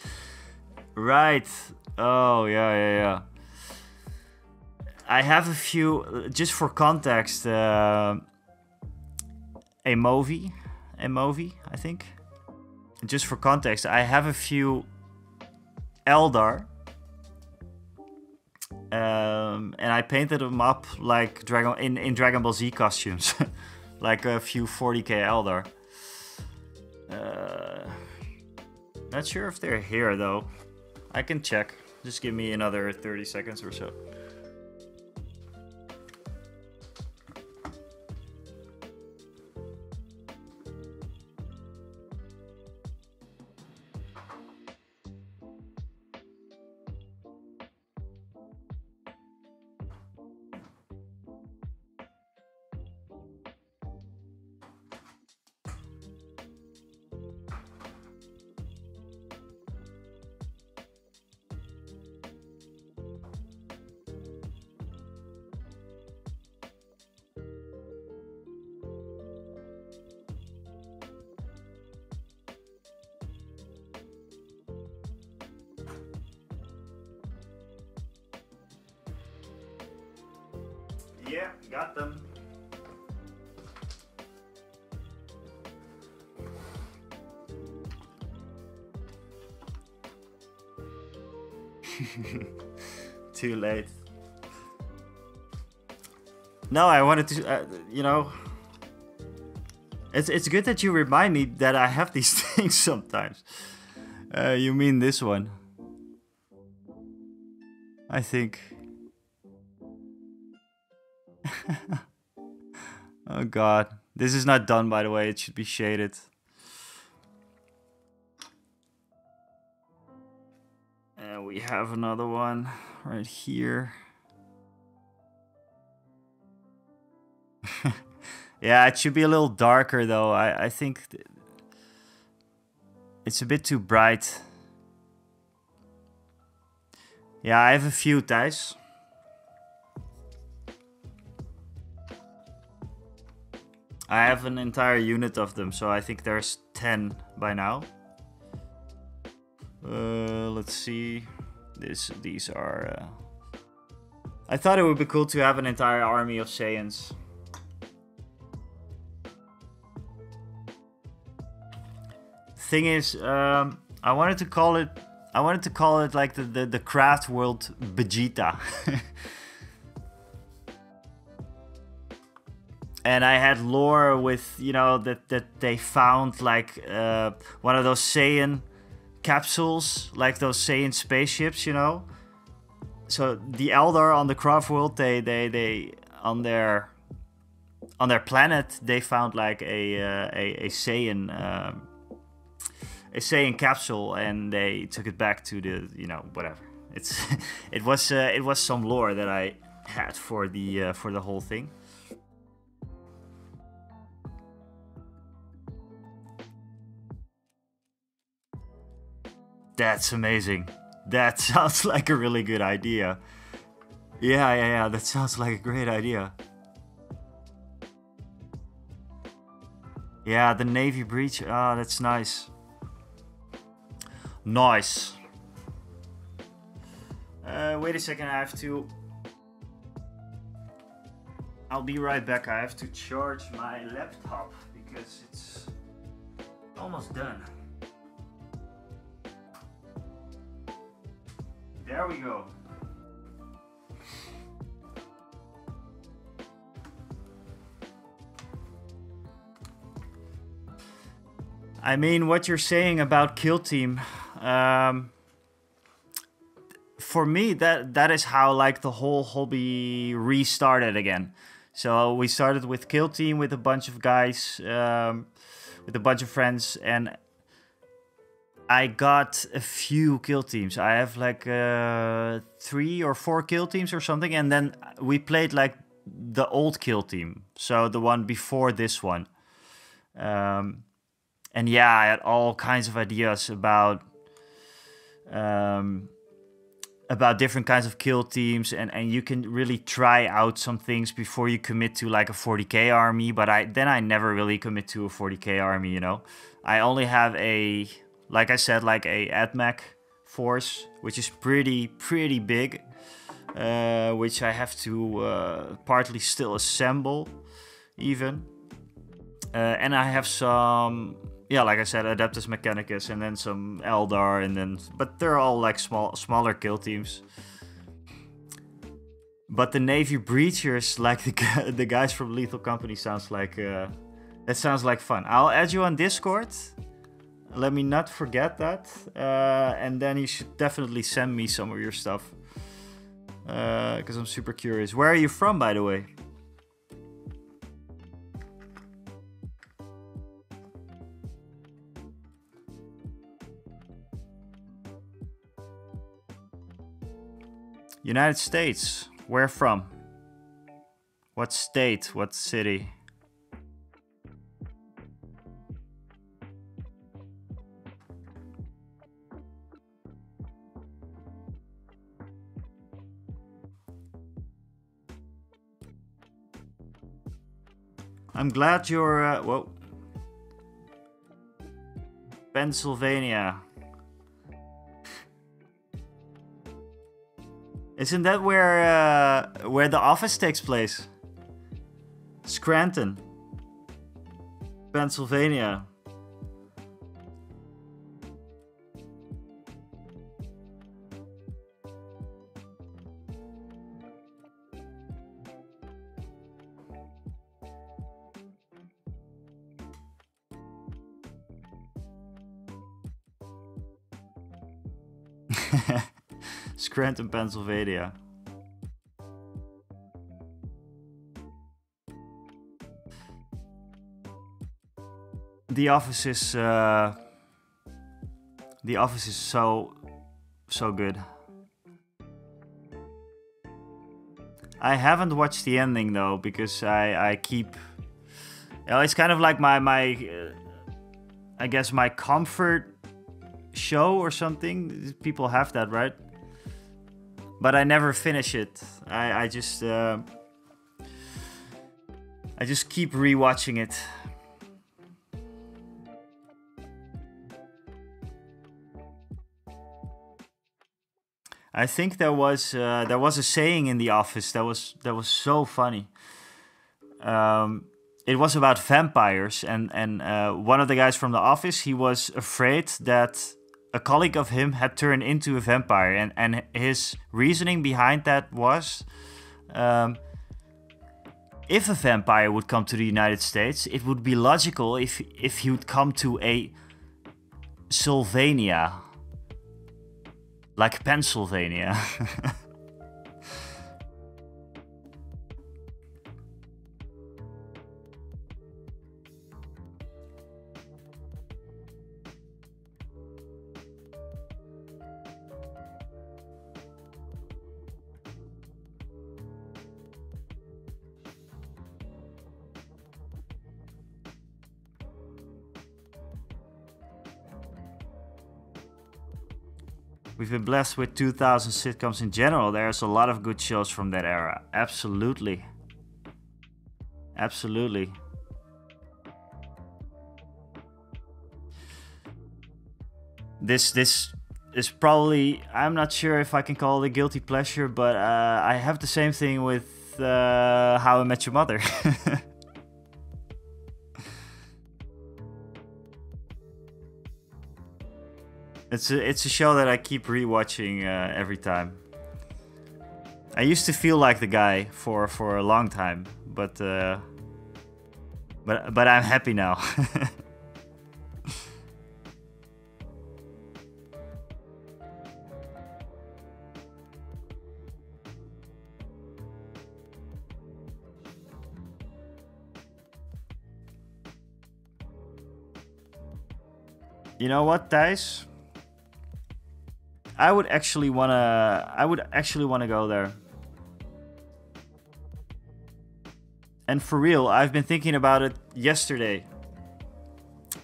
Right. Oh, yeah. I have a few, just for context, a movie, I think. Just for context, I have a few Eldar. And I painted them up like in Dragon Ball Z costumes. Like a few 40k Eldar. Not sure if they're here though. I can check. Just give me another 30 seconds or so. Yeah, got them. Too late. No, I wanted to, you know, it's good that you remind me that I have these things sometimes. You mean this one? I think. Oh god, this is not done, by the way. It should be shaded. And we have another one right here. Yeah, it should be a little darker though. I think it's a bit too bright. Yeah, I have a few, Thijs. I have an entire unit of them, so I think there's 10 by now. Let's see. These are... I thought it would be cool to have an entire army of Saiyans. Thing is, I wanted to call it like the craft world Vegeta. And I had lore with, you know, that they found like one of those Saiyan capsules, like those Saiyan spaceships, you know. So the Eldar on the craft world, they on their planet, they found like a Saiyan capsule, and they took it back to the, you know, whatever. It was some lore that I had for the whole thing. That's amazing. That sounds like a really good idea. Yeah. That sounds like a great idea. Yeah, the Navy breach. Ah, that's nice. Nice. Wait a second, I have to... I'll be right back. I have to charge my laptop because it's almost done. There we go. I mean, what you're saying about Kill Team, for me, that is how like the whole hobby restarted again. So we started with Kill Team with a bunch of guys, with a bunch of friends, and I got a few kill teams. I have like 3 or 4 kill teams or something, and then we played like the old kill team, so the one before this one. And yeah, I had all kinds of ideas about different kinds of kill teams, and you can really try out some things before you commit to like a 40k army. But I never really commit to a 40k army, you know. I only have a, like I said, like a AdMech force, which is pretty big, which I have to partly still assemble, even. And I have some, yeah, like I said, Adeptus Mechanicus, and then some Eldar, and then, but they're all like smaller kill teams. But the Navy Breachers, like the guys from Lethal Company, sounds like that sounds like fun. I'll add you on Discord. Let me not forget that, and then you should definitely send me some of your stuff, because I'm super curious. Where are you from, by the way? United States. Where from? What state? What city? I'm glad you're, whoa. Pennsylvania. Isn't that where the office takes place? Scranton, Pennsylvania. Scranton, Pennsylvania. The office is so good. I haven't watched the ending though, because I keep, you know, it's kind of like my I guess my comfort show or something. People have that, right? But I never finish it. I just I just keep rewatching it. I think there was a saying in the office that was so funny. It was about vampires, and one of the guys from the office, he was afraid that a colleague of him had turned into a vampire, and his reasoning behind that was, if a vampire would come to the United States, it would be logical if he would come to a Sylvania. Like Pennsylvania. We've been blessed with 2000 sitcoms in general. There's a lot of good shows from that era. Absolutely. Absolutely. This is probably, I'm not sure if I can call it a guilty pleasure, but I have the same thing with How I Met Your Mother. It's a show that I keep rewatching every time. I used to feel like the guy for a long time, but I'm happy now. You know what, Thijs? I would actually wanna go there. And for real, I've been thinking about it yesterday.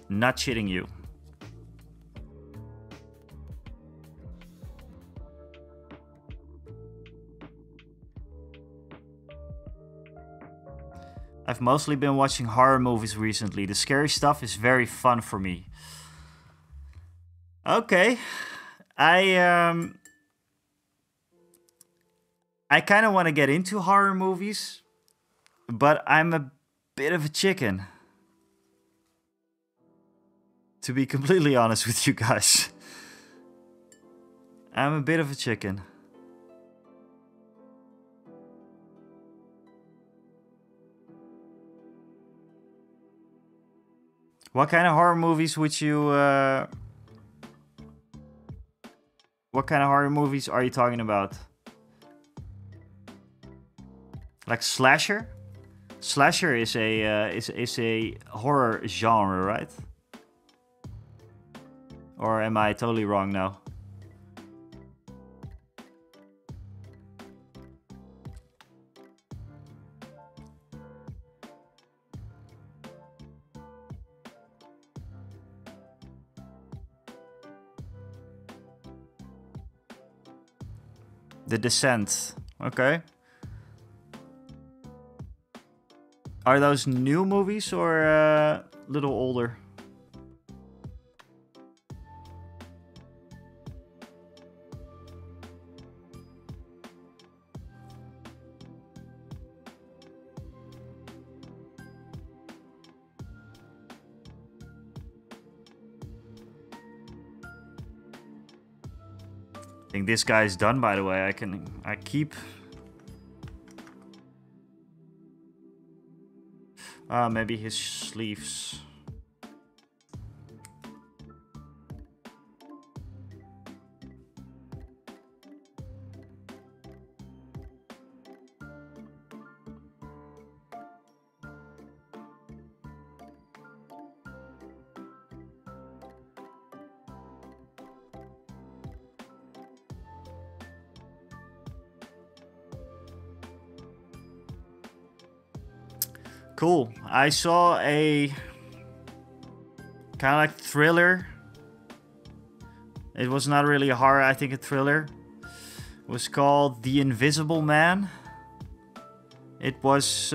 Not shitting you. I've mostly been watching horror movies recently. The scary stuff is very fun for me. Okay. I kind of want to get into horror movies, but I'm a bit of a chicken. To be completely honest with you guys. I'm a bit of a chicken. What kind of horror movies would you... What kind of horror movies are you talking about? Like slasher? Slasher is a horror genre, right? Or am I totally wrong now? The Descent. Okay. Are those new movies or a little older? I think this guy is done, by the way. I keep... maybe his sleeves. Cool. I saw a kind of like thriller. It was not really a horror, I think a thriller. It was called The Invisible Man. It was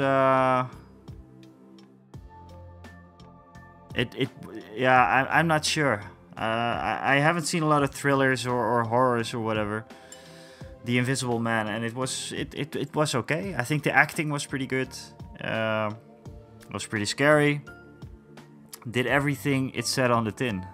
It yeah, I'm not sure. I haven't seen a lot of thrillers or horrors or whatever. The Invisible Man, and it was okay. I think the acting was pretty good. It was pretty scary. Did everything it said on the tin.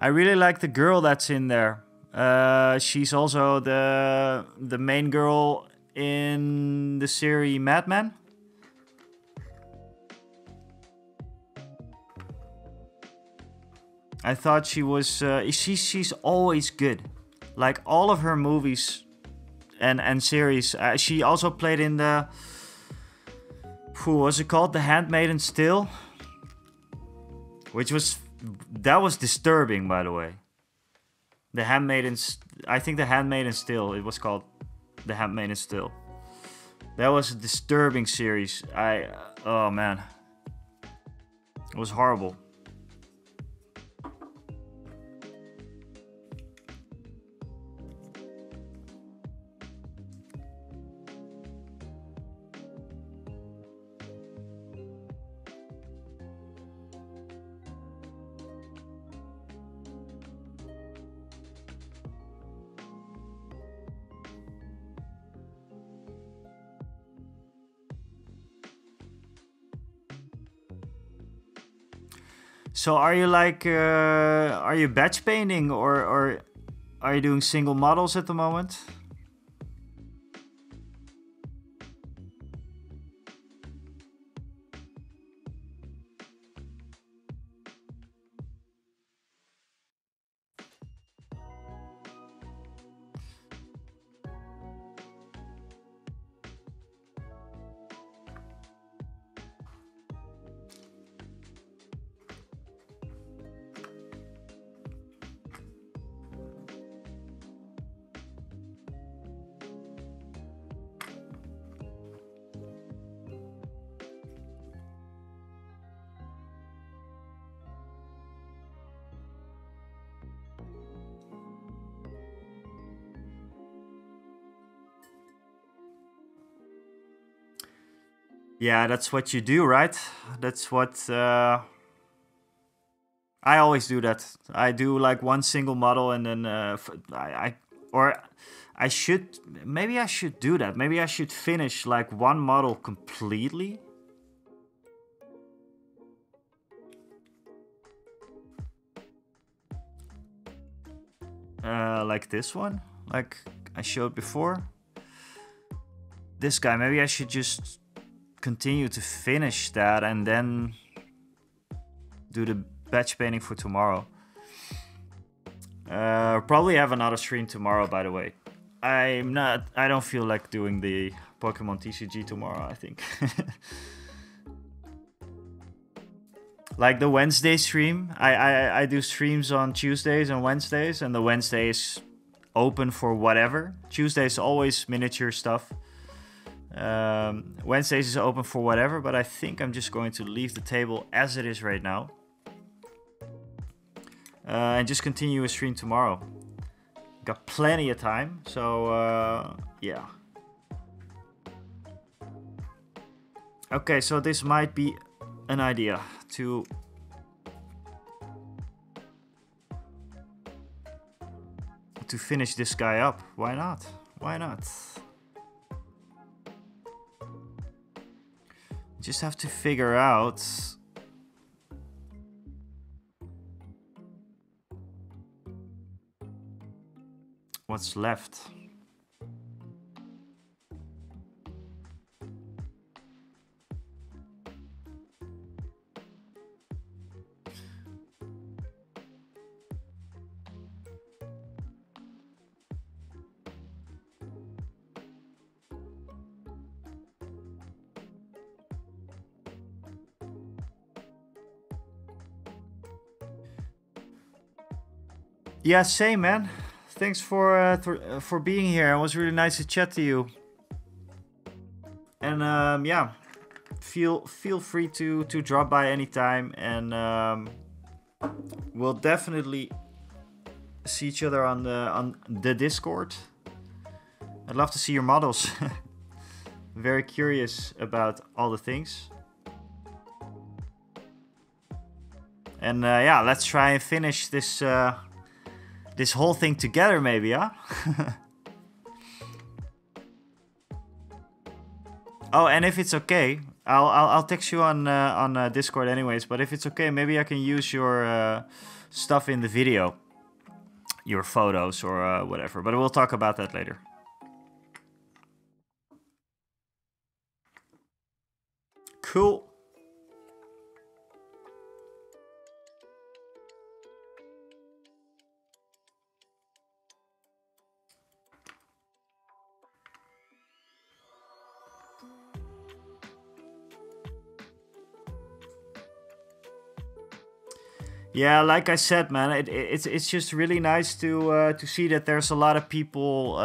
I really like the girl that's in there. She's also the main girl in the series Mad Men. I thought she was. She's always good. Like all of her movies and series. She also played in the. Who was it called? The Handmaid's Tale, which was. That was disturbing, by the way. The Handmaid's... I think The Handmaid's Tale, it was called The Handmaid's Tale. That was a disturbing series. Oh, man. It was horrible. So are you like, are you batch painting or are you doing single models at the moment? Yeah, that's what you do, right? That's what I always do. That I do like one single model, and then I should maybe I should do that. Maybe I should finish like one model completely. Like this one, like I showed before. This guy, maybe I should just continue to finish that and then do the batch painting for tomorrow. Probably have another stream tomorrow, by the way. I don't feel like doing the Pokemon TCG tomorrow, I think. Like the Wednesday stream, I do streams on Tuesdays and Wednesdays, and the Wednesday is open for whatever. Tuesdays always miniature stuff. Wednesdays is open for whatever, but I think I'm just going to leave the table as it is right now. And just continue a stream tomorrow. Got plenty of time, so yeah. Okay, so this might be an idea to finish this guy up. Why not? Why not? Just have to figure out what's left. Yeah, same, man. Thanks for being here. It was really nice to chat to you. And yeah, feel free to drop by anytime, and we'll definitely see each other on the Discord. I'd love to see your models. Very curious about all the things. And yeah, let's try and finish this this whole thing together, maybe, huh? Oh, and if it's okay, I'll text you on Discord anyways. But if it's okay, maybe I can use your stuff in the video, your photos or whatever. But we'll talk about that later. Cool. Yeah, like I said, man, it's just really nice to see that there's a lot of people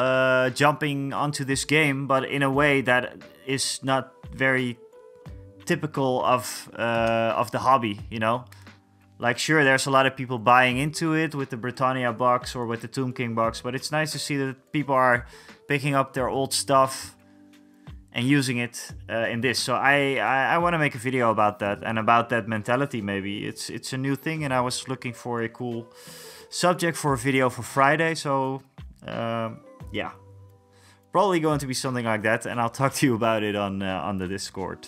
jumping onto this game, but in a way that is not very typical of the hobby, you know. Like, sure, there's a lot of people buying into it with the Britannia box or with the Tomb King box, but it's nice to see that people are picking up their old stuff and using it in this. So I want to make a video about that and about that mentality. Maybe it's a new thing, and I was looking for a cool subject for a video for Friday. So yeah, probably going to be something like that, and I'll talk to you about it on the Discord.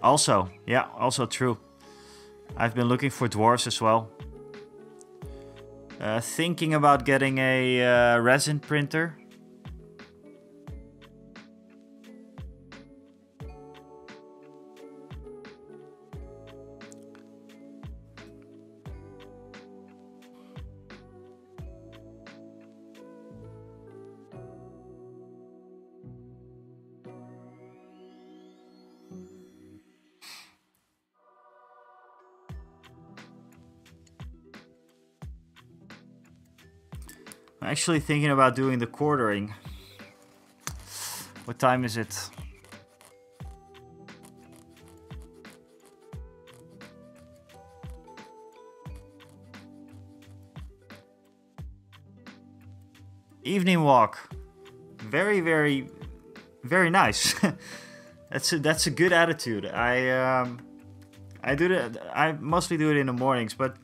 Also, yeah, also true. I've been looking for dwarves as well. Thinking about getting a resin printer. I'm actually thinking about doing the quartering. What time is it? Evening walk. Very, very, very nice. That's a good attitude. I mostly do it in the mornings, but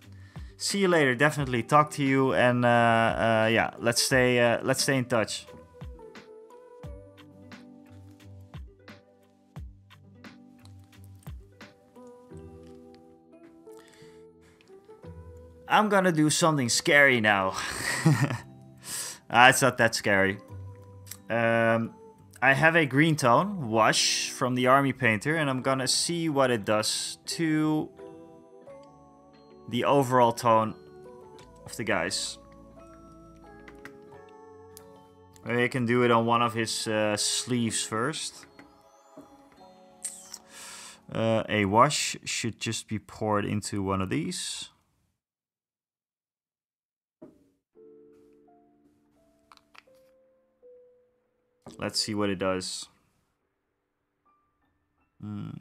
see you later. Definitely talk to you, and yeah, let's stay in touch. I'm gonna do something scary now. It's not that scary. I have a green tone wash from the army painter, and I'm gonna see what it does to the overall tone of the guys. Maybe I can do it on one of his sleeves first. A wash should just be poured into one of these. Let's see what it does.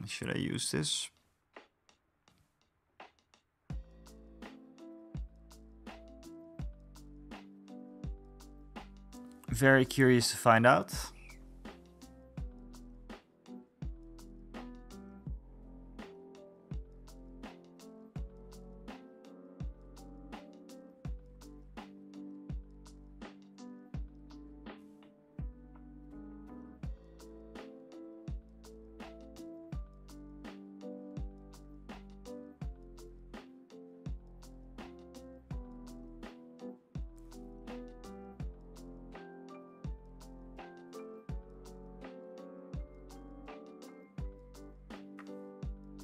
Should I use this? Very curious to find out.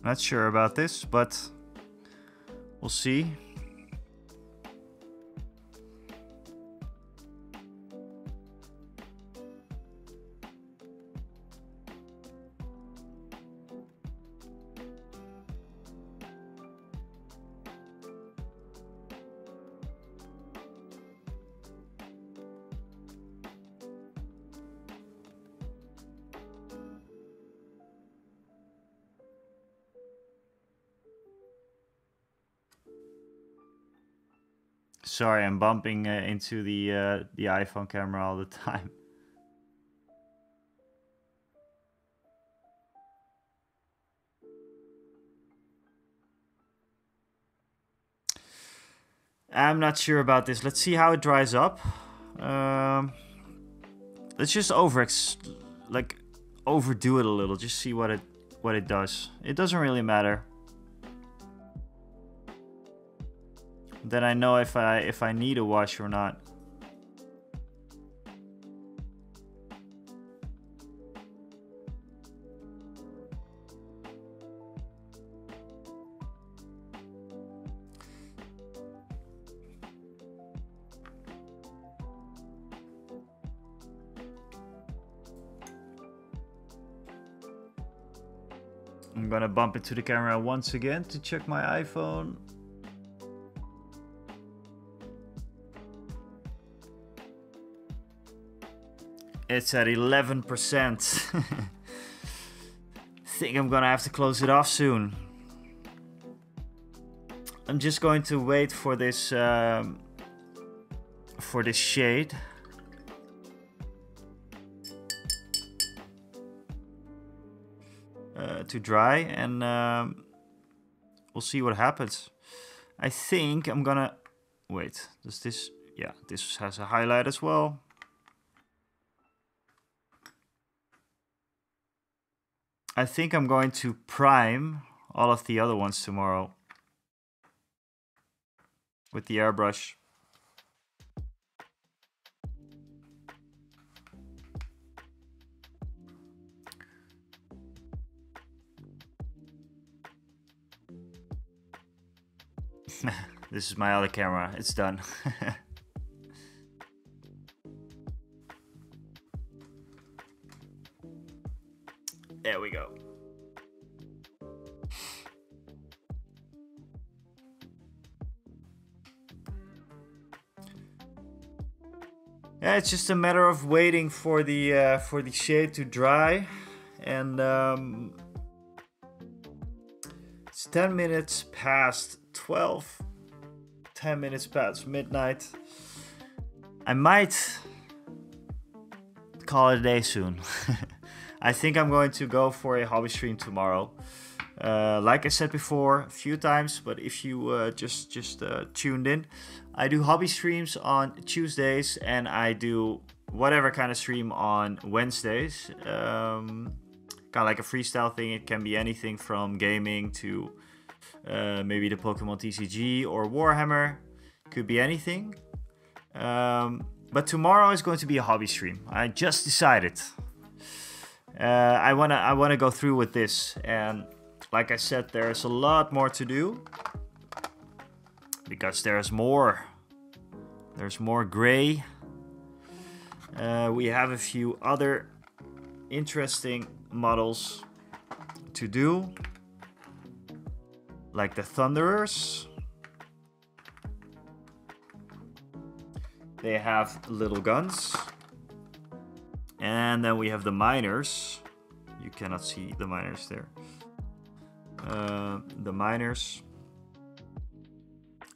Not sure about this, but we'll see. Sorry, I'm bumping into the iPhone camera all the time. I'm not sure about this. Let's see how it dries up. Let's just overdo it a little. Just see what it does. It doesn't really matter. Then I know if I need a wash or not. I'm gonna bump into the camera once again to check my iPhone. It's at 11%. Think I'm gonna have to close it off soon. I'm just going to wait for this shade. To dry, and we'll see what happens. I think I'm gonna wait. Does this? Yeah, this has a highlight as well. I think I'm going to prime all of the other ones tomorrow with the airbrush. This is my other camera. It's done. There we go. Yeah, it's just a matter of waiting for the shade to dry, and it's 10 minutes past 12. 10 minutes past midnight. I might call it a day soon. I think I'm going to go for a hobby stream tomorrow. Like I said before a few times, but if you just tuned in, I do hobby streams on Tuesdays, and I do whatever kind of stream on Wednesdays. Kind of like a freestyle thing. It can be anything from gaming to maybe the Pokemon TCG or Warhammer. Could be anything. But tomorrow is going to be a hobby stream. I just decided. I wanna go through with this, and like I said, there's a lot more to do because there's more gray. We have a few other interesting models to do, like the Thunderers. They have little guns. And then we have the Miners. You cannot see the Miners there. The Miners.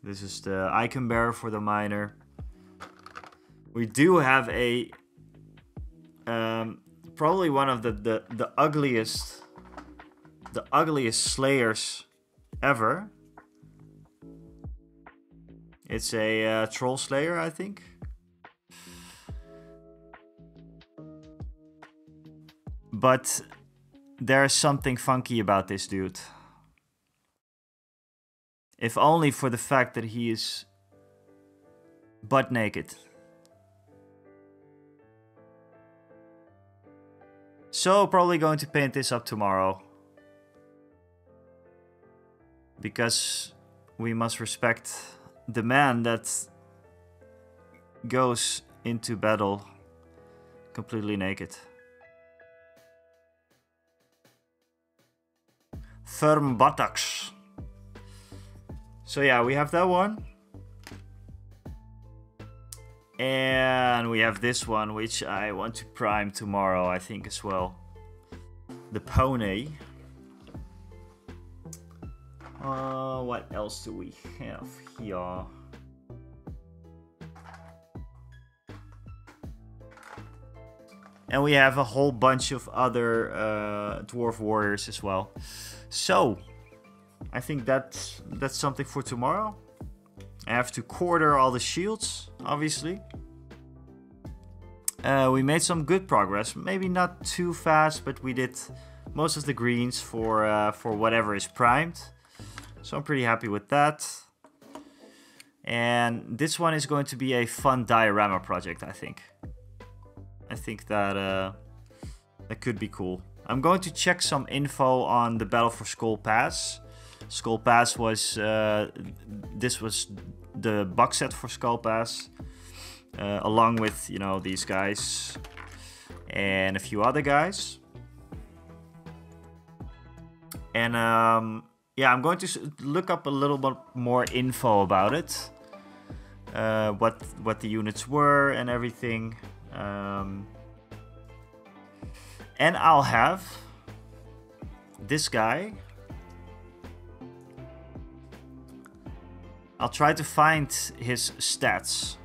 This is the icon bearer for the Miner. We do have a probably one of the ugliest slayers ever. It's a troll slayer, I think. But there's something funky about this dude. If only for the fact that he is butt naked. So probably going to paint this up tomorrow. Because we must respect the man that goes into battle completely naked. Firm buttocks. So yeah, we have that one. And we have this one, which I want to prime tomorrow, I think, as well. The pony. What else do we have here? And we have a whole bunch of other dwarf warriors as well. So, I think that's something for tomorrow. I have to quarter all the shields, obviously. We made some good progress. Maybe not too fast, but we did most of the greens for whatever is primed. So I'm pretty happy with that. And this one is going to be a fun diorama project, I think. I think that that could be cool. I'm going to check some info on the Battle for Skull Pass. Skull Pass was... this was the box set for Skull Pass. Along with, you know, these guys. And a few other guys. And, yeah, I'm going to look up a little bit more info about it. What the units were and everything. And I'll have this guy. I'll try to find his stats.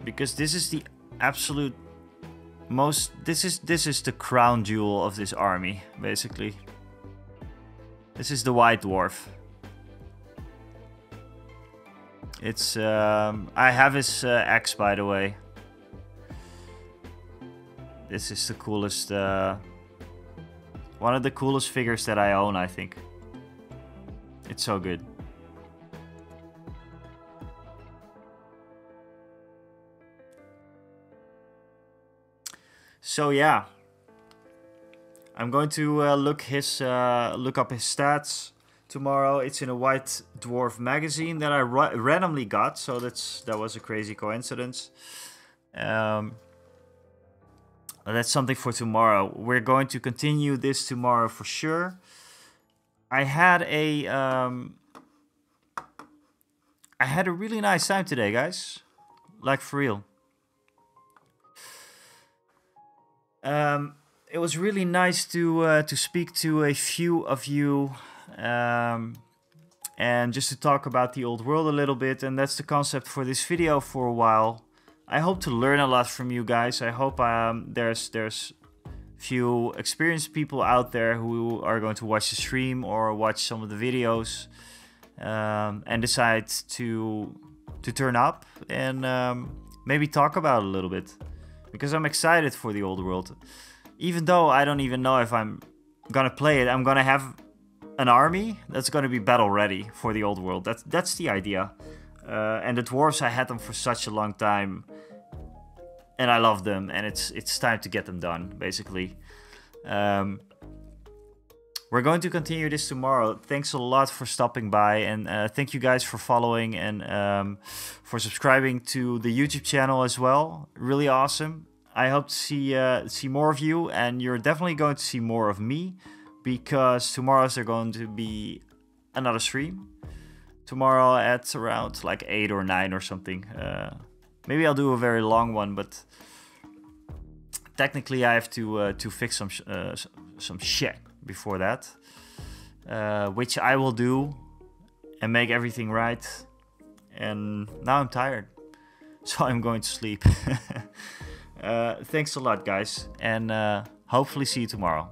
Because this is the absolute most... This is the crown jewel of this army, basically. This is the White Dwarf. It's... I have his axe, by the way. This is the coolest... one of the coolest figures that I own, I think. It's so good. So yeah, I'm going to look up his stats tomorrow. It's in a White Dwarf magazine that I randomly got, so that was a crazy coincidence. That's something for tomorrow. We're going to continue this tomorrow for sure. I had a really nice time today, guys. Like, for real. It was really nice to speak to a few of you, and just to talk about the old world a little bit. And that's the concept for this video for a while. I hope to learn a lot from you guys. I hope there's few experienced people out there who are going to watch the stream or watch some of the videos, and decide to turn up and maybe talk about it a little bit. Because I'm excited for the old world. Even though I don't even know if I'm gonna play it, I'm gonna have an army that's gonna be battle ready for the old world. That's the idea. And the dwarves, I had them for such a long time. And I love them, and it's time to get them done, basically. We're going to continue this tomorrow. Thanks a lot for stopping by, and thank you guys for following and for subscribing to the YouTube channel as well. Really awesome. I hope to see more of you, and you're definitely going to see more of me, because tomorrow's there going to be another stream. Tomorrow at around like 8 or 9 or something. Maybe I'll do a very long one, but technically I have to fix some shit before that, which I will do and make everything right. And now I'm tired, so I'm going to sleep. Thanks a lot, guys, and hopefully see you tomorrow.